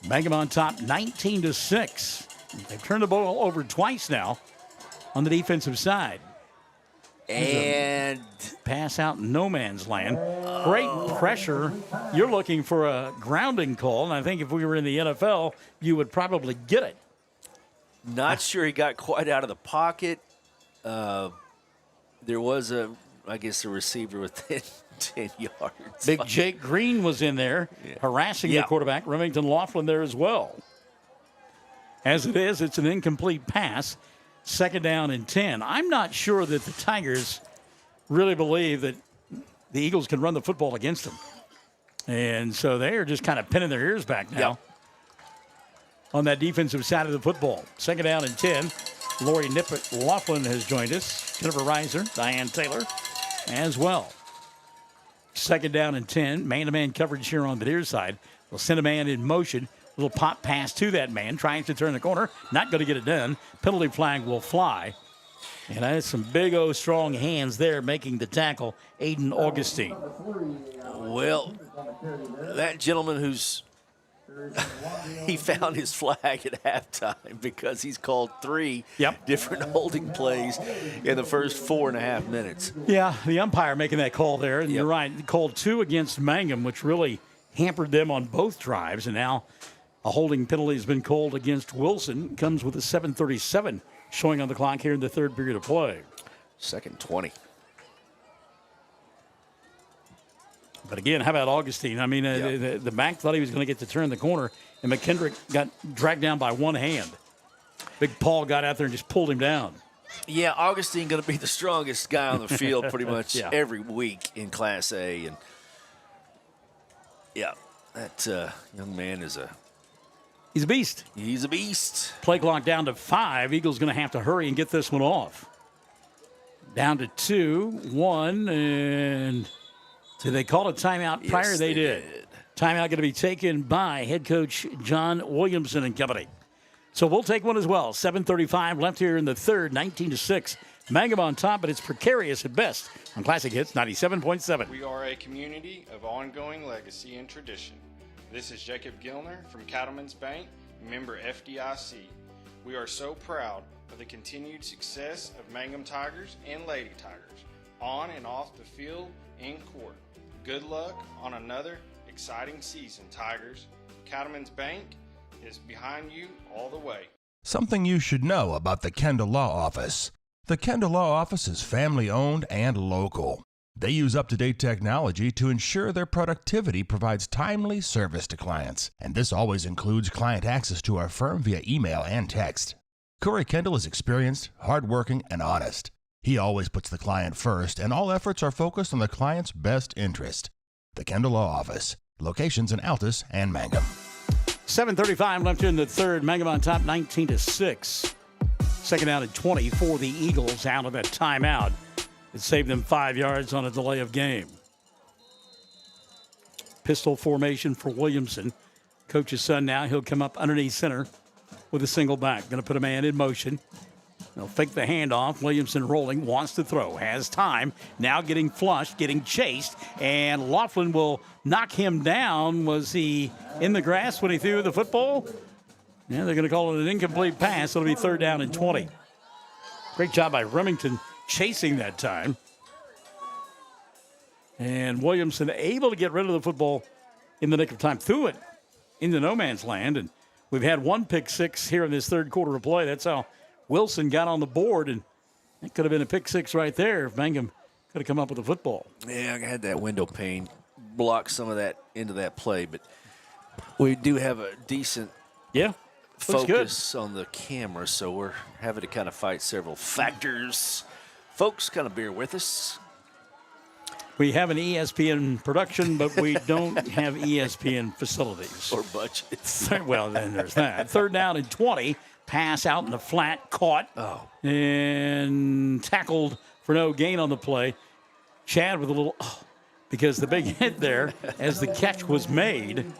Speaker 8: Mangum on top, 19-6. They've turned the ball over twice now on the defensive side.
Speaker 9: And
Speaker 8: pass out in no man's land. Great pressure. You're looking for a grounding call, and I think if we were in the NFL, you would probably get it.
Speaker 9: Not sure he got quite out of the pocket. There was a receiver within 10 yards.
Speaker 8: Big Jake Green was in there harassing the quarterback. Remington Laughlin there as well. As it is, it's an incomplete pass. 2nd down and 10. I'm not sure that the Tigers really believe that the Eagles can run the football against them. And so they are just kind of pinning their ears back now on that defensive side of the football. 2nd down and 10. Lori Nippert Laughlin has joined us. Jennifer Reiser, Diane Taylor as well. 2nd down and 10. Man-to-man coverage here on the near side. We'll send a man in motion. Little pop pass to that man, trying to turn the corner. Not going to get it done. Penalty flag will fly. And that's some big strong hands there making the tackle, Aiden Augustine.
Speaker 9: Well, that gentleman he found his flag at halftime because he's called 3 different holding plays in the first 4.5 minutes.
Speaker 8: Yeah, the umpire making that call there. And you're right, called 2 against Mangum, which really hampered them on both drives. And now a holding penalty has been called against Wilson. Comes with a 7:37 showing on the clock here in the third period of play.
Speaker 9: 2nd 20.
Speaker 8: But again, how about Augustine? I mean, the back thought he was going to get to turn the corner, and McKendrick got dragged down by one hand. Big Paul got out there and just pulled him down.
Speaker 9: Yeah, Augustine going to be the strongest guy on the field pretty much every week in Class A. And that young man is
Speaker 8: he's a beast.
Speaker 9: He's a beast.
Speaker 8: Play clock down to 5. Eagles going to have to hurry and get this one off. Down to 2, 1, and did they call a timeout prior?
Speaker 9: Yes,
Speaker 8: they did. Timeout going to be taken by head coach John Williamson and company. So we'll take one as well. 7:35 left here in the third, 19-6. Mangum on top, but it's precarious at best on Classic Hits 97.7.
Speaker 15: We are a community of ongoing legacy and tradition. This is Jacob Gilner from Cattlemen's Bank, member FDIC. We are so proud of the continued success of Mangum Tigers and Lady Tigers, on and off the field and court. Good luck on another exciting season, Tigers. Cattlemen's Bank is behind you all the way.
Speaker 16: Something you should know about the Kendall Law Office. The Kendall Law Office is family-owned and local. They use up-to-date technology to ensure their productivity provides timely service to clients, and this always includes client access to our firm via email and text. Corey Kendall is experienced, hardworking, and honest. He always puts the client first, and all efforts are focused on the client's best interest. The Kendall Law Office, locations in Altus and Mangum.
Speaker 8: 7:35 left in the third. Mangum on top, 19-6. 2nd down and 20 for the Eagles out of that timeout. It saved them 5 yards on a delay of game. Pistol formation for Williamson. Coach's son now. He'll come up underneath center with a single back. Going to put a man in motion. They'll fake the handoff. Williamson rolling, wants to throw, has time. Now getting flushed, getting chased, and Laughlin will knock him down. Was he in the grass when he threw the football? Yeah, they're going to call it an incomplete pass. It'll be 3rd down and 20. Great job by Remington chasing that time. And Williamson able to get rid of the football in the nick of time. Threw it into no man's land. And we've had one pick six here in this third quarter of play. That's how Wilson got on the board. And That could have been a pick six right there if Mangum could have come up with a football.
Speaker 9: Yeah, I had that window pane block some of that into that play, but we do have a decent focus on the camera, so we're having to kind of fight several factors. Folks, kind of bear with us.
Speaker 8: We have an ESPN production, but we don't have ESPN facilities.
Speaker 9: Or budgets.
Speaker 8: Well, then there's that. 3rd down and 20. Pass out in the flat, caught, and tackled for no gain on the play. Chad with a little, because the big hit there as the catch was made.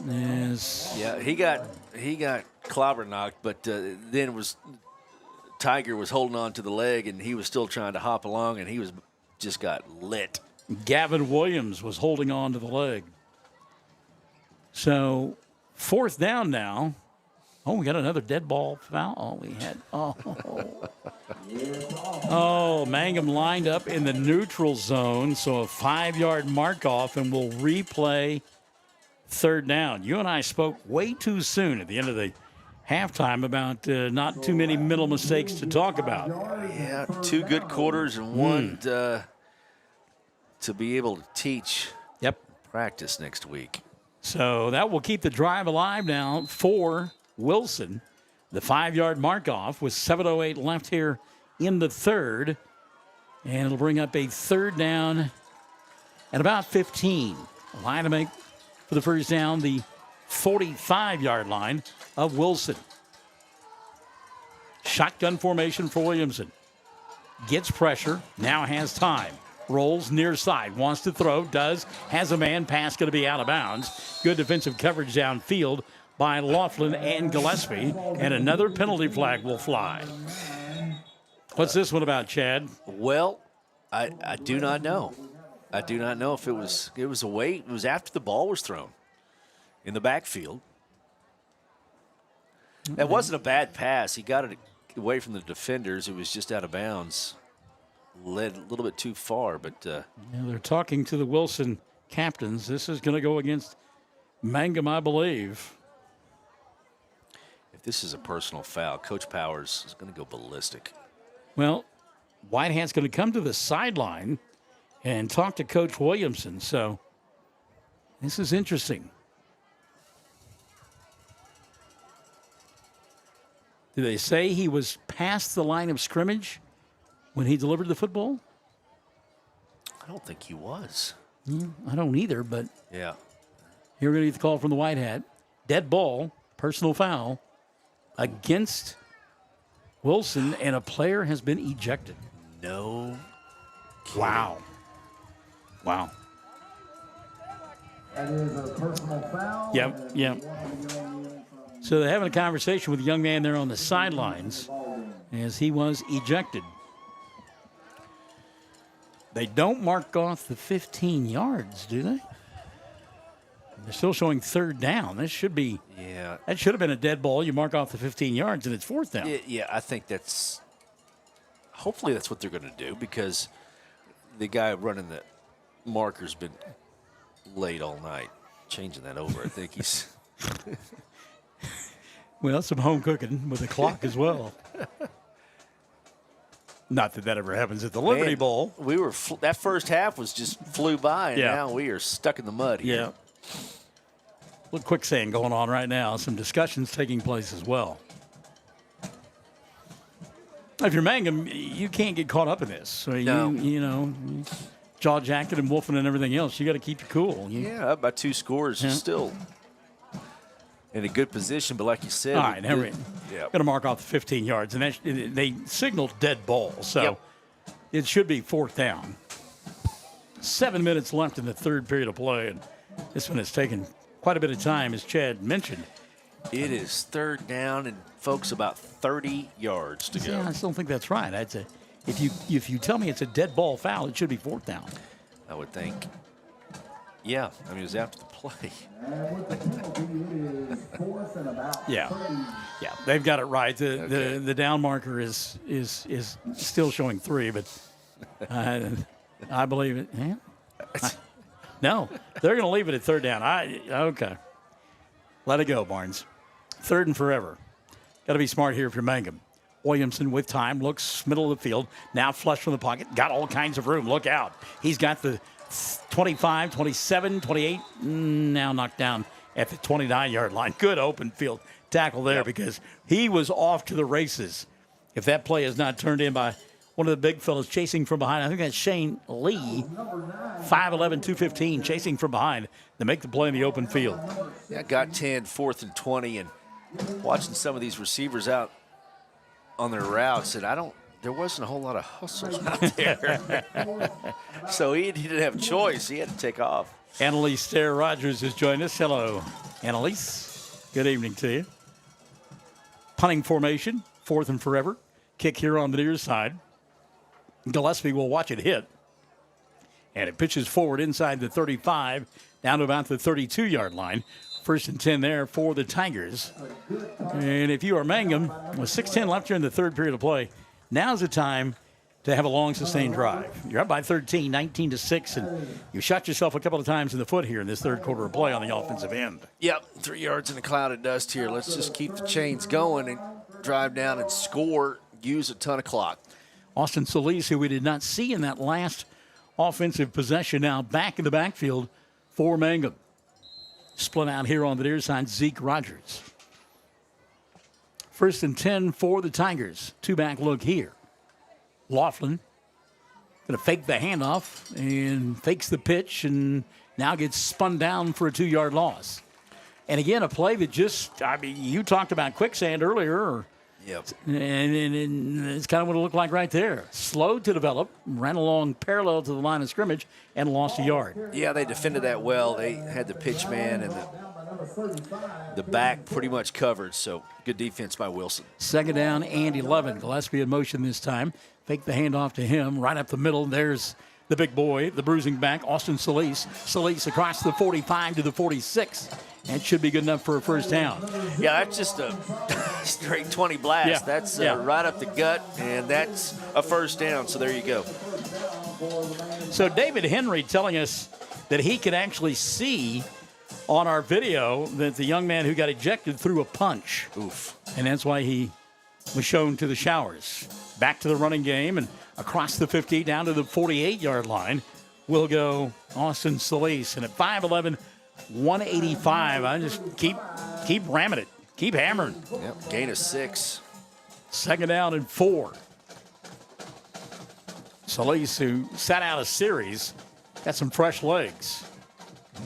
Speaker 9: Yeah, he got clobber knocked, but then Tiger was holding on to the leg, and he was still trying to hop along, and he just got lit.
Speaker 8: Gavin Williams was holding on to the leg. So 4th down now. Oh, we got another dead ball foul. Mangum lined up in the neutral zone, so a 5-yard mark off, and we'll replay 3rd down. You and I spoke way too soon at the end of the halftime about not too many mental mistakes to talk about.
Speaker 9: Yeah, 2 good quarters and one to be able to teach practice next week.
Speaker 8: So that will keep the drive alive now for Wilson. The 5-yard mark off with 7:08 left here in the 3rd. And it'll bring up a 3rd down at about 15. Line to make for the first down, the 45-yard line of Wilson. Shotgun formation for Williamson. Gets pressure, now has time. Rolls near side, wants to throw, has a man, pass going to be out of bounds. Good defensive coverage downfield by Laughlin and Gillespie, and another penalty flag will fly. What's this one about, Chad?
Speaker 9: Well, I do not know. I do not know if it was away. It was after the ball was thrown in the backfield. That wasn't a bad pass. He got it away from the defenders. It was just out of bounds. Led a little bit too far, but
Speaker 8: they're talking to the Wilson captains. This is going to go against Mangum, I believe.
Speaker 9: If this is a personal foul, Coach Powers is going to go ballistic.
Speaker 8: Well, Whitehat's going to come to the sideline and talk to Coach Williamson. So this is interesting. Did they say he was past the line of scrimmage when he delivered the football?
Speaker 9: I don't think he was.
Speaker 8: I don't either, but
Speaker 9: yeah.
Speaker 8: Here we're going to get the call from the White Hat. Dead ball, personal foul against Wilson, and a player has been ejected.
Speaker 9: No kidding.
Speaker 8: Wow.
Speaker 13: That is a personal foul.
Speaker 8: Yep. So they're having a conversation with a young man there on the sidelines as he was ejected. They don't mark off the 15 yards, do they? They're still showing 3rd down. This should be.
Speaker 9: Yeah.
Speaker 8: That should have been a dead ball. You mark off the 15 yards, and it's 4th down.
Speaker 9: Yeah, I think that's. Hopefully that's what they're going to do, because the guy running the marker's been late all night changing that over. I think he's.
Speaker 8: Well, some home cooking with the clock as well. Not that ever happens at the Liberty Bowl.
Speaker 9: We were that first half was just flew by, and now we are stuck in the mud here.
Speaker 8: Yeah. A little quicksand going on right now. Some discussions taking place as well. If you're Mangum, you can't get caught up in this. So you know, jaw jacket and wolfing and everything else. You got to keep your cool.
Speaker 9: Up by 2 scores, still in a good position. But like you said,
Speaker 8: all right, now we're going to mark off the 15 yards, and they signaled dead ball, so it should be 4th down. 7 minutes left in the 3rd period of play, and this one has taken quite a bit of time, as Chad mentioned.
Speaker 9: It is 3rd down, and folks, about 30 yards to go.
Speaker 8: I still think that's right. If you tell me it's a dead ball foul, it should be 4th down.
Speaker 9: I would think. Yeah, I mean, it was after the play.
Speaker 8: Yeah, they've got it right. The down marker is still showing 3, but I believe it. Yeah. No, they're going to leave it at 3rd down. Okay. Let it go, Barnes. 3rd and forever. Got to be smart here if you're Mangum. Williamson with time, looks middle of the field, now flush from the pocket, got all kinds of room. Look out. He's got the 25, 27, 28, now knocked down at the 29-yard line. Good open field tackle there because he was off to the races. If that play is not turned in by one of the big fellas chasing from behind, I think that's Shane Lee, 5'11", 215, chasing from behind to make the play in the open field.
Speaker 9: Yeah, got 10, 4th and 20, and watching some of these receivers out on their routes, and there wasn't a whole lot of hustles out there. So he didn't have a choice. He had to take off.
Speaker 8: Annalise Stair Rogers has joined us. Hello, Annalise. Good evening to you. Punting formation, 4th and forever. Kick here on the near side. Gillespie will watch it hit. And it pitches forward inside the 35, down to about the 32-yard line. 1st and 10 there for the Tigers. And if you are Mangum, with 6:10 left here in the third period of play, now's the time to have a long, sustained drive. You're up by 13, 19-6, and you shot yourself a couple of times in the foot here in this third quarter of play on the offensive end.
Speaker 9: Yep, 3 yards in a cloud of dust here. Let's just keep the chains going and drive down and score, use a ton of clock.
Speaker 8: Austin Solis, who we did not see in that last offensive possession, now back in the backfield for Mangum. Split out here on the near side, Zeke Rogers. 1st and 10 for the Tigers. Two-back look here. Laughlin going to fake the handoff and fakes the pitch and now gets spun down for a 2-yard loss. And again, a play that you talked about quicksand earlier.
Speaker 9: Yep.
Speaker 8: And it's kind of what it looked like right there. Slow to develop, ran along parallel to the line of scrimmage, and lost a yard.
Speaker 9: Yeah, they defended that well. They had the pitch man and the back pretty much covered, so good defense by Wilson.
Speaker 8: 2nd down and 11. Gillespie in motion this time. Fake the handoff to him, right up the middle. There's the big boy, the bruising back, Austin Solis. Solis across the 45 to the 46. That should be good enough for a first down.
Speaker 9: Yeah, that's just a straight 20 blast.
Speaker 8: Yeah.
Speaker 9: That's right up the gut, and that's a first down, so there you go.
Speaker 8: So David Henry telling us that he could actually see on our video that the young man who got ejected threw a punch.
Speaker 9: Oof.
Speaker 8: And that's why he was shown to the showers. Back to the running game and across the 50 down to the 48-yard line will go Austin Solis. And at 5'11", 185, I just keep ramming it. Keep hammering.
Speaker 9: Yep, gain of 6.
Speaker 8: 2nd down and 4. Solis, who sat out a series, got some fresh legs.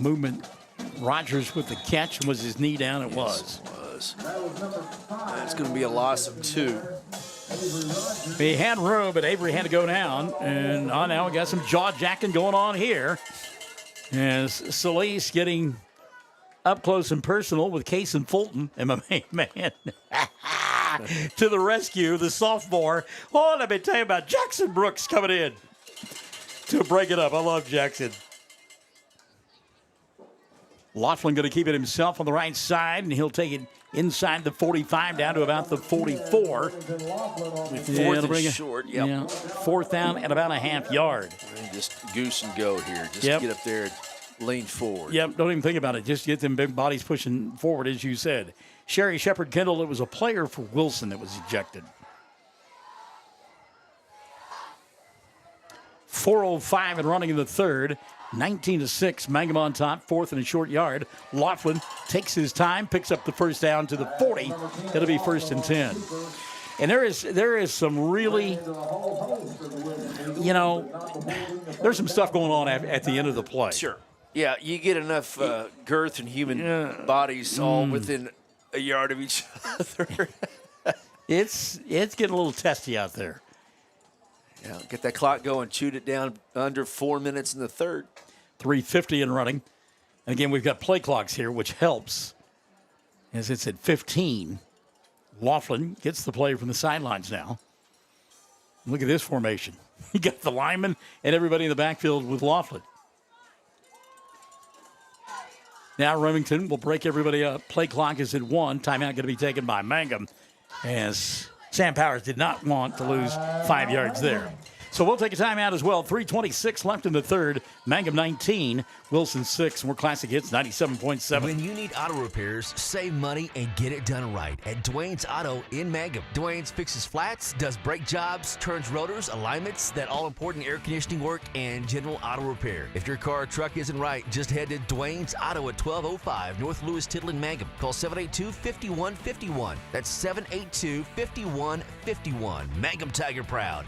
Speaker 8: Movement. Rogers with the catch. Was his knee down? It was.
Speaker 9: That's going to be a loss of 2.
Speaker 8: He had room, but Avery had to go down. And now we got some jaw jacking going on here. As Solis getting up close and personal with Case and Fulton. And my main man to the rescue, the sophomore. Oh, let me tell you about Jackson Brooks coming in to break it up. I love Jackson. Laughlin going to keep it himself on the right side, and he'll take it inside the 45 down to about the 44.
Speaker 9: 4th and short. Yep.
Speaker 8: Yeah, 4th down and about a half yard.
Speaker 9: And just goose and go here. Just get up there and lean forward.
Speaker 8: Yep, don't even think about it. Just get them big bodies pushing forward, as you said. Sherry Shepard Kendall, it was a player for Wilson that was ejected. 4:05 and running in the third. 19-6, Mangum on top, 4th and a short yard. Laughlin takes his time, picks up the first down to the 40. It'll be 1st and 10. And there is some really, there's some stuff going on at the end of the play.
Speaker 9: Sure. Yeah, you get enough girth and human bodies all within a yard of each other.
Speaker 8: It's getting a little testy out there.
Speaker 9: Yeah, get that clock going, shoot it down under 4 minutes in the third.
Speaker 8: 3:50 and running. And again, we've got play clocks here, which helps. As it's at 15. Laughlin gets the play from the sidelines now. Look at this formation. You got the lineman and everybody in the backfield with Laughlin. Now Remington will break everybody up. Play clock is at 1. Timeout going to be taken by Mangum as Sam Powers did not want to lose 5 yards there. So we'll take a timeout as well. 3:26 left in the third. Mangum 19, Wilson 6. More Classic Hits 97.7.
Speaker 12: When you need auto repairs, save money and get it done right at Dwayne's Auto in Mangum. Dwayne's fixes flats, does brake jobs, turns rotors, alignments, that all-important air conditioning work, and general auto repair. If your car or truck isn't right, just head to Dwayne's Auto at 1205 North Lewis Tittle in Mangum. Call 782-5151. That's 782-5151. Mangum Tiger proud.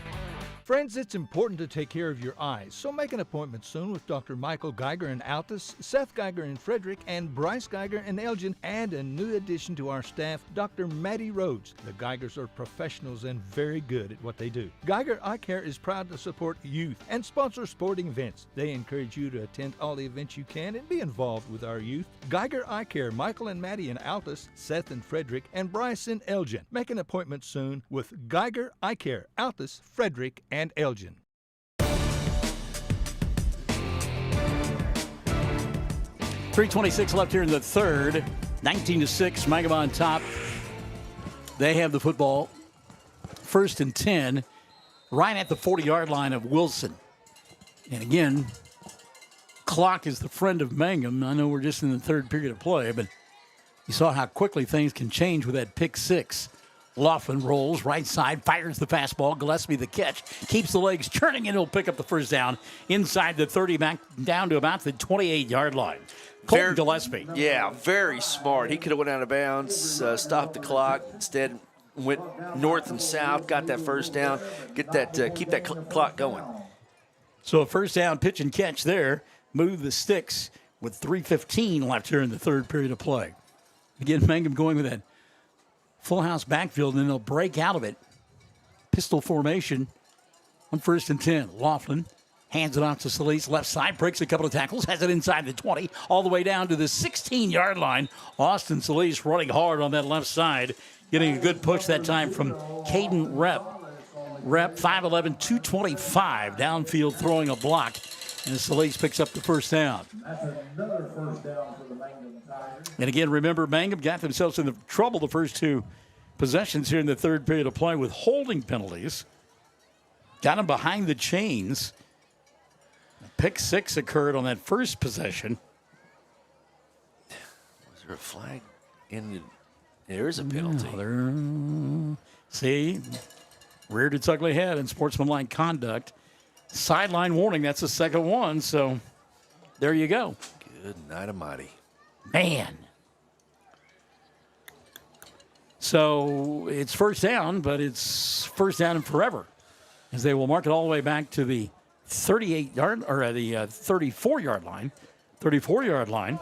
Speaker 10: Friends, it's important to take care of your eyes, so make an appointment soon with Dr. Michael Geiger in Altus, Seth Geiger in Frederick, and Bryce Geiger in Elgin, and a new addition to our staff, Dr. Maddie Rhodes. The Geigers are professionals and very good at what they do. Geiger Eye Care is proud to support youth and sponsor sporting events. They encourage you to attend all the events you can and be involved with our youth. Geiger Eye Care, Michael and Maddie in Altus, Seth in Frederick, and Bryce in Elgin. Make an appointment soon with Geiger Eye Care, Altus, Frederick, and Elgin.
Speaker 8: 3:26 left here in the third. 19-6, Mangum on top. They have the football. 1st and 10, right at the 40-yard line of Wilson. And again, clock is the friend of Mangum. I know we're just in the third period of play, but you saw how quickly things can change with that pick six. Laughlin rolls right side, fires the fastball. Gillespie the catch, keeps the legs churning, and he'll pick up the first down inside the 30, back down to about the 28-yard line. Colton Gillespie.
Speaker 9: Yeah, very smart. He could have went out of bounds, stopped the clock. Instead, went north and south, got that first down, get that, keep that clock going.
Speaker 8: So a first down pitch and catch there. Move the sticks with 3:15 left here in the third period of play. Again, Mangum going with that full house backfield, and they'll break out of it. Pistol formation on 1st and 10. Laughlin hands it off to Solis, left side, breaks a couple of tackles, has it inside the 20, all the way down to the 16-yard line. Austin Solis running hard on that left side, getting a good push that time from Caden Rep. Rep 5'11", 225, downfield throwing a block, and Solis picks up the first down.
Speaker 13: That's another first down for the Mangum Tigers.
Speaker 8: And again, remember, Mangum got themselves in trouble the first two possessions here in the third period of play with holding penalties. Got them behind the chains. Pick six occurred on that first possession.
Speaker 9: Was there a flag? There is a penalty.
Speaker 8: See, reared its ugly head in sportsmanlike conduct. Sideline warning, that's the second one, so there you go.
Speaker 9: Good night, almighty.
Speaker 8: Man. So it's first down, but it's first down and forever, as they will mark it all the way back to the 38-yard or the 34-yard line. 34-yard line.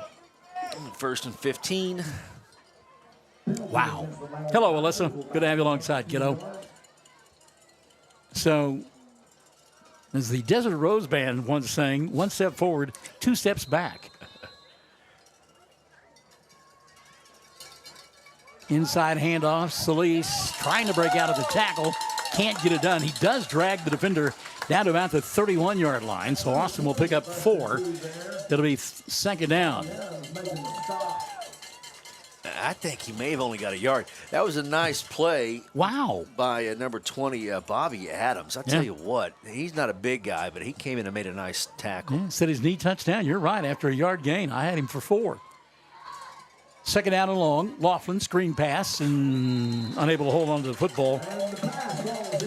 Speaker 9: 1st and 15.
Speaker 8: Wow. Hello, Alyssa. Good to have you alongside, kiddo. So, as the Desert Rose Band once sang, 1 step forward, 2 steps back. Inside handoff, Solis trying to break out of the tackle. Can't get it done. He does drag the defender down to about the 31-yard line, so Austin will pick up 4. It'll be second down.
Speaker 9: I think he may have only got a yard. That was a nice play.
Speaker 8: Wow.
Speaker 9: By number 20, Bobby Adams. I tell you what, he's not a big guy, but he came in and made a nice tackle.
Speaker 8: Yeah, said his knee touchdown. You're right, after a yard gain. I had him for 4. Second down and long. Laughlin, screen pass, and unable to hold on to the football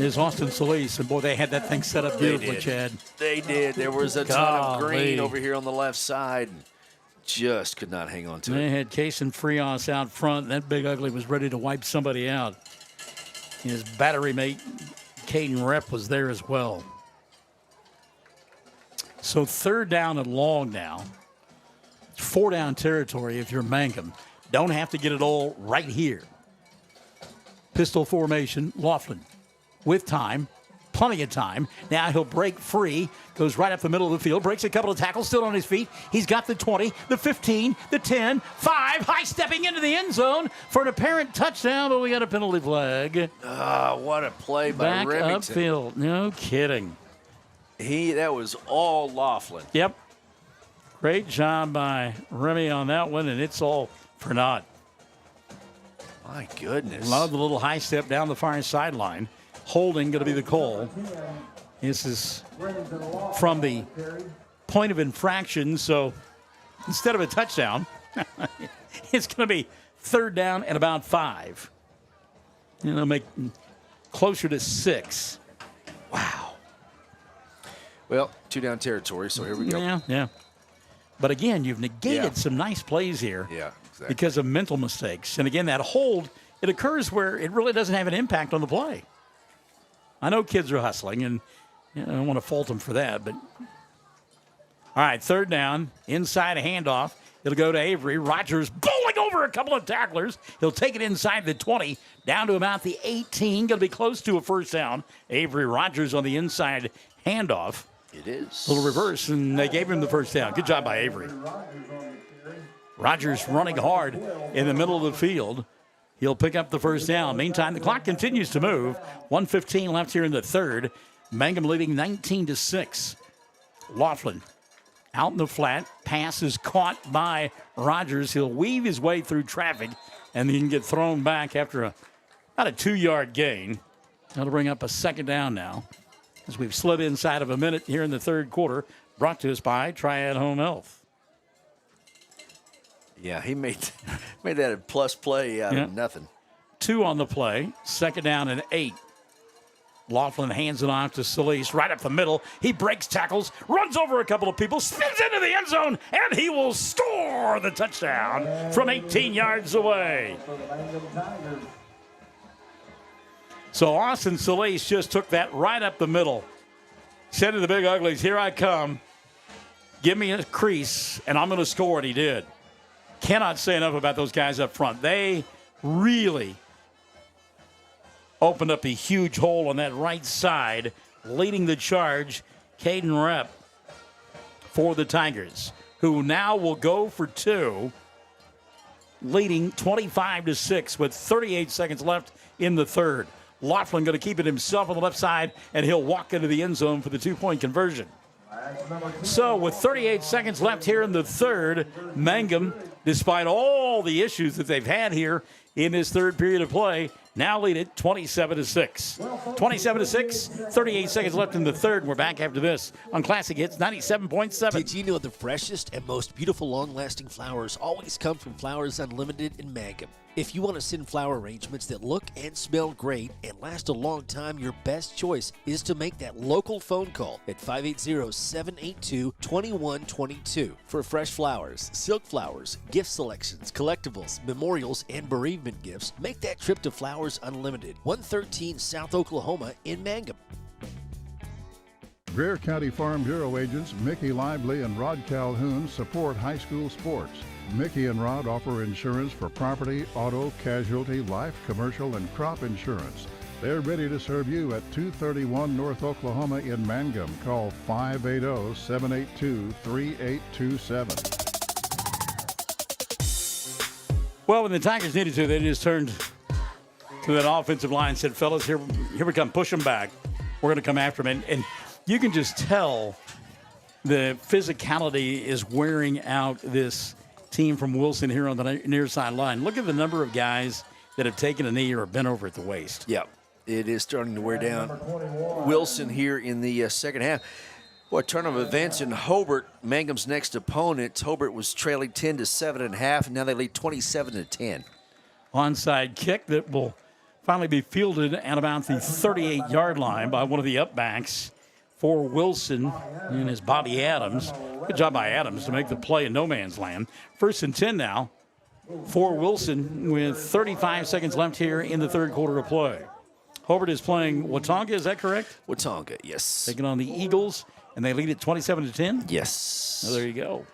Speaker 8: is Austin Solis. And, boy, they had that thing set up beautifully, Chad.
Speaker 9: They did. There was a ton of green over here on the left side. Just could not hang on to it.
Speaker 8: They had Case and Frias out front. That big ugly was ready to wipe somebody out. His battery mate, Caden Rep, was there as well. So third down and long now. It's 4-down territory if you're Mangum. Don't have to get it all right here. Pistol formation, Laughlin with time. Plenty of time. Now he'll break free. Goes right up the middle of the field. Breaks a couple of tackles. Still on his feet. He's got the 20, the 15, the 10, 5. High stepping into the end zone for an apparent touchdown, but we got a penalty flag.
Speaker 9: What a play by
Speaker 8: Back
Speaker 9: Remington.
Speaker 8: upfield. No kidding.
Speaker 9: That was all Laughlin.
Speaker 8: Yep. Great job by Remy on that one, and it's all for naught.
Speaker 9: My goodness.
Speaker 8: Love the little high step down the far sideline. Holding going to be the call. This is from the point of infraction, so instead of a touchdown, it's going to be 3rd down and about 5. And they'll make closer to 6. Wow.
Speaker 9: Well, 2 down territory, so here we go.
Speaker 8: Yeah. But again, you've negated some nice plays here because of mental mistakes. And again, that hold, it occurs where it really doesn't have an impact on the play. I know kids are hustling, and I don't want to fault them for that. But all right, 3rd down, inside a handoff. It'll go to Avery. Rogers bowling over a couple of tacklers. He'll take it inside the 20, down to about the 18. Going to be close to a 1st down. Avery Rogers on the inside handoff.
Speaker 9: It is.
Speaker 8: A little reverse, and they gave him the 1st down. Good job by Avery. Rogers running hard in the middle of the field. He'll pick up the 1st down. Meantime, the clock continues to move. 1:15 left here in the 3rd. Mangum leading 19-6. Laughlin out in the flat. Pass is caught by Rogers. He'll weave his way through traffic, and then get thrown back after about a 2-yard gain. That'll bring up a 2nd down now, as we've slid inside of a minute here in the 3rd quarter. Brought to us by Triad Home Health.
Speaker 9: Yeah, he made that a plus play out of nothing.
Speaker 8: 2 on the play. 2nd down and 8. Laughlin hands it off to Solis right up the middle. He breaks tackles, runs over a couple of people, spins into the end zone, and he will score the touchdown from 18 yards away. So Austin Solis just took that right up the middle. Said to the Big Uglies, here I come. Give me a crease, and I'm going to score, and he did. Cannot say enough about those guys up front. They really opened up a huge hole on that right side, leading the charge. Caden Rep for the Tigers, who now will go for 2, leading 25-6 with 38 seconds left in the 3rd. Laughlin going to keep it himself on the left side, and he'll walk into the end zone for the 2-point conversion. So with 38 seconds left here in the 3rd, Mangum, despite all the issues that they've had here in this 3rd period of play, now lead it 27-6. 27-6, 38 seconds left in the 3rd. We're back after this on Classic Hits 97.7.
Speaker 18: Did you know the freshest and most beautiful long-lasting flowers always come from Flowers Unlimited in Mangum? If you want to send flower arrangements that look and smell great and last a long time, your best choice is to make that local phone call at 580-782-2122 for fresh flowers, silk flowers, gift selections, collectibles, memorials, and bereavement gifts. Make that trip to Flowers Unlimited, 113 South Oklahoma in Mangum.
Speaker 1: Greer County Farm Bureau agents Mickey Lively and Rod Calhoun support high school sports. Mickey and Rod offer insurance for property, auto, casualty, life, commercial, and crop insurance. They're ready to serve you at 231 North Oklahoma in Mangum. Call 580-782-3827.
Speaker 8: Well, when the Tigers needed to, they just turned to that offensive line and said, fellas, here we come, push them back. We're going to come after them. And you can just tell the physicality is wearing out this team from Wilson here on the near side line. Look at the number of guys that have taken a knee or bent over at the waist.
Speaker 9: Yeah, it is starting to wear down. Wilson here in the 2nd half. What turn of events in Hobart, Mangum's next opponent. Hobart was trailing 10-7 at half, and now they lead 27-10.
Speaker 8: Onside kick that will finally be fielded at about the 38-yard line by one of the upbacks for Wilson, and his Bobby Adams. Good job by Adams to make the play in no man's land. 1st and 10 now for Wilson with 35 seconds left here in the 3rd quarter of play. Hobart is playing Watonga, is that correct?
Speaker 9: Watonga, yes.
Speaker 8: Taking on the Eagles, and they lead it 27-10?
Speaker 9: Yes.
Speaker 8: Oh, there you go.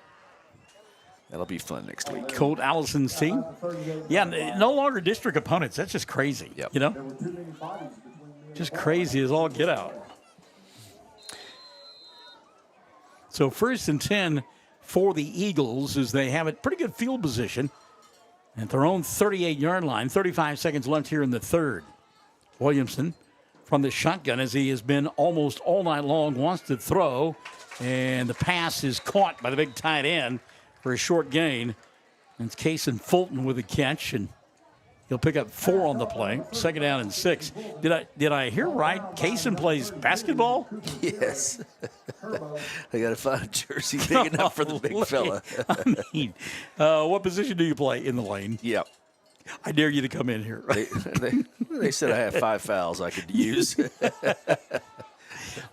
Speaker 9: That'll be fun next week.
Speaker 8: Colt Allison's team. Yeah, no longer district opponents. That's just crazy.
Speaker 9: Yep.
Speaker 8: You know? Just crazy as all get out. So 1st and 10 for the Eagles as they have it pretty good field position at their own 38-yard line. 35 seconds left here in the 3rd. Williamson from the shotgun, as he has been almost all night long, wants to throw. And the pass is caught by the big tight end for a short gain. And it's Cason Fulton with a catch. And He'll pick up 4 on the play. Second down and 6. Did I hear right? Kaysen plays basketball?
Speaker 9: Yes. They got to find a jersey big enough for the big fella.
Speaker 8: I mean, what position do you play in the lane?
Speaker 9: Yep.
Speaker 8: I dare you to come in here.
Speaker 9: They said I have 5 fouls I could use.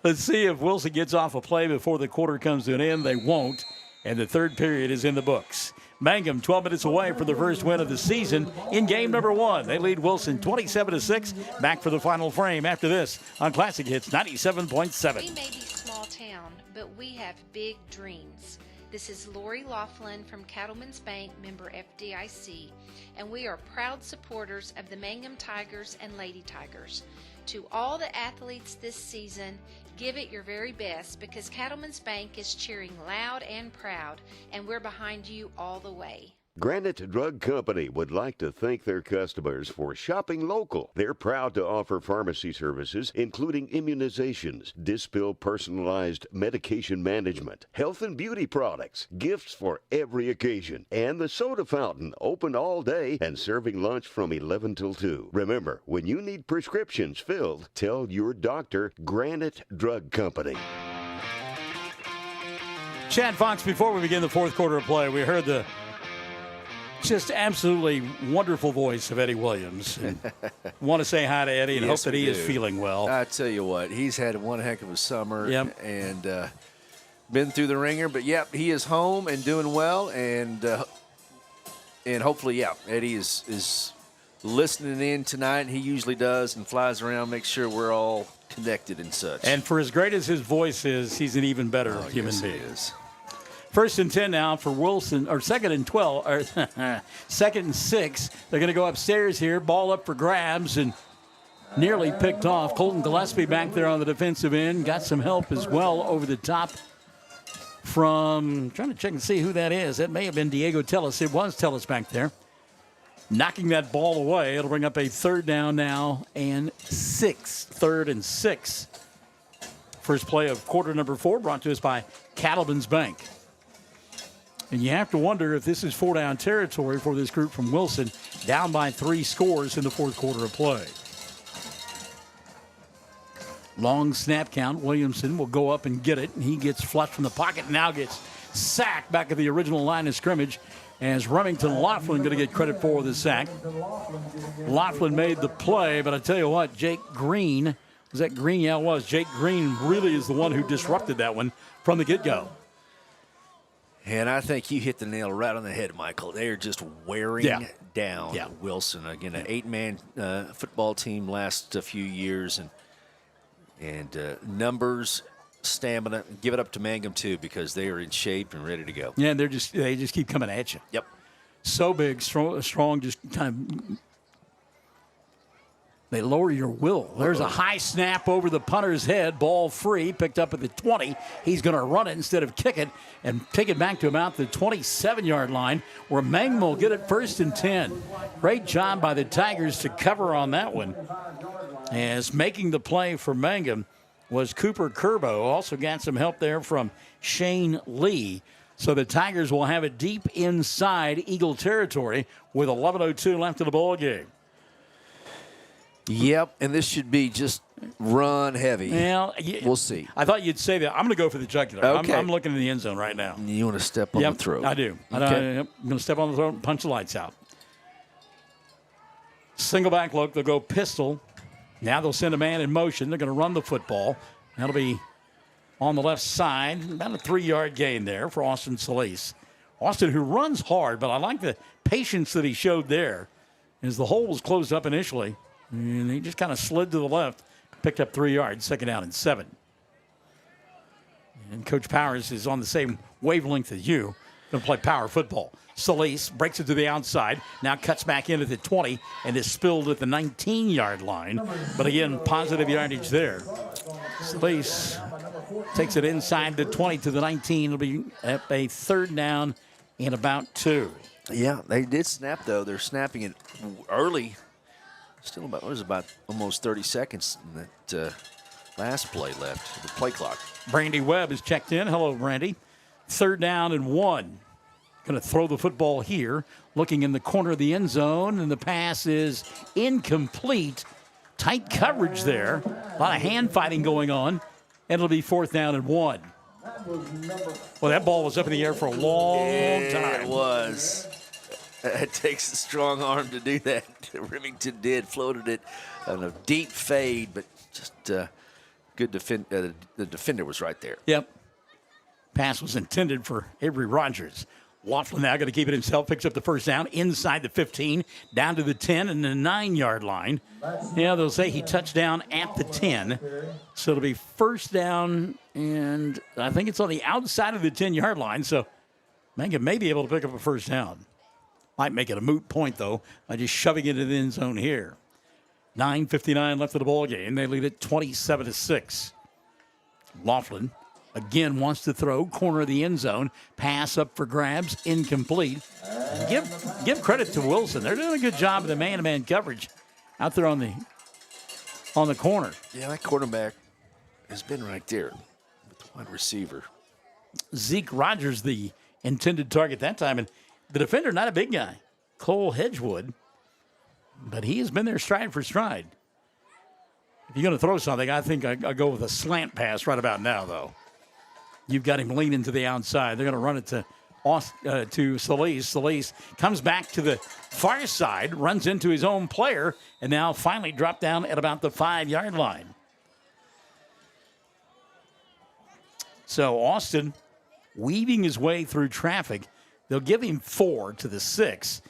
Speaker 8: Let's see if Wilson gets off a play before the quarter comes to an end. They won't, and the third period is in the books. Mangum 12 minutes away for the first win of the season in game number 1. They lead Wilson 27-6. Back for the final frame after this on Classic Hits 97.7.
Speaker 2: We may be small town, but we have big dreams. This is Lori Laughlin from Cattlemen's Bank, member FDIC, and we are proud supporters of the Mangum Tigers and Lady Tigers. To all the athletes this season, give it your very best because Cattlemen's Bank is cheering loud and proud, and we're behind you all the way.
Speaker 3: Granite Drug Company would like to thank their customers for shopping local. They're proud to offer pharmacy services, including immunizations, Dispill personalized medication management, health and beauty products, gifts for every occasion, and the soda fountain, open all day and serving lunch from 11 till 2. Remember, when you need prescriptions filled, tell your doctor Granite Drug Company.
Speaker 8: Chad Fox, before we begin the fourth quarter of play, we heard the just absolutely wonderful voice of Eddie Williams. And want to say hi to Eddie and hope that he is feeling well.
Speaker 9: I tell you what, he's had one heck of a summer.
Speaker 8: Yep.
Speaker 9: And been through the ringer. But, yep, he is home and doing well. And hopefully, Eddie is listening in tonight. He usually does and flies around, makes sure we're all connected and such.
Speaker 8: And for as great as his voice is, he's an even better human being.
Speaker 9: He is.
Speaker 8: First and 10 now for Wilson, or second and 12, or second and 6. They're going to go upstairs here. Ball up for grabs and nearly picked off. Colton Gillespie back there on the defensive end. Got some help as well over the top from, trying to check and see who that is. That may have been Diego Tellis. It was Tellis back there. Knocking that ball away. It'll bring up a third down now and 6. Third and 6. First play of quarter number 4 brought to us by Cattlemen's Bank. And you have to wonder if this is 4-down territory for this group from Wilson, down by 3 scores in the fourth quarter of play. Long snap count. Williamson will go up and get it. He gets flushed from the pocket, now gets sacked back at the original line of scrimmage as Remington Laughlin going to get credit for the sack. Laughlin made the play, but I tell you what, Jake Green, was that Green? Yeah, it was. Jake Green really is the one who disrupted that one from the get-go.
Speaker 9: And I think you hit the nail right on the head, Michael. They are just wearing down Wilson. Again, an 8-man football team last few years. And numbers, stamina. Give it up to Mangum, too, because they are in shape and ready to go.
Speaker 8: Yeah, they just keep coming at you.
Speaker 9: Yep.
Speaker 8: So big, strong, just kind of they lower your will. There's a high snap over the punter's head. Ball free, picked up at the 20. He's going to run it instead of kick it and take it back to about the 27-yard line where Mangum will get it first and 10. Great job by the Tigers to cover on that one. As making the play for Mangum was Cooper Curbo. Also got some help there from Shane Lee. So the Tigers will have it deep inside Eagle territory with 11:02 left in the ball game.
Speaker 9: Yep, and this should be just run heavy.
Speaker 8: Well,
Speaker 9: we'll see.
Speaker 8: I thought you'd say that. I'm going to go for the jugular.
Speaker 9: Okay.
Speaker 8: I'm looking in the end zone right now.
Speaker 9: You want to step on the throat?
Speaker 8: I do.
Speaker 9: Okay.
Speaker 8: I'm going to step on the throat and punch the lights out. Single back look. They'll go pistol. Now they'll send a man in motion. They're going to run the football. That'll be on the left side. About a 3-yard gain there for Austin Solis. Austin, who runs hard, but I like the patience that he showed there as the hole was closed up initially. And he just kind of slid to the left, picked up 3 yards, second down and 7. And Coach Powers is on the same wavelength as you. Going to play power football. Solis breaks it to the outside, now cuts back in at the 20, and is spilled at the 19-yard line. But again, positive yardage there. Solis takes it inside the 20 to the 19. It'll be at a third down and about 2.
Speaker 9: Yeah, they did snap, though. They're snapping it early. Still about almost 30 seconds in that last play left, the play clock.
Speaker 8: Brandy Webb is checked in. Hello, Brandy. Third down and 1. Going to throw the football here, looking in the corner of the end zone, and the pass is incomplete. Tight coverage there. A lot of hand fighting going on, and it'll be 4th down and 1. Well, that ball was up in the air for a long time.
Speaker 9: It was. It takes a strong arm to do that. Remington did, floated it on a deep fade, but just good defend. The defender was right there.
Speaker 8: Yep. Pass was intended for Avery Rogers. Laughlin now going to keep it himself, picks up the first down inside the 15, down to the 10 and the 9-yard line. Yeah, they'll say he touched down at the 10. So it'll be first down, and I think it's on the outside of the 10-yard line. So Mangum may be able to pick up a first down. Might make it a moot point, though, by just shoving it into the end zone here. 9:59 left of the ball game. They lead it 27-6. Laughlin again wants to throw, corner of the end zone. Pass up for grabs, incomplete. Give credit to Wilson. They're doing a good job of the man-to-man coverage out there on the corner.
Speaker 9: Yeah, that quarterback has been right there with the wide receiver.
Speaker 8: Zeke Rogers, the intended target that time, and the defender, not a big guy, Cole Hedgewood, but he has been there stride for stride. If you're going to throw something, I think I'll go with a slant pass right about now, though. You've got him leaning to the outside. They're going to run it to Solis. Solis comes back to the far side, runs into his own player, and now finally dropped down at about the 5-yard line. So Austin weaving his way through traffic. They'll give him 4 to the 6.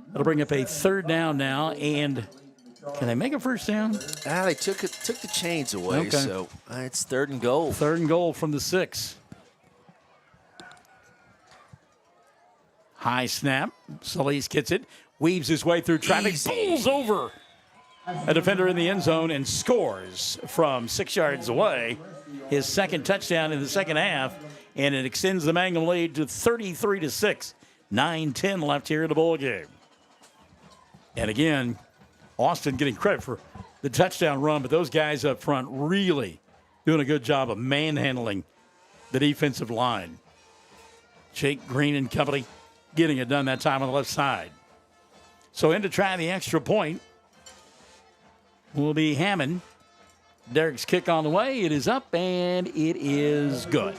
Speaker 8: That'll bring up a 3rd down now, and can they make a first down?
Speaker 9: They took the chains away,
Speaker 8: okay.
Speaker 9: So it's 3rd and goal.
Speaker 8: 3rd and goal from the 6. High snap. Solis gets it, weaves his way through traffic, pulls over a defender in the end zone, and scores from 6 yards away. His second touchdown in the second half, and it extends the Mangum lead to 33-6. 9:10 left here in the ball game. And again, Austin getting credit for the touchdown run, but those guys up front really doing a good job of manhandling the defensive line. Jake Green and company getting it done that time on the left side. So in to try the extra point will be Hammond. Derek's kick on the way. It is up, and it is good.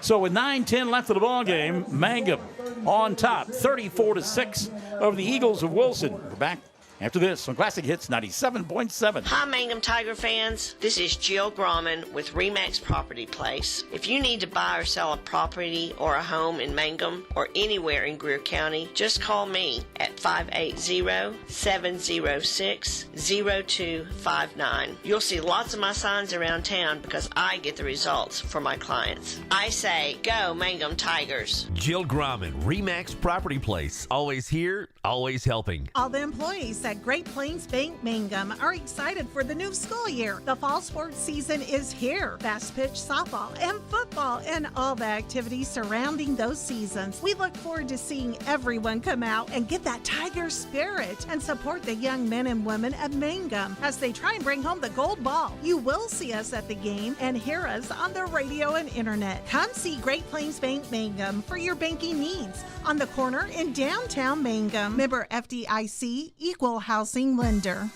Speaker 8: So with 9:10 left of the ball game, Mangum on top, 34-6 over the Eagles of Wilson. We're back after this on Classic Hits 97.7.
Speaker 4: Hi, Mangum Tiger fans. This is Jill Grauman with RE/MAX Property Place. If you need to buy or sell a property or a home in Mangum or anywhere in Greer County, just call me at 580-706-0259. You'll see lots of my signs around town because I get the results for my clients. I say, go Mangum Tigers.
Speaker 5: Jill Grauman, RE/MAX Property Place. Always here, always helping.
Speaker 6: All the employees at Great Plains Bank Mangum are excited for the new school year. The fall sports season is here. Fast pitch softball and football and all the activities surrounding those seasons. We look forward to seeing everyone come out and get that Tiger spirit and support the young men and women at Mangum as they try and bring home the gold ball. You will see us at the game and hear us on the radio and internet. Come see Great Plains Bank Mangum for your banking needs on the corner in downtown Mangum. Member FDIC, equal housing lender.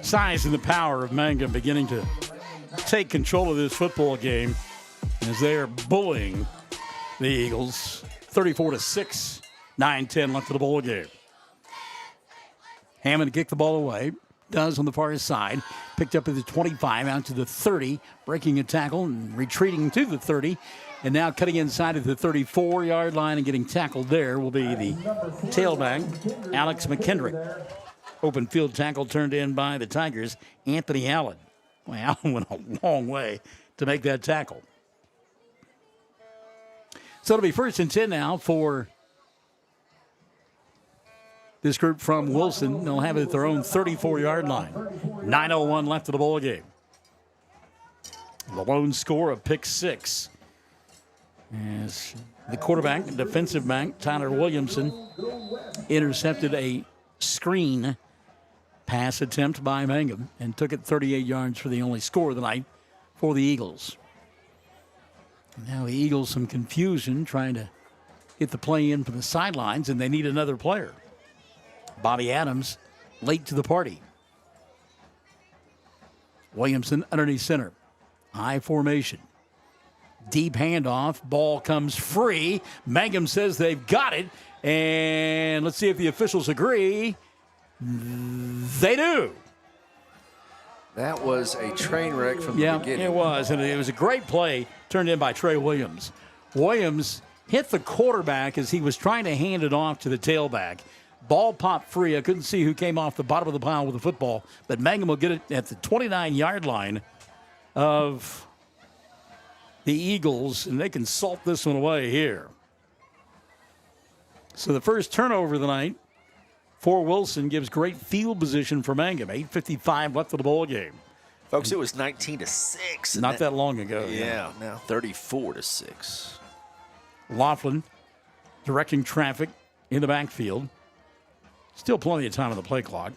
Speaker 8: Size and the power of Mangum beginning to take control of this football game as they are bullying the Eagles 34-6, 9:10 left of the ball game. Hammond kicked the ball away, does on the far side, picked up at the 25 out to the 30, breaking a tackle and retreating to the 30, and now cutting inside at the 34-yard line and getting tackled there will be the tailback, Alex McKendrick. Open field tackle turned in by the Tigers, Anthony Allen. Well, Allen went a long way to make that tackle. So it'll be 1st and 10 now for this group from Wilson. They'll have it at their own 34-yard line. 9:01 left of the ball game. The lone score of pick 6. As the quarterback and defensive back, Tyler Williamson, intercepted a screen pass attempt by Mangum and took it 38 yards for the only score of the night for the Eagles. Now the Eagles, some confusion, trying to hit the play in from the sidelines, and they need another player. Bobby Adams late to the party. Williamson underneath center. High formation. Deep handoff. Ball comes free. Mangum says they've got it. And let's see if the officials agree. They do.
Speaker 9: That was a train wreck from the beginning.
Speaker 8: It was. And it was a great play turned in by Trey Williams. Williams hit the quarterback as he was trying to hand it off to the tailback. Ball popped free. I couldn't see who came off the bottom of the pile with the football, but Mangum will get it at the 29-yard line of the Eagles, and they can salt this one away here. So the first turnover of the night for Wilson gives great field position for Mangum. 8:55 left of the ball game.
Speaker 9: Folks, it was 19-6.
Speaker 8: Not that long ago.
Speaker 9: Yeah, now 34-6.
Speaker 8: Laughlin directing traffic in the backfield. Still plenty of time on the play clock.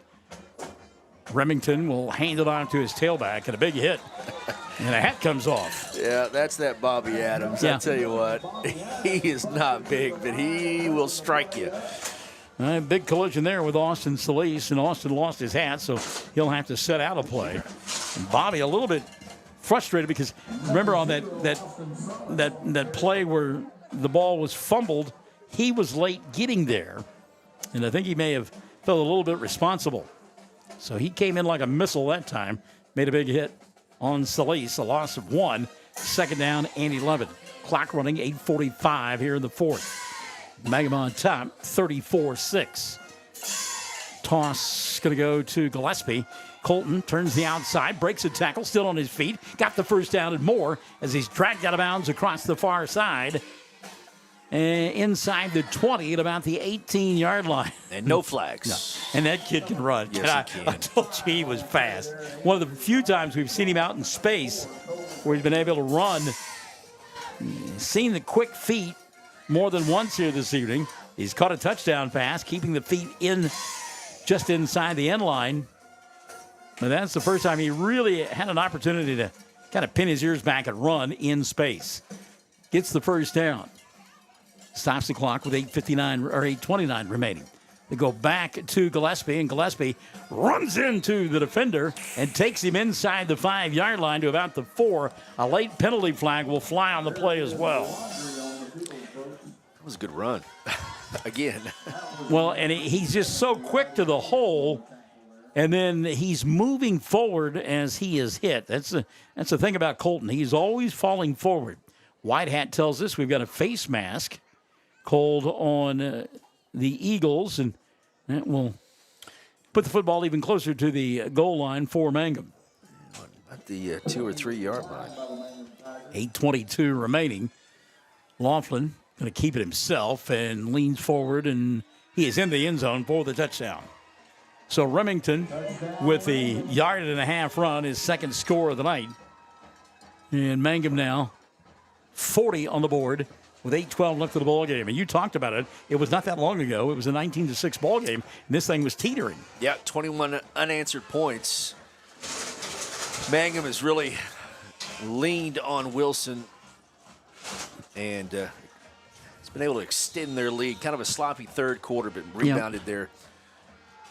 Speaker 8: Remington will hand it on to his tailback, and a big hit. And a hat comes off.
Speaker 9: Yeah, that's that Bobby Adams.
Speaker 8: Yeah.
Speaker 9: I tell you what, he is not big, but he will strike you.
Speaker 8: Big collision there with Austin Solis, and Austin lost his hat, so he'll have to set out a play. And Bobby a little bit frustrated because remember on that play where the ball was fumbled, he was late getting there. And I think he may have felt a little bit responsible. So he came in like a missile that time, made a big hit on Solis, a loss of 1, second down and 11. Clock running, 8:45 here in the fourth. Mangum on top, 34-6. Toss going to go to Gillespie. Colton turns the outside, breaks a tackle, still on his feet. Got the first down and more as he's dragged out of bounds across the far side. Inside the 20 at about the 18-yard line.
Speaker 9: And no flags.
Speaker 8: No. And that kid can run.
Speaker 9: Yes, he can.
Speaker 8: I told you he was fast. One of the few times we've seen him out in space where he's been able to run. Seen the quick feet more than once here this evening. He's caught a touchdown pass, keeping the feet in just inside the end line. But that's the first time he really had an opportunity to kind of pin his ears back and run in space. Gets the first down. Stops the clock with 8:59 or 8:29 remaining. They go back to Gillespie, and Gillespie runs into the defender and takes him inside the 5-yard line to about the 4. A late penalty flag will fly on the play as well.
Speaker 9: That was a good run. Again.
Speaker 8: Well, and he's just so quick to the hole, and then he's moving forward as he is hit. That's the thing about Colton. He's always falling forward. White Hat tells us we've got a face mask called on the Eagles, and that will put the football even closer to the goal line for Mangum.
Speaker 9: At the 2 or 3 yard line.
Speaker 8: 8:22 remaining. Laughlin going to keep it himself and leans forward, and he is in the end zone for the touchdown. So Remington with the 1.5-yard run, his second score of the night. And Mangum now 40 on the board with 8:12 left of the ball game. And you talked about it. It was not that long ago. It was a 19-6 ball game, and this thing was teetering.
Speaker 9: Yeah, 21 unanswered points. Mangum has really leaned on Wilson and has been able to extend their lead. Kind of a sloppy third quarter, but rebounded there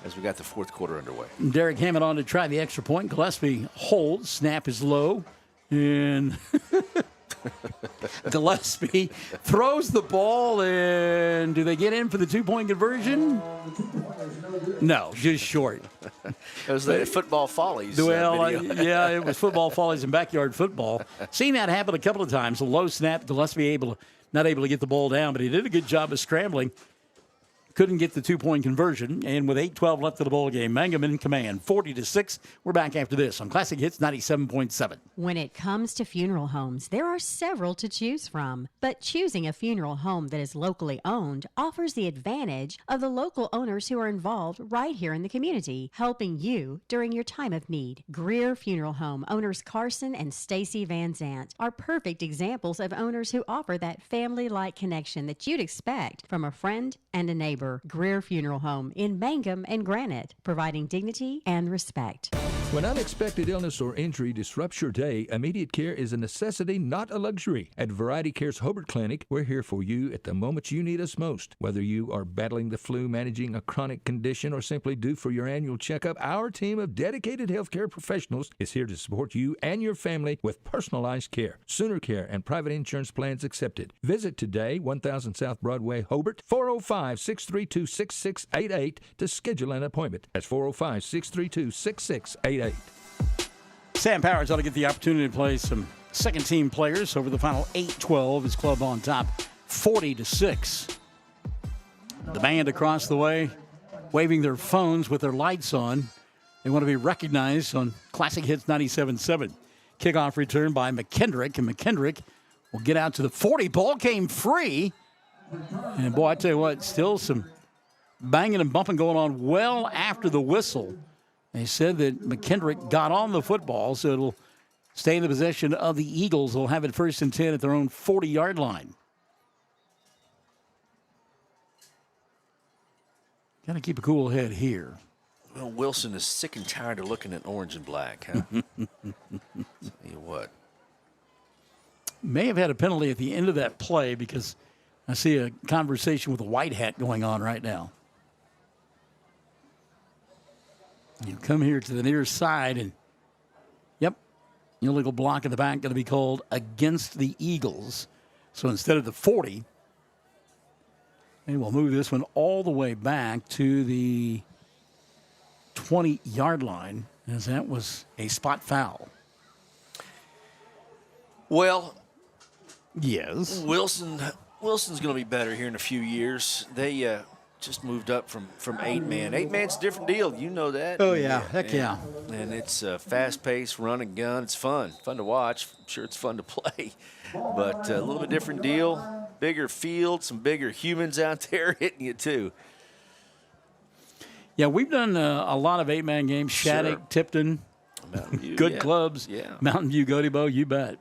Speaker 9: as we got the fourth quarter underway.
Speaker 8: Derek Hammond on to try the extra point. Gillespie holds. Snap is low. And Gillespie throws the ball, and do they get in for the 2-point conversion? No, just short.
Speaker 9: It was the football follies.
Speaker 8: Well, yeah, it was football follies and backyard football. Seen that happen a couple of times. A low snap, Gillespie not able to get the ball down, but he did a good job of scrambling. Couldn't get the 2-point conversion, and with 8:12 left of the ball game, Mangum in command, 40-6. We're back after this on Classic Hits 97.7.
Speaker 7: When it comes to funeral homes, there are several to choose from, but choosing a funeral home that is locally owned offers the advantage of the local owners who are involved right here in the community, helping you during your time of need. Greer Funeral Home owners Carson and Stacy Van Zant are perfect examples of owners who offer that family-like connection that you'd expect from a friend and a neighbor. neighbor, Greer Funeral Home in Mangum and Granite, providing dignity and respect.
Speaker 10: When unexpected illness or injury disrupts your day, immediate care is a necessity, not a luxury. At Variety Care's Hobart Clinic, we're here for you at the moment you need us most. Whether you are battling the flu, managing a chronic condition, or simply due for your annual checkup, our team of dedicated healthcare professionals is here to support you and your family with personalized care, Sooner Care, and private insurance plans accepted. Visit today, 1000 South Broadway, Hobart, 405-632-6688 to schedule an appointment. That's 405-632-6688.
Speaker 8: Sam Powers ought to get the opportunity to play some second-team players over the final 8-12. His club on top, 40-6. The band across the way waving their phones with their lights on. They want to be recognized on Classic Hits 97.7. Kickoff return by McKendrick, and McKendrick will get out to the 40. Ball came free. And, boy, I tell you what, still some banging and bumping going on well after the whistle. They said that McKendrick got on the football, so it'll stay in the possession of the Eagles. They'll have it 1st and 10 at their own 40-yard line. Got to keep a cool head here.
Speaker 9: Well, Wilson is sick and tired of looking at orange and black, huh? Tell you what.
Speaker 8: May have had a penalty at the end of that play because I see a conversation with a white hat going on right now. You come here to the near side, and, yep, illegal block in the back going to be called against the Eagles. So instead of the 40, they will move this one all the way back to the 20-yard line, as that was a spot foul.
Speaker 9: Well,
Speaker 8: yes,
Speaker 9: Wilson's going to be better here in a few years. They just moved up from 8-man. 8-man's a different deal. You know that.
Speaker 8: Oh, yeah. Heck yeah.
Speaker 9: And it's fast-paced, run and gun. It's fun. Fun to watch. I'm sure it's fun to play. But a little bit different deal. Bigger field, some bigger humans out there hitting you, too.
Speaker 8: Yeah, we've done a lot of 8-man games. Shattuck,
Speaker 9: Sure.
Speaker 8: Tipton,
Speaker 9: View,
Speaker 8: good
Speaker 9: yeah.
Speaker 8: clubs.
Speaker 9: Yeah.
Speaker 8: Mountain View, Godebo, you bet.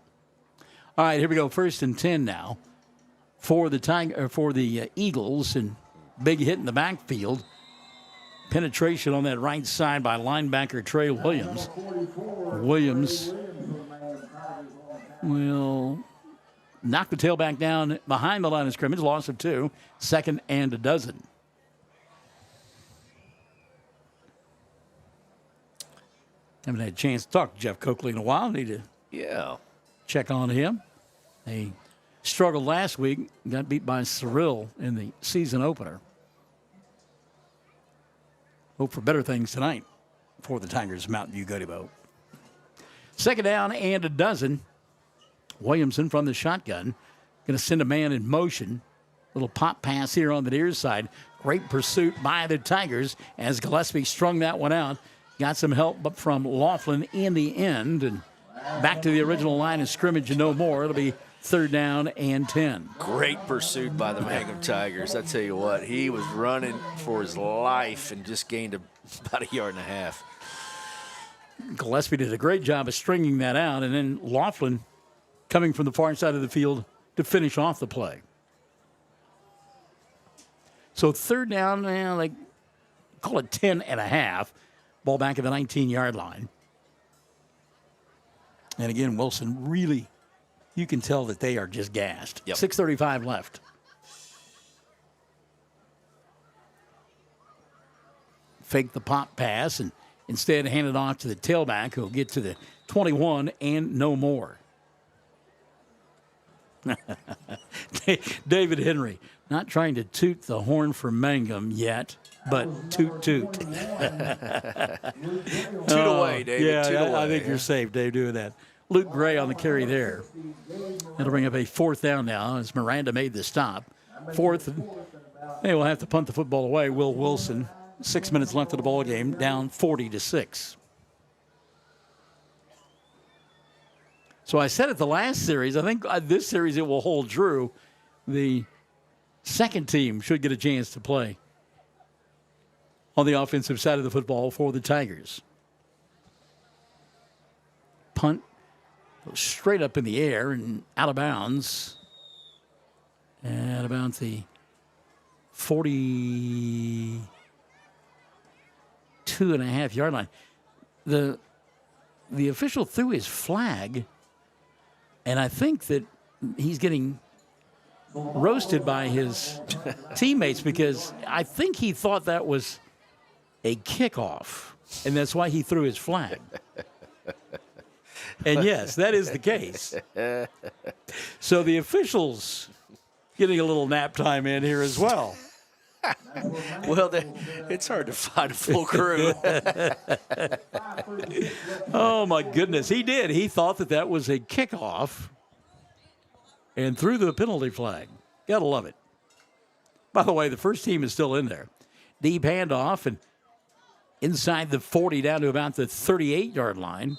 Speaker 8: All right, here we go. 1st and 10 now for the Eagles, and big hit in the backfield. Penetration on that right side by linebacker Trey Williams. Williams will knock the tailback down behind the line of scrimmage. Loss of 2. 2nd and 12. Haven't had a chance to talk to Jeff Coakley in a while. Need to check on him. They struggled last week. Got beat by Cyril in the season opener. Hope for better things tonight for the Tigers, Mountain View Godebo. 2nd down and 12. Williamson from the shotgun. Going to send a man in motion. Little pop pass here on the near side. Great pursuit by the Tigers as Gillespie strung that one out. Got some help from Laughlin in the end. And back to the original line of scrimmage and no more. It'll be 3rd down and 10.
Speaker 9: Great pursuit by the Mangum Tigers. I tell you what, he was running for his life and just gained about 1.5 yards.
Speaker 8: Gillespie did a great job of stringing that out, and then Laughlin coming from the far side of the field to finish off the play. So 3rd down, like call it 10.5. Ball back at the 19-yard line. And again, Wilson really, you can tell that they are just gassed.
Speaker 9: Yep.
Speaker 8: 6:35 left. Fake the pop pass and instead hand it off to the tailback who'll get to the 21 and no more. David Henry, not trying to toot the horn for Mangum yet, but toot.
Speaker 9: Toot away, David.
Speaker 8: Yeah,
Speaker 9: toot away.
Speaker 8: I think you're safe, Dave, doing that. Luke Gray on the carry there. That'll bring up a 4th down now as Miranda made the stop. 4th, they will have to punt the football away. Will Wilson, 6 minutes left of the ball game, down 40-6. So I said at the last series, I think this series it will hold true. The second team should get a chance to play on the offensive side of the football for the Tigers. Punt goes straight up in the air and out of bounds at about the 42.5-yard line. The official threw his flag, and I think that he's getting roasted by his teammates because I think he thought that was a kickoff, and that's why he threw his flag. And yes, that is the case. So the officials getting a little nap time in here as well.
Speaker 9: Well, it's hard to find a full crew.
Speaker 8: Oh, my goodness. He did. He thought that was a kickoff and threw the penalty flag. Gotta love it. By the way, the first team is still in there. Deep handoff and inside the 40 down to about the 38-yard line.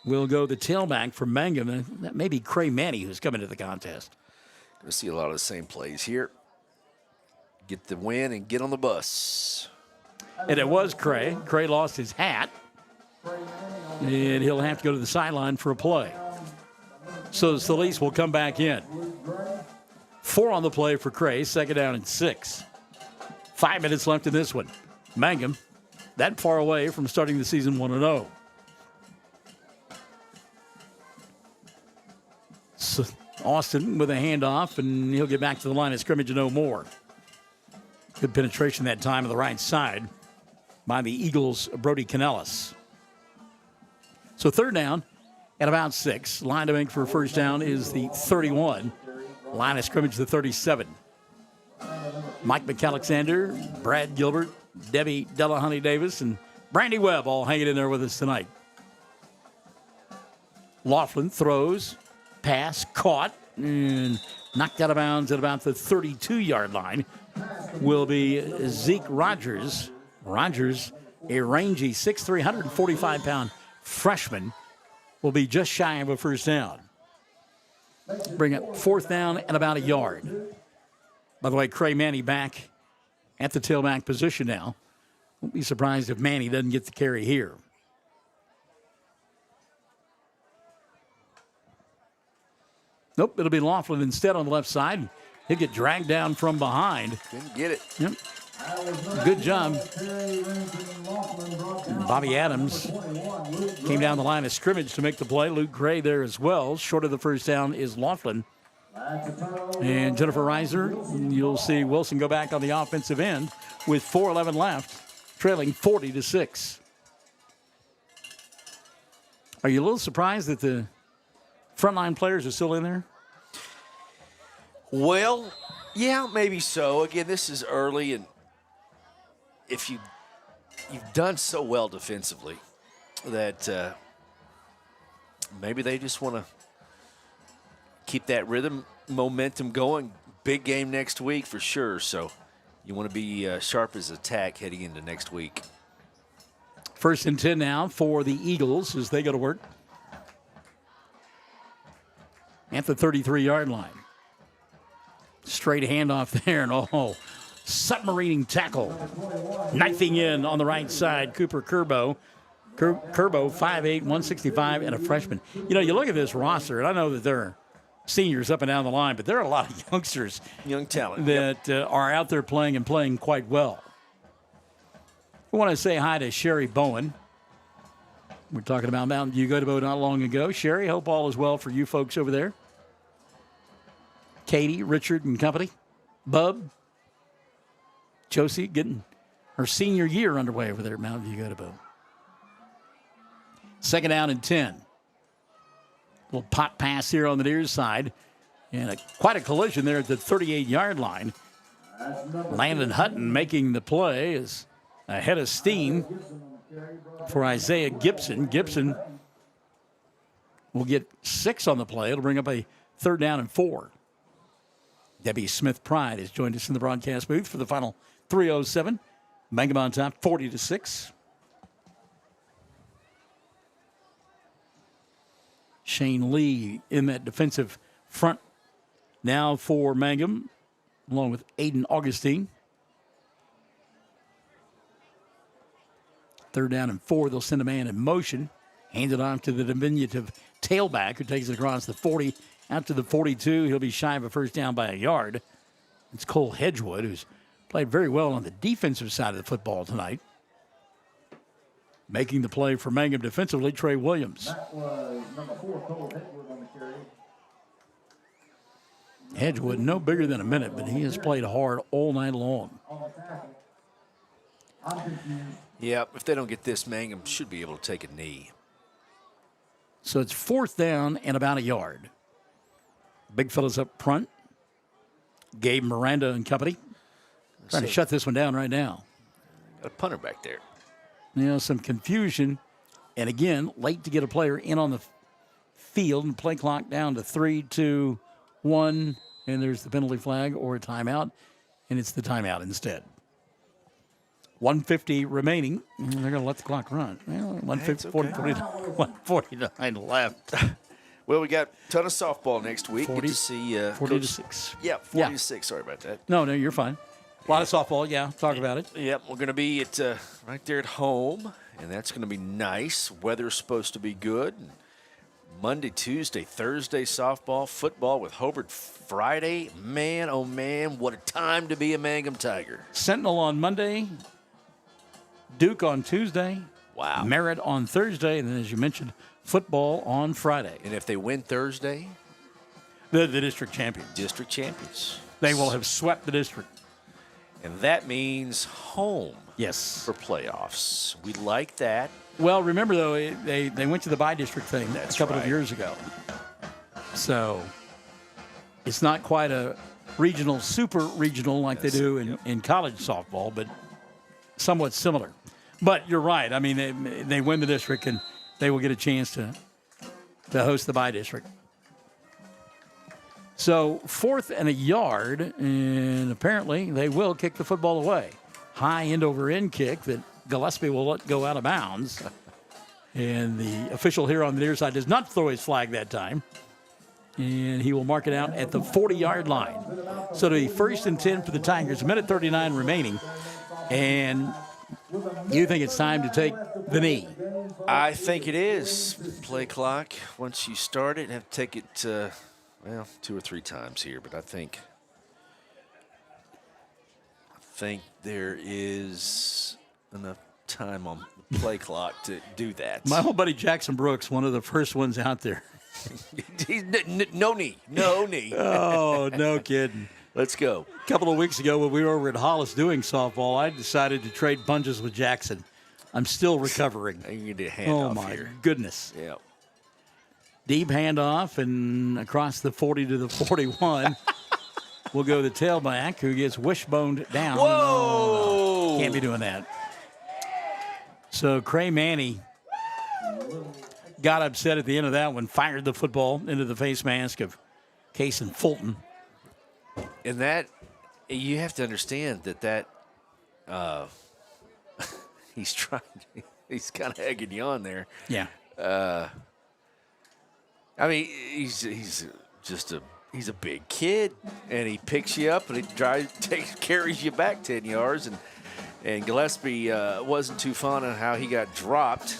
Speaker 8: Will go the tailback for Mangum. That may be Cray Manny who's coming to the contest.
Speaker 9: Going to see a lot of the same plays here. Get the win and get on the bus.
Speaker 8: And it was Cray. Cray lost his hat. And he'll have to go to the sideline for a play. So Solis will come back in. 4 on the play for Cray. 2nd down and 6. 5 minutes left in this one. Mangum, that far away from starting the season 1-0. So Austin with a handoff, and he'll get back to the line of scrimmage no more. Good penetration that time on the right side by the Eagles' Brody Canellis. So 3rd down at about 6. Line to make for a first down is the 31. Line of scrimmage the 37. Mike McAlexander, Brad Gilbert, Debbie Delahunty Davis, and Brandy Webb all hanging in there with us tonight. Laughlin throws, pass, caught, and knocked out of bounds at about the 32-yard line. Will be Zeke Rogers. Rogers, a rangy 6'3", 145-pound freshman, will be just shy of a first down. Bring up 4th down and about a yard. By the way, Cray Manny back at the tailback position now. Won't be surprised if Manny doesn't get the carry here. Nope, it'll be Laughlin instead on the left side. He'll get dragged down from behind.
Speaker 9: Didn't get it.
Speaker 8: Yep. Good job. Bobby Adams came down the line of scrimmage to make the play. Luke Gray there as well. Short of the first down is Laughlin. And Jennifer Reiser, you'll see Wilson go back on the offensive end with 4:11 left, trailing 40-6. Are you a little surprised that the frontline players are still in there?
Speaker 9: Well, yeah, maybe so. Again, this is early, and if you've done so well defensively that maybe they just want to keep that rhythm, momentum going. Big game next week for sure, so you want to be sharp as attack heading into next week.
Speaker 8: 1st and 10 now for the Eagles as they go to work at the 33-yard line. Straight handoff there, and submarining tackle. Knifing in on the right side, Cooper Curbo. Curbo, 5'8", 165, and a freshman. You know, you look at this roster, and I know that there are seniors up and down the line, but there are a lot of youngsters.
Speaker 9: Young talent.
Speaker 8: That are out there playing and playing quite well. I want to say hi to Sherry Bowen. We're talking about Mountain View Go-To-Boat not long ago. Sherry, hope all is well for you folks over there. Katie, Richard, and company. Bub, Josie getting her senior year underway over there at Mountain View Go-To-Boat. 2nd down and 10. Little pop pass here on the near side. And quite a collision there at the 38-yard line. Landon Hutton making the play is ahead of steam for Isaiah Gibson. Gibson will get 6 on the play. It'll bring up a 3rd down and 4. Debbie Smith-Pride has joined us in the broadcast booth for the final 3:07. Mangum on top, 40-6. Shane Lee in that defensive front now for Mangum, along with Aiden Augustine. 3rd down and 4. They'll send a man in motion. Hand it off to the diminutive tailback who takes it across the 40 out to the 42. He'll be shy of a first down by a yard. It's Cole Hedgewood, who's played very well on the defensive side of the football tonight. Making the play for Mangum defensively, Trey Williams.
Speaker 13: That was number 4, Cole Hedgewood on the carry.
Speaker 8: Hedgewood, no bigger than a minute, but he has played hard all night long.
Speaker 9: Yeah, if they don't get this, Mangum should be able to take a knee.
Speaker 8: So it's 4th down and about a yard. Big fellas up front. Gabe Miranda and company. Trying to shut this one down right now.
Speaker 9: Got a punter back there.
Speaker 8: Some confusion. And again, late to get a player in on the field and play clock down to 3, 2, 1. And there's the penalty flag or a timeout. And it's the timeout instead. 1:50 remaining. They're going to let the clock run. Well, 149 left.
Speaker 9: Well, we got a ton of softball next week.
Speaker 8: 40,
Speaker 9: Get to see
Speaker 8: 40 to 6.
Speaker 9: Yeah, 40 to 6. Sorry about that.
Speaker 8: No, you're fine. A lot of softball, yeah. Talk about it.
Speaker 9: Yep, we're going to be at right there at home, and that's going to be nice. Weather's supposed to be good. Monday, Tuesday, Thursday, softball, football with Hobart Friday. Man, oh man, what a time to be a Mangum Tiger.
Speaker 8: Sentinel on Monday. Duke on Tuesday.
Speaker 9: Wow.
Speaker 8: Merritt on Thursday. And then, as you mentioned, football on Friday.
Speaker 9: And if they win Thursday?
Speaker 8: The district champions.
Speaker 9: District champions.
Speaker 8: They will have swept the district.
Speaker 9: And that means home.
Speaker 8: Yes.
Speaker 9: For playoffs. We like that.
Speaker 8: Well, remember, though, they went to the bi-district thing a couple of years ago. So it's not quite a regional, super regional like they do in college softball, but somewhat similar. But you're right. I mean, they win the district, and they will get a chance to host the bi-district. So 4th and a yard, and apparently they will kick the football away. High end-over-end kick that Gillespie will let go out of bounds. And the official here on the near side does not throw his flag that time. And he will mark it out at the 40-yard line. So it'll be 1st and 10 for the Tigers, a minute 39 remaining. And you think it's time to take the knee?
Speaker 9: I think it is. Play clock. Once you start it, have to take it, 2 or 3 times here. But I think there is enough time on the play clock to do that.
Speaker 8: My old buddy Jackson Brooks, one of the first ones out there.
Speaker 9: No knee. No knee.
Speaker 8: Oh, no kidding.
Speaker 9: Let's go.
Speaker 8: A couple of weeks ago when we were over at Hollis doing softball, I decided to trade punches with Jackson. I'm still recovering.
Speaker 9: You need a handoff here.
Speaker 8: Oh, my goodness.
Speaker 9: Yeah.
Speaker 8: Deep handoff and across the 40 to the 41. We'll go the tailback who gets wishboned down.
Speaker 9: Whoa!
Speaker 8: Can't be doing that. So Cray Manny got upset at the end of that one, fired the football into the face mask of Cason Fulton.
Speaker 9: And that, you have to understand that he's kind of egging you on there.
Speaker 8: Yeah.
Speaker 9: I mean, he's a big kid, and he picks you up and he carries you back 10 yards. And Gillespie wasn't too fond of how he got dropped,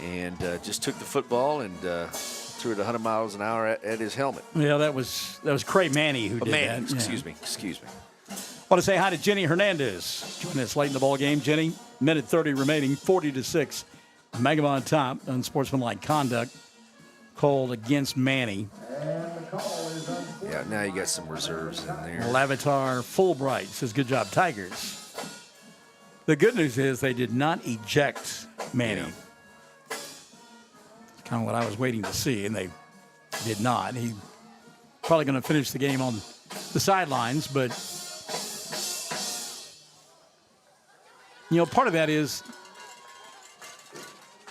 Speaker 9: and just took the football and threw it 100 miles an hour at his helmet.
Speaker 8: Yeah, that was Cray Manny who did that.
Speaker 9: Excuse me.
Speaker 8: Want to say hi to Jenny Hernandez. Joining us late in the ball game. Jenny, minute 30 remaining, 40 to 6. Mangum on top, unsportsmanlike conduct called against Manny.
Speaker 9: Yeah, now you got some reserves in there.
Speaker 8: Lavatar Fulbright says, good job, Tigers. The good news is they did not eject Manny.
Speaker 9: Yeah.
Speaker 8: It's kind of what I was waiting to see, and they did not. He's probably going to finish the game on the sidelines, but, part of that is,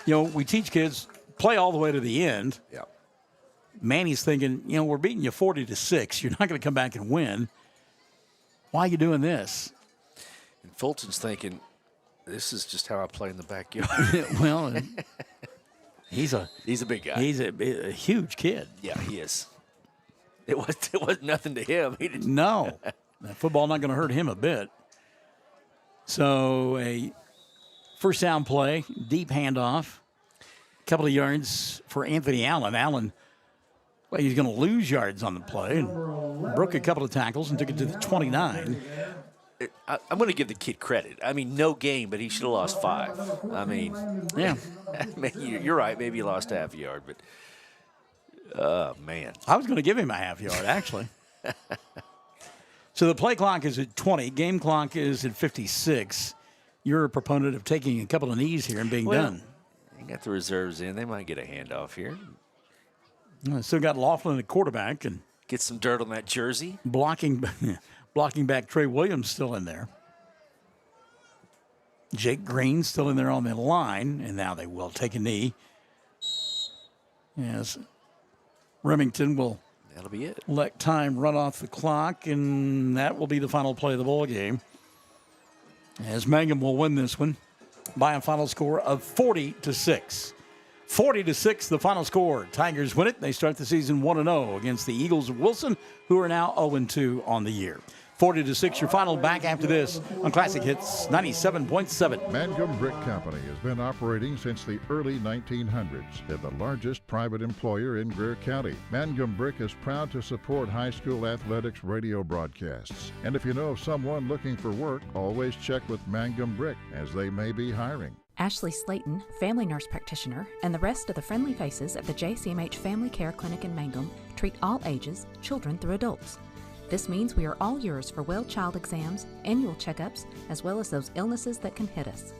Speaker 8: we teach kids play all the way to the end.
Speaker 9: Yeah.
Speaker 8: Manny's thinking, we're beating you 40 to 6. You're not going to come back and win. Why are you doing this?
Speaker 9: And Fulton's thinking, this is just how I play in the backyard.
Speaker 8: Well, he's a
Speaker 9: big guy.
Speaker 8: He's a huge kid.
Speaker 9: Yeah, he is. It was nothing to him. He didn't.
Speaker 8: No, that football not going to hurt him a bit. So a first down play, deep handoff, a couple of yards for Anthony Allen. Allen, well, he's going to lose yards on the play and broke a couple of tackles and took it to the 29.
Speaker 9: I'm going to give the kid credit. I mean, no game, but he should have lost 5. I mean,
Speaker 8: yeah.
Speaker 9: You're right. Maybe he lost half a yard, but oh, man.
Speaker 8: I was going to give him a half yard, actually. So the play clock is at 20. Game clock is at 56. You're a proponent of taking a couple of knees here and being done.
Speaker 9: You got the reserves in. They might get a handoff here.
Speaker 8: Still got Laughlin at quarterback and
Speaker 9: get some dirt on that jersey.
Speaker 8: Blocking back Trey Williams still in there. Jake Green still in there on the line, and now they will take a knee. Yes, Remington will.
Speaker 9: That'll be it.
Speaker 8: Let time run off the clock, and that will be the final play of the ball game. As Mangum will win this one by a final score of 40-6. 40-6, the final score. Tigers win it. They start the season 1-0 against the Eagles of Wilson, who are now 0-2 on the year. 40-6, your final. Back after this on Classic Hits 97.7.
Speaker 1: Mangum Brick Company has been operating since the early 1900s. They're the largest private employer in Greer County. Mangum Brick is proud to support high school athletics radio broadcasts. And if you know of someone looking for work, always check with Mangum Brick, as they may be hiring.
Speaker 11: Ashley Slayton, family nurse practitioner, and the rest of the friendly faces of the JCMH Family Care Clinic in Mangum treat all ages, children through adults. This means we are all yours for well child exams, annual checkups, as well as those illnesses that can hit us.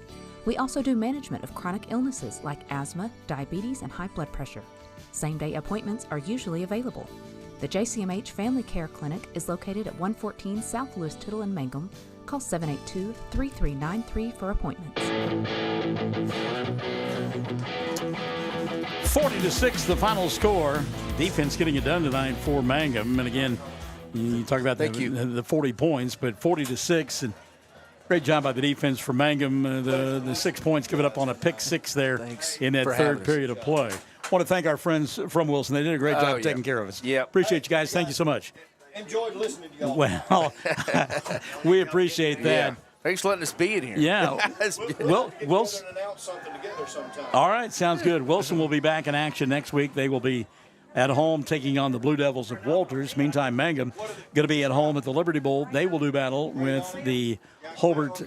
Speaker 11: We also do management of chronic illnesses like asthma, diabetes, and high blood pressure. Same-day appointments are usually available. The JCMH Family Care Clinic is located at 114 South Lewis Tittle in Mangum. Call 782-3393 for appointments.
Speaker 8: 40-6, the final score. Defense getting it done tonight for Mangum. And again, you talk about the 40 points, but 40-6, and great job by the defense for Mangum. The 6 points given up on a pick six there in that third period of play. I want to thank our friends from Wilson. They did a great job taking care of us.
Speaker 9: Yep.
Speaker 8: Appreciate you guys. Thank you so much.
Speaker 13: Enjoyed listening to y'all.
Speaker 8: Well, we appreciate that.
Speaker 9: Yeah. Thanks for letting us be in here.
Speaker 8: Yeah. Wilson.
Speaker 13: Announce something together sometime.
Speaker 8: All right, sounds good. Wilson will be back in action next week. They will be at home taking on the Blue Devils of Walters. Meantime, Mangum going to be at home at the Liberty Bowl. They will do battle with the Hobart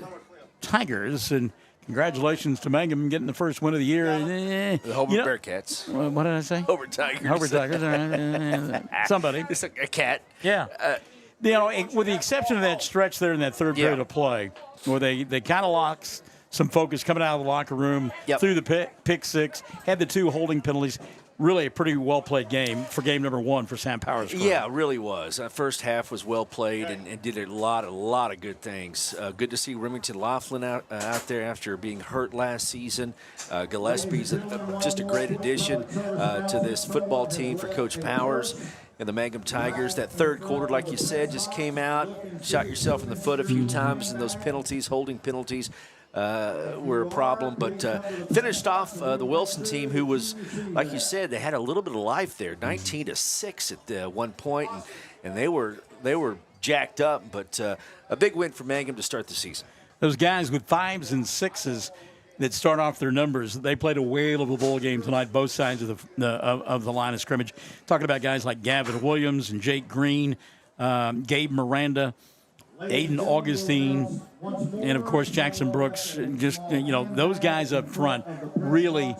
Speaker 8: Tigers. And congratulations to Mangum getting the first win of the year.
Speaker 9: The Hobart Bearcats.
Speaker 8: What did I say?
Speaker 9: Hobart Tigers.
Speaker 8: Hobart Tigers. Somebody.
Speaker 9: It's a cat.
Speaker 8: Yeah. With the exception of that stretch there in that third period of play, where they kind of lost some focus coming out of the locker room through the pick six, had the 2 holding penalties. Really a pretty well-played game for game number 1 for Sam Powers.
Speaker 9: Yeah, it really was. First half was well played and did a lot of good things. Good to see Remington Laughlin out there after being hurt last season. Gillespie's just a great addition to this football team for Coach Powers and the Mangum Tigers. That third quarter, like you said, just came out, shot yourself in the foot a few times, and those penalties, holding penalties, were a problem, but finished off the Wilson team, who was, like you said, they had a little bit of life there, 19-6 at one point, and they were jacked up, but a big win for Mangum to start the season.
Speaker 8: Those guys with 5s and 6s that start off their numbers, they played a whale of a ball game tonight, both sides of the line of scrimmage. Talking about guys like Gavin Williams and Jake Green, Gabe Miranda, Aiden Augustine, and, of course, Jackson Brooks. Just, those guys up front really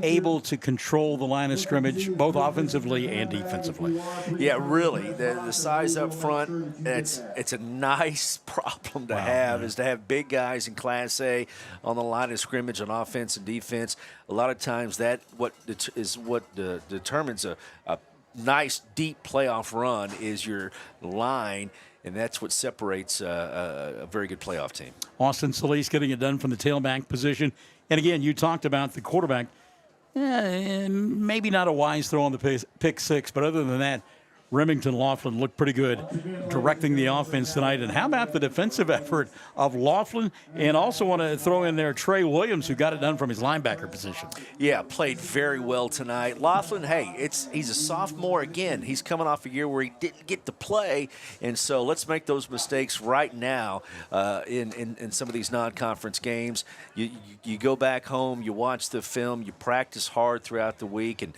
Speaker 8: able to control the line of scrimmage, both offensively and defensively.
Speaker 9: Yeah, really. The size up front, it's a nice problem to have, is to have big guys in Class A on the line of scrimmage on offense and defense. A lot of times that determines a nice, deep playoff run is your line. And that's what separates a very good playoff team.
Speaker 8: Austin Solis getting it done from the tailback position. And, again, you talked about the quarterback. Maybe not a wise throw on the pick six, but other than that, Remington Laughlin looked pretty good directing the offense tonight. And how about the defensive effort of Laughlin? And also want to throw in there Trey Williams, who got it done from his linebacker position.
Speaker 9: Yeah, played very well tonight. Laughlin, he's a sophomore again. He's coming off a year where he didn't get to play. And so let's make those mistakes right now in some of these non-conference games. You go back home, you watch the film, you practice hard throughout the week, and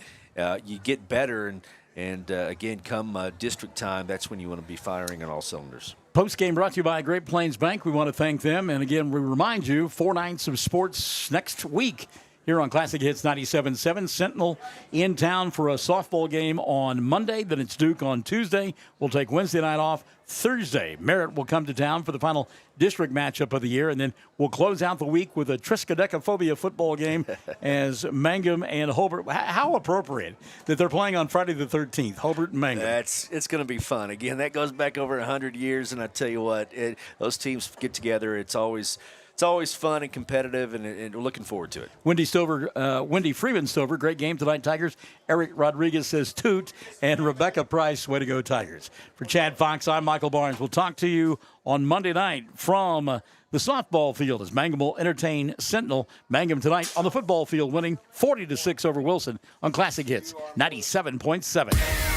Speaker 9: you get better. And again, come district time, that's when you want to be firing on all cylinders.
Speaker 8: Postgame brought to you by Great Plains Bank. We want to thank them. And again, we remind you, 4 nights of sports next week here on Classic Hits 97.7. Sentinel in town for a softball game on Monday. Then it's Duke on Tuesday. We'll take Wednesday night off. Thursday, Merritt will come to town for the final district matchup of the year. And then we'll close out the week with a Triskaidekaphobia football game as Mangum and Hobart. How appropriate that they're playing on Friday the 13th, Hobart and Mangum.
Speaker 9: It's going to be fun. Again, that goes back over 100 years, and I tell you what, those teams get together. It's always fun and competitive, and we're looking forward to it.
Speaker 8: Wendy Freeman Stover, great game tonight, Tigers. Eric Rodriguez says toot, and Rebecca Price, way to go, Tigers. For Chad Fox, I'm Michael Barnes. We'll talk to you on Monday night from the softball field as Mangum will entertain Sentinel. Mangum tonight on the football field winning 40-6 over Wilson on Classic Hits 97.7.